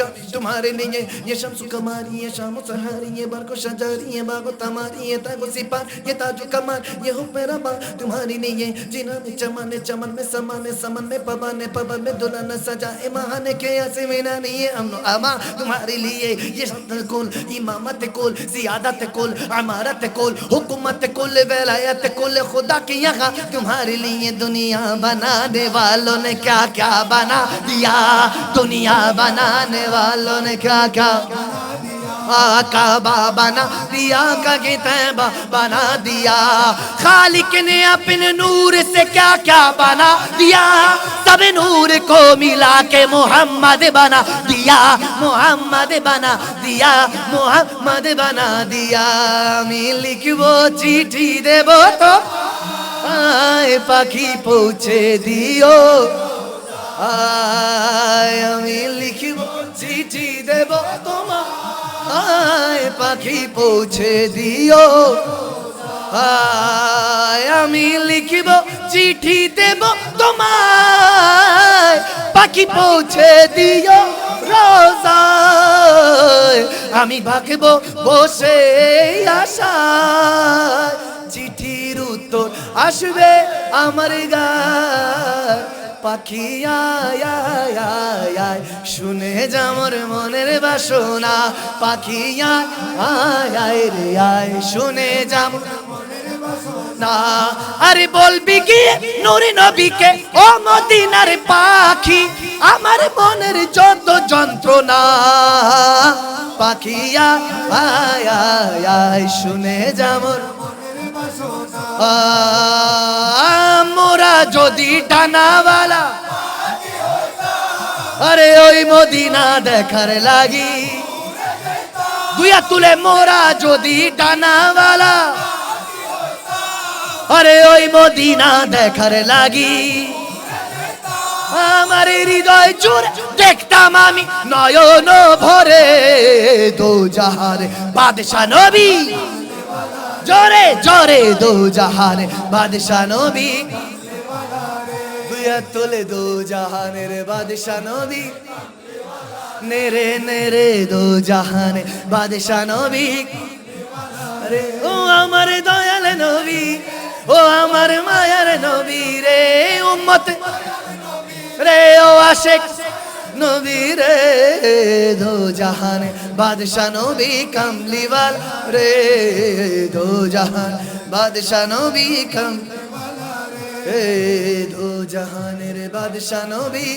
[SPEAKER 1] हमेशा तुम्हारे लिए ये शम्स कमारी ये शाम सहारी ये बारको शजारी ये बागो तमारी ये तागो सिपार ये ताजो कमार ये हो मेरा बा तुम्हारे लिए जिना में चमन में समन में पवन में दुल्हन सजाए महाने के ऐसे मेना नहीं है अमनो अमा तुम्हारे लिए ये शब्द कुल इमामत कुल सियादत कुल अमारत कुल हुकूमत कुल वलायत कुल खुदा की यहाँ तुम्हारे लिए दुनिया बनाने वालों ने क्या क्या बना दिया दुनिया बनाने वालों ने क्या क्या काबा बना दिया का तैबा बना दिया खालिक ने अपने नूर से क्या क्या बना दिया सब नूर को मिला के मोहम्मद बना दिया मोहम्मद बना दिया मोहम्मद बना दिया আমি লিখবো চিঠি দেবো তো আয় পাখি পৌঁছে দিও আয় আমি লিখবো চিঠি দেবো তোমার আয় পাখি পৌঁছে দিও আয় আমি লিখব চিঠি দেব তোমায় পাখি পৌঁছে দিও রোজায় আমি ভাগবো বসে আশায় চিঠির উত্তর আসবে আমার গায় পাখি আয় আয় আয় আয় শুনে যামর মনের বাসনা পাখি আয় আয় আয় রে আয় শুনে যামর মনের বাসনা আরে বলবি কি নূরে নবীকে ও মদিনার পাখি আমার মনের যত যন্ত্রণা পাখি আয় আয় আয় আয় শুনে যামর মোরা যদি টানাওয়ালা আরে ওই মদিনা দেখার লাগি দুইয়া তুলে মোরা যদি টানাওয়ালা আরে ওই মদিনা দেখার লাগি আমার হৃদয় জুড়ে দেখতাম আমি নয়ন ভরে দো জাহার বাদশা নবী জোরে জোরে দো জাহানে বাদশা নবী দুইয়া তোলে দো জাহানের বাদশা নবী নেরে নেরে দো জাহানে বাদশা নবী আরে ও আমার দয়াল নবী ও আমার মায়ার নবী রে উম্মত রে ও আশিক নবী রে দো জাহান বাদশা নবী কামলিওয়াল রে দো জাহান বাদশা নবী রে দো জাহানের বাদশা নবী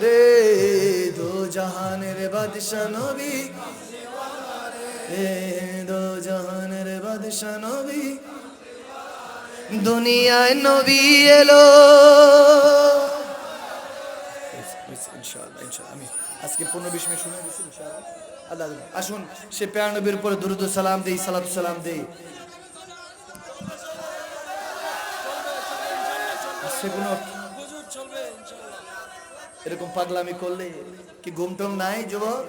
[SPEAKER 1] রে দো জাহানের বাদশা নবী রে দো জাহানের বাদশা নবী দুনিয়ায় নবী এলো ইনশাআল্লাহ আমি আজকে 15-20 মিনিট শুনে দিছি ইনশাআল্লাহ আল্লাহ আসুন সে প্যারা নবীর উপরে দুরূদ ও সালাম দেই সালাতু সালাম দেই সে কোনো হুজুর চলবে ইনশাআল্লাহ এরকম পাগলামি করলে কি ঘুমটম নাই যুবক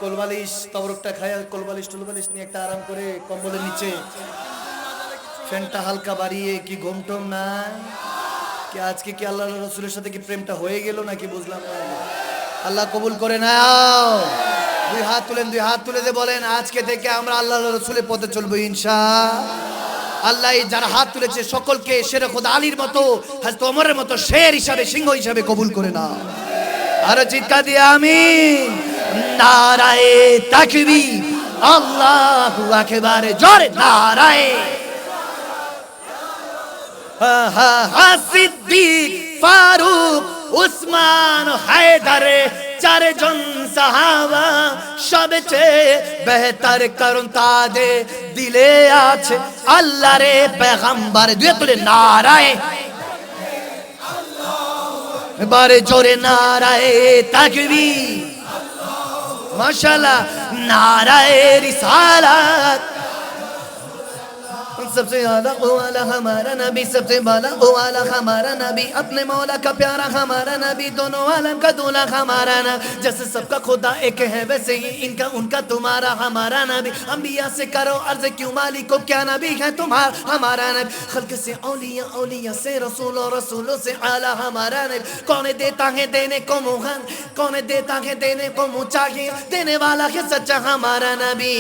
[SPEAKER 1] কোলবালিশ তবরকটা খায় কোলবালিশ টুলবালিশ নিয়ে একটা আরাম করে কম্বলের নিচে ফ্যানটা হালকা বাড়িয়ে কি ঘুমটম নাই কি আজকে কি আল্লাহ রাসূলের সাথে কি প্রেমটা হয়ে গেল নাকি বুঝলাম না আল্লাহ কবুল করে নাও দুই হাত তুলে দিয়ে বলেন আজকে থেকে আমরা আল্লাহ রাসূলের পথে চলবো ইনশাআল্লাহ আল্লাহ যারা হাত তুলেছে সকলকে শের খোদা আলীর মতো হযরত ওমরের মতো শের হিসাবে সিংহ হিসাবে কবুল করে নাও আর চিৎকার দিয়ে আমিন নারায়ে তাকবীর আল্লাহু আকবার জোরে নারায়ে সিদ্দিক ফারুক উসমান হায়দার চারজন সাহাবা সবচেয়ে বেহতর কারণ তাদের দিলে আছে আল্লাহর পয়গম্বর দুই তুলে নারায়ে বারে জোরে নারায়ে তাকবীর মাশাআল্লাহ নারায়ে রিসালাত सबसे आला ओ आला हमारा नबी, सबसे बाला ओ आला हमारा नबी, अपने मौला का प्यारा हमारा नबी, दोनों आलम का दूल्हा हमारा नबी। जैसे सबका खुदा एक है वैसे ही इनका उनका तुम्हारा हमारा नबी। अंबिया से करो अर्ज क्यों मालिक को, क्या नबी है तुम्हारा हमारा नबी। खल्क से औलिया, औलिया से रसूल और रसूलों से आला हमारा नबी। कौन देता है देने को मुँह, कौन देता है देने को मुँह चाहिए, देने वाला है सच्चा हमारा नबी।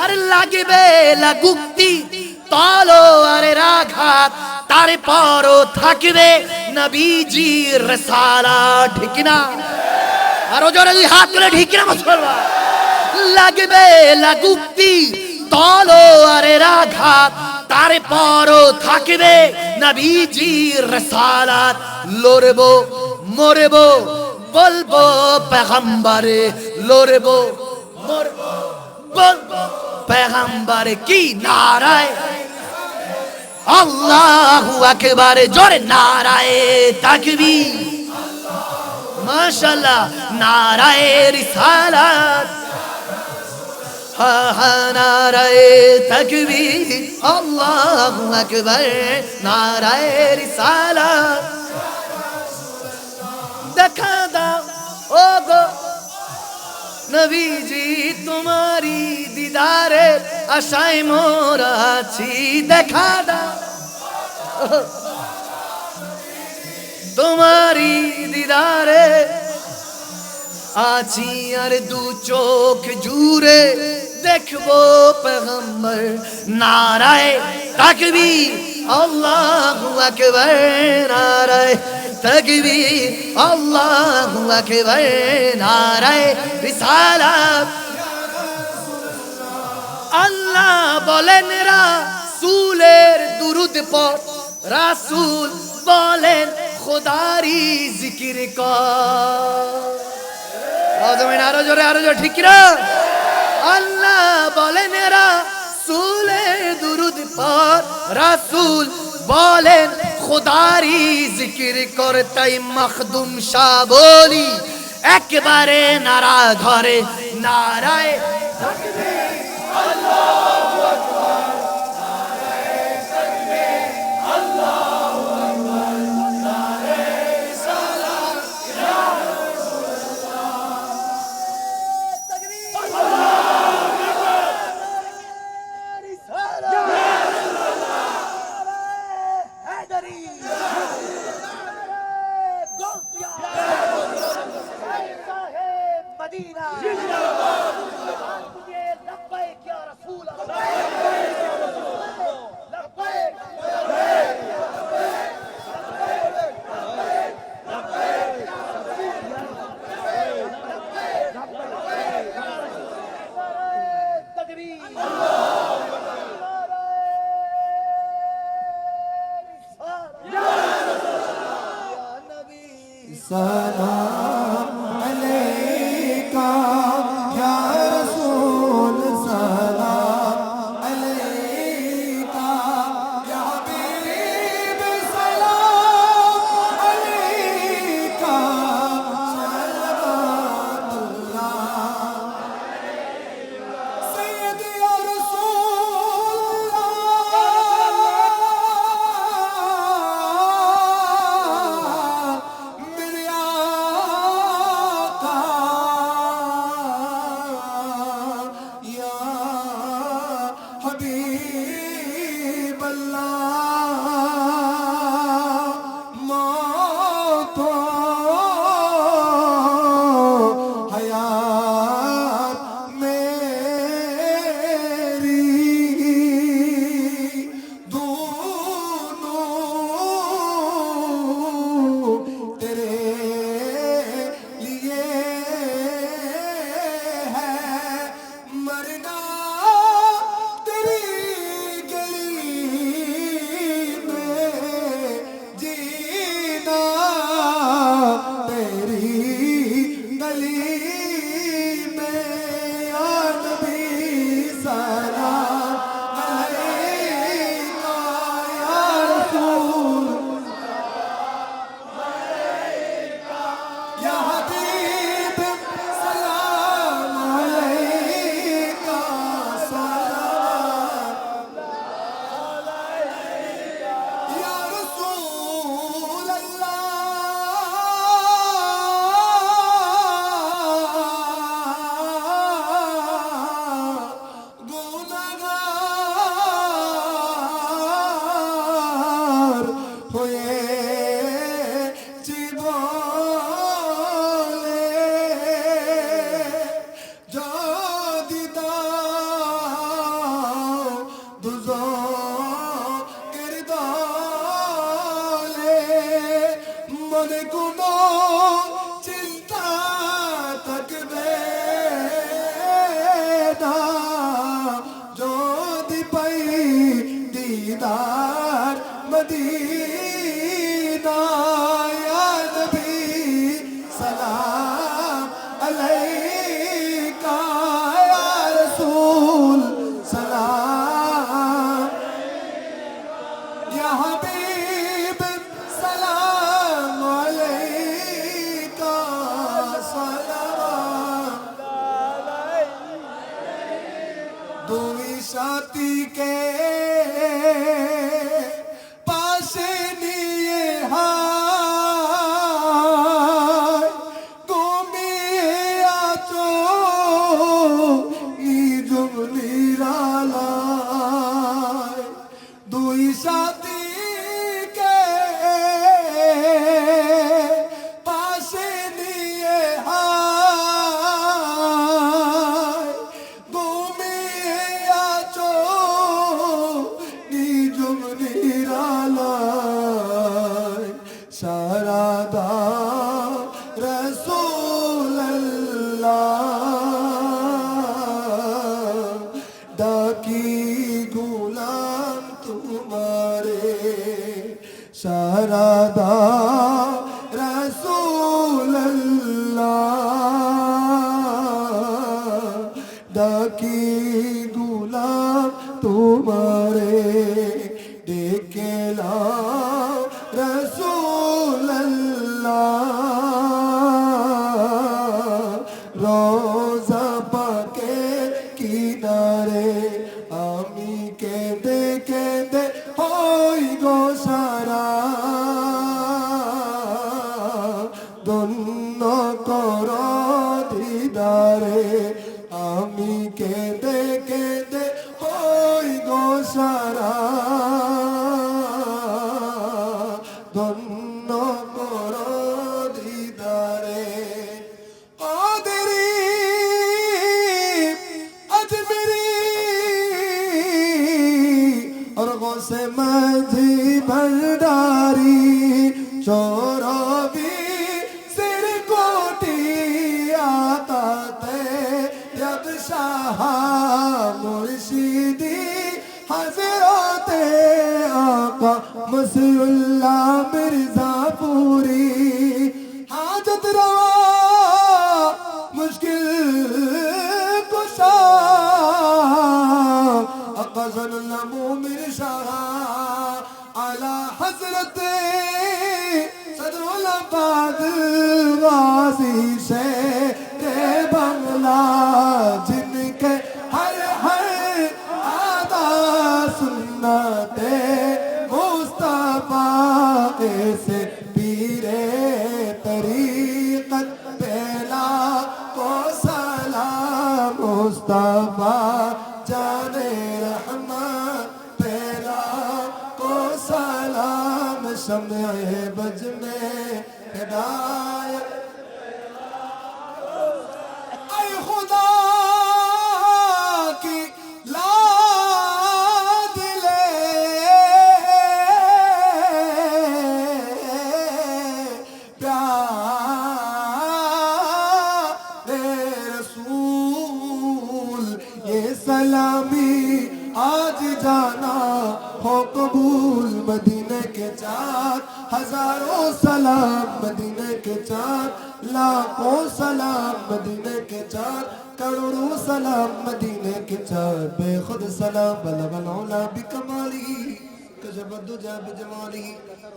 [SPEAKER 1] अरे লাগিবে লাগুক্তি তলোয়ারের আঘাত, তারপরও থাকবে নবীজির রিসালাত, ঠিক না? আরো জোরে দুই হাত তুলে ঠিক না মুসলমান? লাগবে লাগুক্তি তলোয়ারের আঘাত, তারপরও থাকবে নবীজির রিসালাত। লড়বো মরবো বলবো পেগম্বরে, লড়বো মরবো বলবো पैगंबर की नाराए अल्लाहु अकबर, जोरे नाराए तकबीर, माशाल्लाह नाराए रिसालत, नाराए तकबीर, अल्लाहु अकबर, नाराए रिसालत। देखा दा ओ गो नबी जी तुम्हारी दीदारे आशाएं मोरा आছি, দেখা দাও तुम्हारी दीदारे আছি, আর দু চোখ জুড়ে দেখবো পেগম্বর। নারায়ে তাকবীর, আল্লাহু আকবার, নারায়ে तकबीर, अल्लाहु अकबर, नाराए रिसालत। আল্লাহ বলেন রাসূলের দুরূদ পড়, রাসূল বলেন খোদারি জিকির কর। আরো জোরে ঠিক না? আল্লাহ বলেন রাসূলের দুরূদ পড়, রাসূল বলেন খোদারি জিকির করতাই। মখদুম শাহ বলি একবারে নারা ধরে, নারায়ে তাকবীর, আল্লাহু আকবার, নারায়ে তাকবীর, আল্লাহু আকবার, নারায়ে রিসালাত, ইয়া রাসূলুল্লাহ, তাকবীর, আল্লাহু আকবার, রিসালাত, मदीना तुझे लब्बैक या रसूल अल्लाह, लब्बैक तकबीर,
[SPEAKER 3] सलाम अलैका या रसूल, सलाम अलैका या हबीब, सलाम अलैका सलावतुल्लाह सैयद या रसूल জীবনে যদি দাও দুজকের দলে মনে কোনো চিন্তা থাকবে না যদি পাই দিদার মদিনা ইয়া নবী সালাম আলাইকা ইয়া রাসূল সালাম ইয়া হাবিব সালাম আলাইকা সালাম দুই সাথীকে পাশে নিয়ে হায় ঘুমিয়ে আছো নিজম নিরালায় দুই সাথীকে পাশে নিয়ে হায় ঘুমিয়ে আছো নিজম নিরালায় সারাদা রসূলুল্লাহ ডাকি গুলাম তোমারে সারাদা রসূলুল্লাহ ডাকি গুলাম তোমারে ডেকেলা রসূলুল্লাহ রোজা পাকে কিনারে আমি কেঁদে কেঁদে হই গো সারা ধন্য কর দিদারে আমি কেঁদে কেঁদে হই গো সারা ধন্য কর দিদারে আদরি আজমেরি और गौसे मझी भंडारी चौरावी सिर कोटी आता ते जब शाह मुर्शिदी हजरते आका मसीहुल्लाह मिर्जापुरी हाजत रवा मुश्किल कुशा अक़ज़ल मोमिन शाह आला हजरत सदरुल आबाद गाज़ी शेर बंगला जिनके हर हर आदा सुन्नते मुस्तफा से पीरे तरीक़त पहला को सलाम मुस्तफा जाने रहमत पहला को सलाम शम्ए बज में हिदायत ऐ खुदा की लाडले प्यारे रसूल ये सलामी आज जाना हो कबूल मदीने के चार हजारों सलाम मदीने के चार लाखों सलाम मदीने के चार करोड़ों सलाम मदीने के चार बेखुद सलाम बलगल औला बिकमाली कजबद्दु जा बिजमाली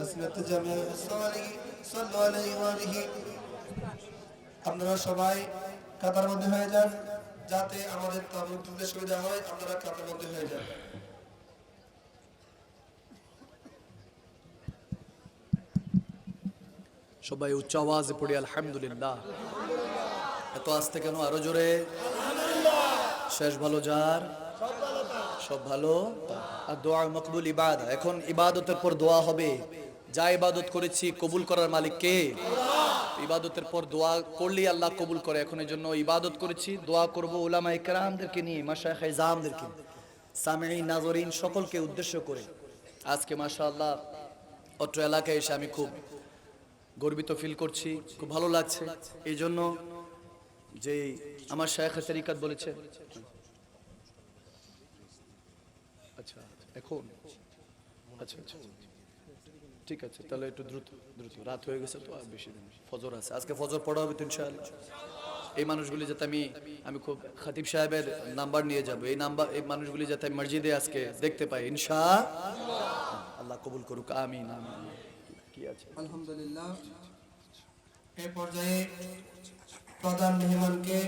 [SPEAKER 3] असनत जमे सवाली सल्लल्लाहु अलैहि वालिहि আপনারা সবাই কাতার মধ্যে হয়ে যান যাতে আমাদের তাবুক তুলতে সুবিধা হয় আপনারা কাতার মধ্যে হয়ে যান
[SPEAKER 1] সবাই উচ্চ আওয়াজে পড়ি আলহামদুলিল্লাহ এত আস্তে কেন আরো জোরে শেষ ভালো যার সব ভালো আর দোয়া মকবুল ইবাদা এখন ইবাদতের পর দোয়া হবে যা ইবাদত করেছি কবুল করার মালিক কে? ইবাদতের পর দোয়া করলেই আল্লাহ কবুল করে। এখন এই জন্য ইবাদত করেছি, দোয়া করব উলামায়ে কেরামদেরকে নিয়ে, মাশায়েখ ইজামদেরকে, সামিঈন নাজরিন সকলকে উদ্দেশ্য করে। আজকে মাশাআল্লাহ অত্র এলাকায় এসে আমি খুব গর্বিত ফিল করছি, খুব ভালো লাগছে। এই জন্য যে আমার শায়েখে তরিকাত বলেছে, আচ্ছা এখন আচ্ছা আচ্ছা ঠিক আছে, তাহলে একটু দ্রুত দ্রুত, রাত হয়ে গেছে তো, আর বেশি দিন ফজর আছে, আজকে ফজর পড়া হবে তো ইনশাআল্লাহ। এই মানুষগুলি যাতে আমি খুব খতিব সাহেবের নাম্বার নিয়ে যাব, এই মানুষগুলি যাতে আমি মসজিদে আজকে দেখতে পাই ইনশাআল্লাহ। আল্লাহ কবুল করুক, আমিন আমিন। কি আছে
[SPEAKER 3] আলহামদুলিল্লাহ। এই পর্যায়ে প্রধান মেহমানকে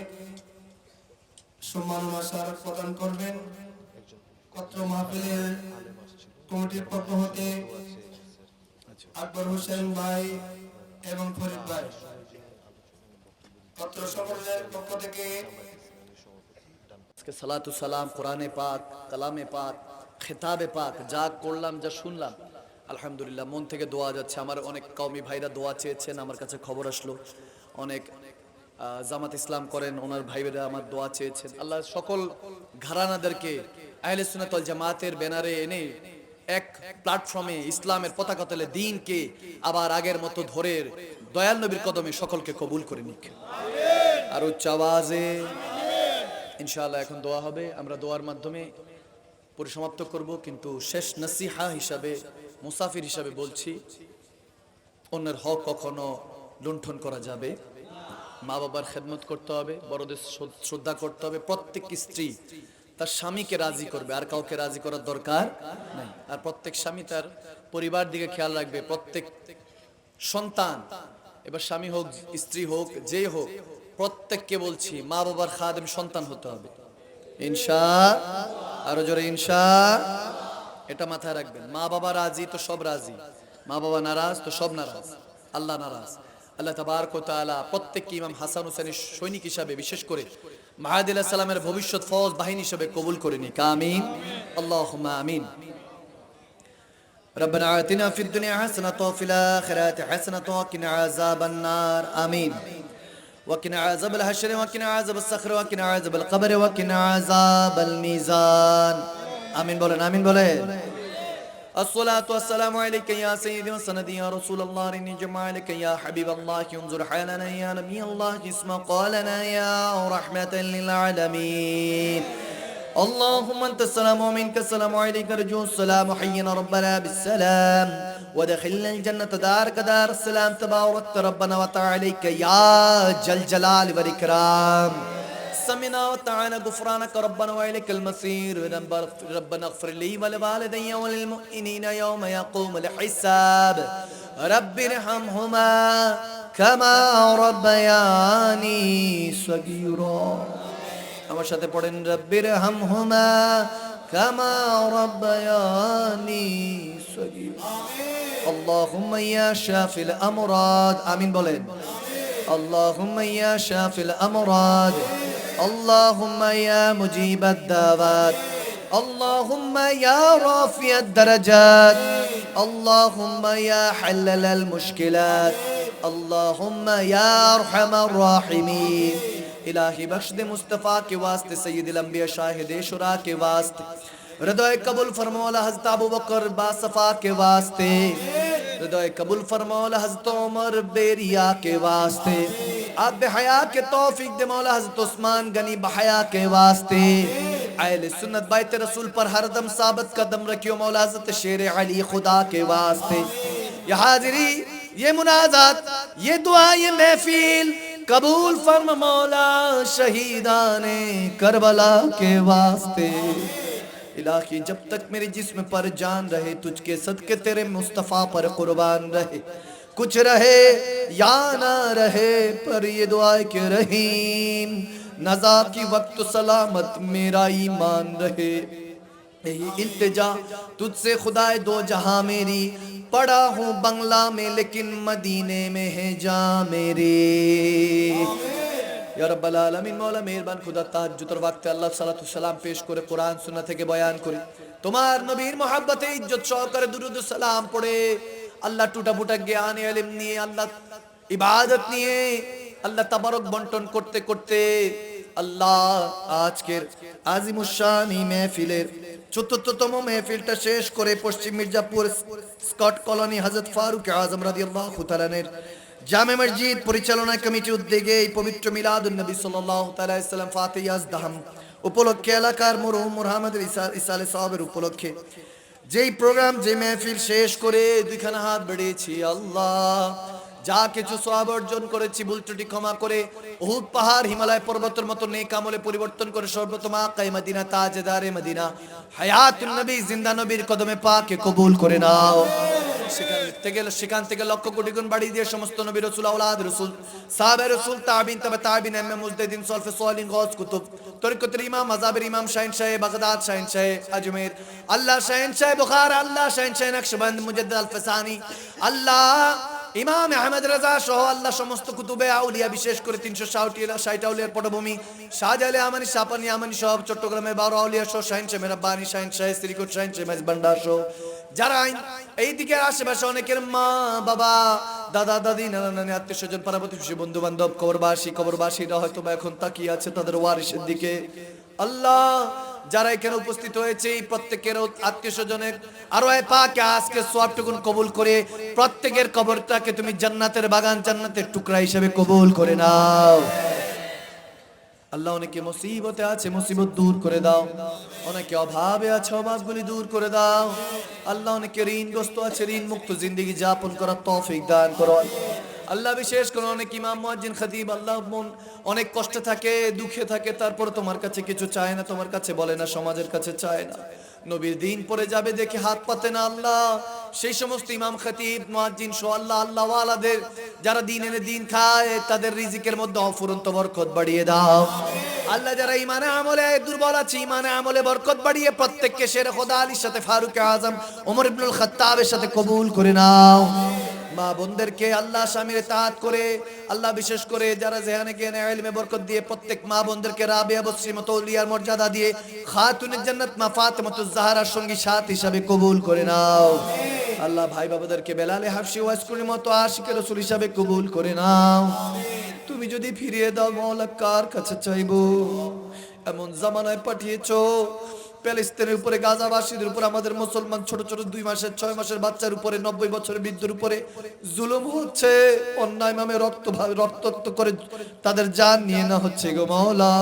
[SPEAKER 3] সম্মাননা স্মারক প্রদান করবেন পত্র মাহফিলের কমিটির পক্ষ হতে আকবর হোসেন ভাই এবং ফরিদ ভাই। পত্র সংগ্রহের পক্ষ থেকে
[SPEAKER 1] আজকে সালাতু সালাম কোরআনে পাক, কালামে পাক, খেতাবে পাক, যা করলাম যা শুনলাম আলহামদুলিল্লাহ মন থেকে দোয়া যাচ্ছে। আমার অনেক কওমি ভাইরা দোয়া চেয়েছেন, আমার কাছে খবর আসলো অনেক জামাত ইসলাম করেন ওনার ভাইরা আমার দোয়া চেয়েছেন। আল্লাহ সকল ঘরানাদেরকে আহলে সুন্নাত ওয়াল জামাতের ব্যানারে এনে এক প্ল্যাটফর্মে ইসলামের পতাকা তলে দ্বীনকে আবার আগের মতো ধরে দয়াল নবীর কদমে সকলকে কবুল করে নিক। আর উচ্চ আওয়াজে ইনশাআল্লাহ এখন দোয়া হবে, আমরা দোয়ার মাধ্যমে পরিসমাপ্ত করব। কিন্তু শেষ নসিহা হিসাবে, মুসাফির হিসাবে বলছি, অন্যের হক কখনো লুণ্ঠন করা যাবে। মা বাবার খেদমত করতে হবে, বড়দের শ্রদ্ধা করতে হবে। প্রত্যেক স্ত্রী তার স্বামীকে রাজি করবে, আর কাউকে রাজি করার দরকার নাই। আর প্রত্যেক স্বামী তার পরিবার দিকে খেয়াল রাখবে। প্রত্যেক সন্তান, এবার স্বামী হোক স্ত্রী হোক যে হোক, প্রত্যেককে বলছি মা বাবার খাদেম সন্তান হতে হবে ইনশাআল্লাহ। আরো জোরে ইনশাআল্লাহ। এটা মাথায় রাখবেন। মা বাবা রাজি তো সব রাজি, মা বাবা নারাজ তো সব নারাজ, আল্লাহ নারাজ। আল্লাহ তাবারক ওয়া তাআলা প্রত্যেককে ইমাম হাসান হুসাইনের সৈনিক হিসাবে, বিশেষ করে মাহাদি আলাইহিস সালামের ভবিষ্যৎ ফৌজ বাহিনী হিসাবে কবুল করে নিক, আমিন আল্লাহুম্মা আমিন। ربنا آتنا في الدنيا حسنة وفي الآخرة حسنة وقنا عذاب النار آمين. وقنا عذاب الحشر وقنا عذاب الصخر وقنا عذاب القبر وقنا عذاب الميزان آمين بولن آمين بولن. الصلاة والسلام عليك يا سيدي وسندي يا رسول الله إني جمالك يا حبيب الله انظر حالنا يا نبي الله اسمع قالنا يا رحمة للعالمين. اللهم انت السلام ومنك السلام عليك رجو السلام حينا ربنا بالسلام ودخلنا الجنة دارك دار السلام تبارك ربنا وتعاليك يا جل جلال والإكرام. سمعنا وطعنا غفرانك ربنا وإليك المصير. ربنا اغفر لي ولوالدي وللمؤمنين يوم يقوم الحساب. رب ارحمهما كما ربياني صغيرا. আমার সাথে পড়েন রব্বির হামহুমা কামা রাব্বায়ানি সগীরা। আল্লাহুম্মা ইয়া শাফিল আমরাদ আমিন বলেন। আল্লাহুম্মা ইয়া শাফিল আমরাদ, আল্লাহুম্মা ইয়া মুজিবাদ দাওয়াত, আল্লাহুম্মা ইয়া রাফিয়াদ দারাজাত, আল্লাহুম্মা ইয়া হাল্লালাল মুশকিলাত, আল্লাহুম্মা ইয়া আরহামার রাহিমিন। इलाही बख्श दे मुस्तफ़ा के वास्ते, सैयदुल अंबिया शाहिद शुरा के वास्ते, हृदय कबूल फरमौला हज़रत अबू बकर बासफा के वास्ते, हृदय कबूल फरमौला हज़रत उमर बेरिया के वास्ते, आप बेहया के तौफीक दे मौला हज़रत उस्मान गनी बहया के वास्ते, अहले सुन्नत बैत रसूल पर हरदम साबित कदम रखियो मौला हज़रत शेर अली खुदा के वास्ते। ये हाजिरी, ये मुनाजात, ये दुआ, ये महफिल कबूल फरमा मौला शहीदाने करबला के वास्ते। इलाही जब तक मेरे जिस्म पर जान रहे, तुझके सदके तेरे मुस्तफ़ा पर कुर्बान रहे। कुछ रहे या ना रहे, पर ये दुआ के रहीम नज़ा की वक्त सलामत मेरा ईमान रहे। यही इल्तिजा तुझसे खुदाए दो जहां मेरी, पड़ा हूँ बंगला में लेकिन मदीने में है जा मेरे। या रब्बल आलमीन मौला मेहरबान खुदा ताज्जुদের ওয়াক্তে আল্লাহ সালাতু সালাম পেশ করে কোরআন সুন্নাহ থেকে বয়ান করি, তোমার নবীর মহব্বতে ইজ্জত সহকারে দুরূদ ও সালাম পড়ে আল্লাহ টুটা ফুটা জ্ঞান ইলম নিয়ে আল্লাহ ইবাদত নিয়ে আল্লাহ তাবারক বন্টন করতে করতে আল্লাহ আজকের আজিমুশানি মেহফিলের চতুর্থতম মেহফিলটা শেষ করে পশ্চিম মির্জাপুর স্কট কলোনি হযরত ফারুক আজম রাদিয়াল্লাহু তাআলার জামে মসজিদ পরিচালনা কমিটির উদ্যোগে এই পবিত্র মিলাদুন নবী সাল্লাল্লাহু তাআলা আলাইহি সাল্লাম ফাতিহাস দাহাম উপলক্ষে এলাকার মরহুম মুহাম্মদের ইসালে সাহাবের উপলক্ষে যেই প্রোগ্রাম যে মেহফিল শেষ করে দুইখানা হাত বেড়েছি আল্লাহ যা কিছু সওয়াব অর্জন করেছি ভুল ত্রুটি ক্ষমা করে উহুদ পাহাড় হিমালয় পর্বতের মতো নেক আমলে পরিবর্তন করে সর্বোত্তম আকায়ে মদিনা তাজদারে মদিনা হায়াতুন নবী জিন্দা নবীর কদমে পাকে কবুল করে নাও। সেখান থেকে লক্ষ কোটি গুণ বাড়িয়ে দিয়ে সমস্ত নবী রাসূল আওলাদ রাসূল সাহাবে রাসূল তাবিন তবে তাবিন ইমাম মুজতাহিদিন সলফে সালিহিন গাউস কুতুব তরিকতের ইমাম মাযহাবের ইমাম শাহিন শাহ বাগদাদ শাহিন শাহ আজমের আল্লাহ শাহিন শাহ বুখারা আল্লাহ শাহিন শাহ নকশবন্দ মুজাদ্দিদ আল ফসানি আল্লাহ ইমাম আহমদ রাজা সহ আল্লাহ সমস্ত কুতুবে আউলিয়া বিশেষ করে 360 আউলিয়ার পটভূমি শাহজালাল আমানি শাপানি আমানি সব চট্টগ্রামের 12 আউলিয়া সহ শাহিন শাহ মেহরবানি শাহিন শাহ শ্রীকোট শাহিন শাহ মেজবান্ডার সহ যারা এই দিকের আশেপাশে অনেকের মা বাবা দাদা দাদি নানা নানি আত্মীয় স্বজন পাড়া প্রতিবেশী বন্ধু বান্ধব কবরবাসীরা হয়তো বা এখন তাকিয়ে আছে তাদের ওয়ারিসের দিকে আল্লাহ যারা এখানে উপস্থিত হয়েছে এই প্রত্যেকের আত্মীয় স্বজনের আরো পাকে আজকে সওয়াবটুকুন কবুল করে প্রত্যেকের কবরটাকে তুমি জান্নাতের বাগান জান্নাতের টুকরা হিসেবে কবুল করে নাও। আল্লাহ অনেকে মুসিবতে আছে মুসিবত দূর করে দাও, অনেকে অভাবে আছে অভাবগুলি দূর করে দাও। আল্লাহ অনেকে ঋণগ্রস্ত আছে ঋণ মুক্ত জিন্দেগি যাপন করার তৌফিক দান করো আল্লাহ। বিশেষ করে অনেক ইমাম মুয়াজ্জিন খতিব আল্লাহ মন অনেক কষ্টে থাকে দুঃখে থাকে তারপর তোমার কাছে কিছু চায় না, তোমার কাছে বলে না, সমাজের কাছে চায় না, নবীর দিন পড়ে যাবে দেখে হাত পাতে না। আল্লাহ সেই সমস্ত ইমাম খতিব মুয়াজ্জিন সহ আল্লাহ আল্লাহ ওয়ালাদের যারা দিন এনে দিন খায় তাদের রিজিকের মধ্যে অফুরন্ত বরকত বাড়িয়ে দাও। আল্লাহ যারা ইমানে আমলে দুর্বল আছে ইমানে আমলে বরকত বাড়িয়ে প্রত্যেককে শের খোদা আলীর সাথে ফারুক আজম ওমর ইবনুল খাত্তাবের সাথে কবুল করে নাও। মা বোনদেরকে আল্লাহ স্বামীর তাআত করে আল্লাহ বিশেষ করে যারা জেহানে জ্ঞানে ইলমে বরকত দিয়ে প্রত্যেক মা বোনদেরকে রাবিয়া বসরি মতো ওলিয়ার মর্যাদা দিয়ে খাতুনে জান্নাত মা ফাতেমাতুজ জাহরার সঙ্গী সাথী হিসাবে কবুল করে নাও। আল্লাহ ভাই বাবাদেরকে বেলালে হাফসি ওয়াসকুরের মতো আশিকে রাসূল হিসাবে কবুল করে নাও। তুমি যদি ফিরিয়ে দাও মাওলা কার কাছে চাইবো? এমন জামানায় পাঠিয়েছো প্যালেস্তাইনের উপরে গাজাবাসীদের উপর আমাদের মুসলমান ছোট ছোট 2 মাসের 6 মাসের বাচ্চার উপরে 90 বছরের বৃদ্ধের উপরে জুলুম হচ্ছে, অন্যায় নামে রক্তাক্ত করে তাদের জান নিয়ে না হচ্ছে গো মাওলা।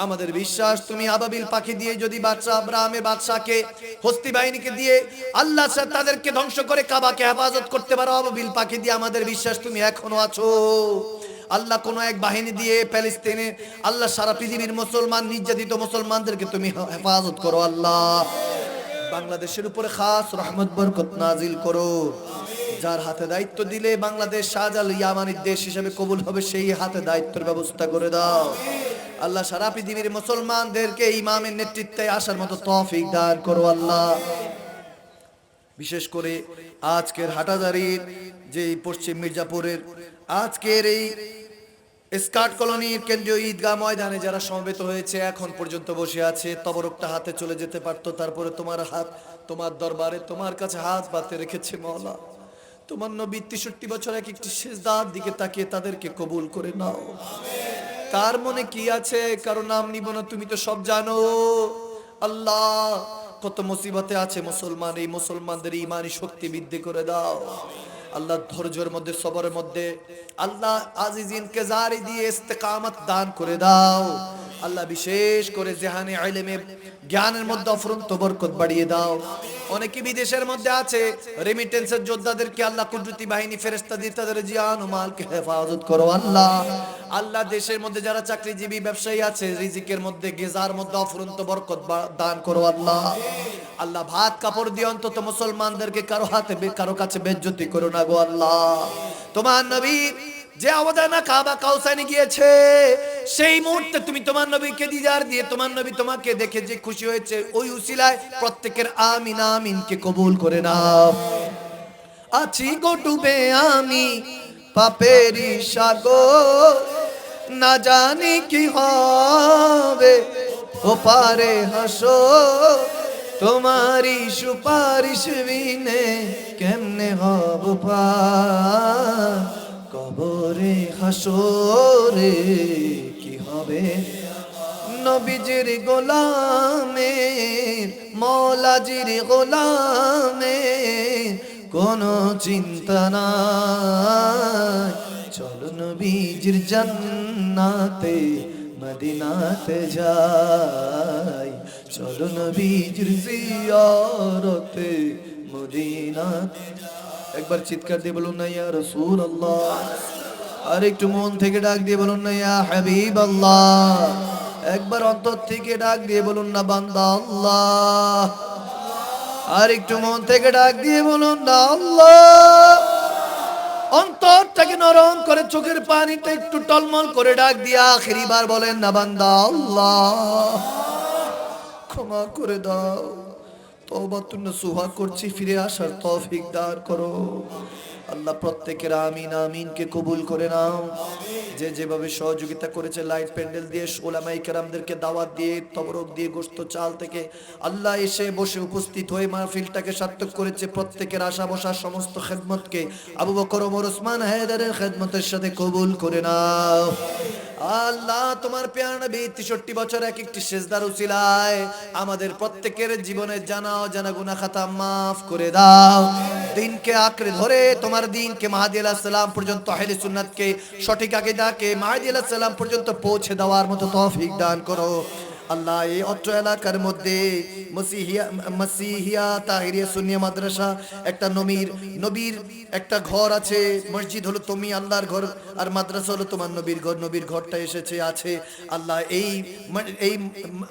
[SPEAKER 1] আমাদের বিশ্বাস তুমি আবাবিল পাখি দিয়ে যদি বাদশা আব্রাহামের বাদশাকে হস্তি বাহিনীকে দিয়ে আল্লাহ তাদেরকে ধ্বংস করে কাবাকে হেফাজত করতে পারো আবাবিল পাখি দিয়ে, আমাদের বিশ্বাস তুমি এখনো আছো। আল্লাহ কোন এক বাহিনী দিয়ে প্যালেস্তাইনে আল্লাহ সারা পৃথিবীর মুসলমান নির্যাতিত মুসলমানদেরকে তুমি হেফাজত করো আল্লাহ। বাংলাদেশের উপরে খাস রহমত বরকত নাজিল করো। যার হাতে দায়িত্ব দিলে বাংলাদেশ শাহজালাল ইয়ামানির দেশ হিসেবে কবুল হবে সেই হাতে দায়িত্বের ব্যবস্থা করে দাও আল্লাহ। সারা পৃথিবীর মুসলমানদেরকে ইমামের নেতৃত্বে আসার মতো তৌফিক দান করো আল্লাহ। বিশেষ করে আজকের হাটাজারির যে পশ্চিম মির্জাপুরের আজকের এই স্কাট কলোনির কেন্দ্রীয় ঈদগাহ ময়দানে যারা সমবেত হয়েছে এখন পর্যন্ত বসে আছে, তবরকটা হাতে চলে যেতে পারতো, তারপরে তোমার হাত তোমার দরবারে তোমার কাছে হাত পাতে রেখেছে মাওলা। তোমার নবী 63 বছর এক একটি সিজদার দিকে তাকিয়ে তাদেরকে কবুল করে নাও। কার মনে কি আছে কারো নাম নিব না, তুমি তো সব জানো আল্লাহ। কত মুসিবতে আছে মুসলমান, এই মুসলমানদের ইমানি শক্তি বৃদ্ধি করে দাও আল্লাহ। ধৈর্যের মধ্যে সবরের মধ্যে আল্লাহ আজিজিনকে জারি দিয়ে ইস্তেকামত দান করে দাও আল্লাহ। বিশেষ করে জেহানে ইলমে জ্ঞানের মধ্যে অফুরন্ত বরকত বাড়িয়ে দাও। অনেকে বিদেশের মধ্যে আছে রেমিটেন্সের যোদ্ধাদেরকে আল্লাহ কুদরতি বাহিনী ফেরেশতা দিয়ে তাদের জান ও মালকে হেফাজত করো আল্লাহ। আল্লাহ দেশের মধ্যে যারা চাকরিজীবী ব্যবসায়ী আছে রিজিকের মধ্যে গেজার মধ্যে অফুরন্ত বরকত দান করো আল্লাহ। আল্লাহ ভাত কাপড় দিয়ে অন্তত মুসলমানদেরকে কারো হাতে কারো কাছে বেজ্জতি করো না গো আল্লাহ। তোমার নবী যে আওয়াদানা কাবা কাউসানে গিয়েছে সেই মুহূর্তে তুমি তোমার নবীকে দিদার দিয়ে তোমার নবী তোমাকে দেখে যে খুশি হয়েছে ওই উসিলায় প্রত্যেকের আমিন আমিনকে কবুল করে নাও। আছি গো ডুবে আমি পাপেরি সাগর, না জানি কি হবে ও পারে হাসো, তোমারি সুপারিশ বিনে কেমনে হব পার, কবরে হাসরে কি হবে নবীজির গোলামের মৌলাজির গোলামের কোনো চিন্তা নাই। চলো নবীজির জান্নাতে মদিনাতে যাই, চলো নবীজির জিয়ারতে মদিনাতে। একবার চিৎকার দিয়ে বলুন না ইয়া রাসূলুল্লাহ, আর একটু মন থেকে ডাক দিয়ে বলুন না ইয়া হাবিবাল্লাহ, একবার অন্তর থেকে ডাক দিয়ে বলুন না বান্দা আল্লাহ, আর একটু মন থেকে ডাক দিয়ে বলুন না আল্লাহ। অন্তরটাকে নরম করে চোখের পানিতে একটু টলমল করে ডাক দিয়ে আখেরি বার বলেন না বান্দা আল্লাহ ক্ষমা করে দাও, তওবাতুন নসুহা করছি, ফিরে আসার তৌফিক দান করো। আল্লাহ প্রত্যেকের আমিন আমিনকে কবুল করে নাও। যে যেভাবে সহযোগিতা করেছে লাইট প্যান্ডেল দিয়ে, ওলামায়ে কেরামদেরকে দাওয়াত দিয়ে, তবরক দিয়ে, গোশত চাল থেকে আল্লাহ এসে বসে উপস্থিত হয়ে মাহফিলটাকে সার্থক করেছে, প্রত্যেকের আশা বসা সমস্ত খেদমতকে আবু বকর ওমর ওসমান হায়দারের খেদমতের সাথে কবুল করে নাও। আল্লাহ তোমার প্রিয় নবী 63 বছর এক একটি সিজদার উসিলায় আমাদের প্রত্যেকের জীবনে জানা অজানা গুনাহ খাতা মাফ করে দাও। দিনকে আঁকড়ে ধরে তোমার দিনকে মাহদি আলাইহিস সালাম পর্যন্ত, আহলে সুন্নাতকে সঠিক আকীদাকে মাহদি আলাইহিস সালাম পর্যন্ত পৌঁছে দেওয়ার মতো তৌফিক দান করো। আল্লাহ এই অত্র এলাকার মধ্যে মসিহিয়া তাহিরিয়া সুন্নিয়া মাদ্রাসা, একটা নবীর একটা ঘর আছে, মসজিদ হলো তুমি আল্লাহর ঘর, আর মাদ্রাসা হলো তোমার নবীর ঘর। নবীর ঘরটা এসেছে আছে আল্লাহ এই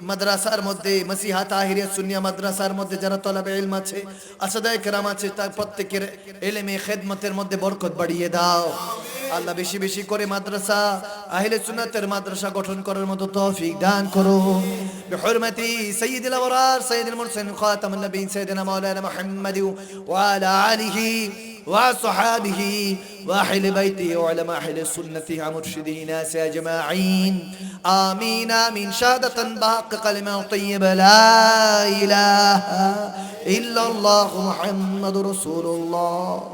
[SPEAKER 1] মাদ্রাসার মধ্যে, মসিহা তাহিরিয়া সুন্নিয়া মাদ্রাসার মধ্যে যারা তলাবে ইলম আছে, আসাদায়ে কেরাম আছে, তার প্রত্যেকের ইলমে খেদমতের মধ্যে বরকত বাড়িয়ে দাও। আল্লাহ বেশি বেশি করে মাদ্রাসা, আহলে সুন্নাতের মাদ্রাসা গঠন করার মতো তৌফিক দান করো। বিহুরমাতি সাইয়্যিদিল আবরার সাইয়্যিদুল মুরসালিন খাতামুন নবিয়্যিন সাইয়্যিদিনা মাওলানা মুহাম্মাদ ওয়া আলা আলিহি ওয়া সাহাবিহি ওয়া আহলি বাইতি ওয়া উলামা আহলি সুন্নতি ওয়া মুরশিদিনা আজমাইন। আমিন আমিন। শাহাদাতান বাক কালিমা তাইয়্যিবা লা ইলাহা ইল্লাল্লাহু মুহাম্মাদুর রাসূলুল্লাহ।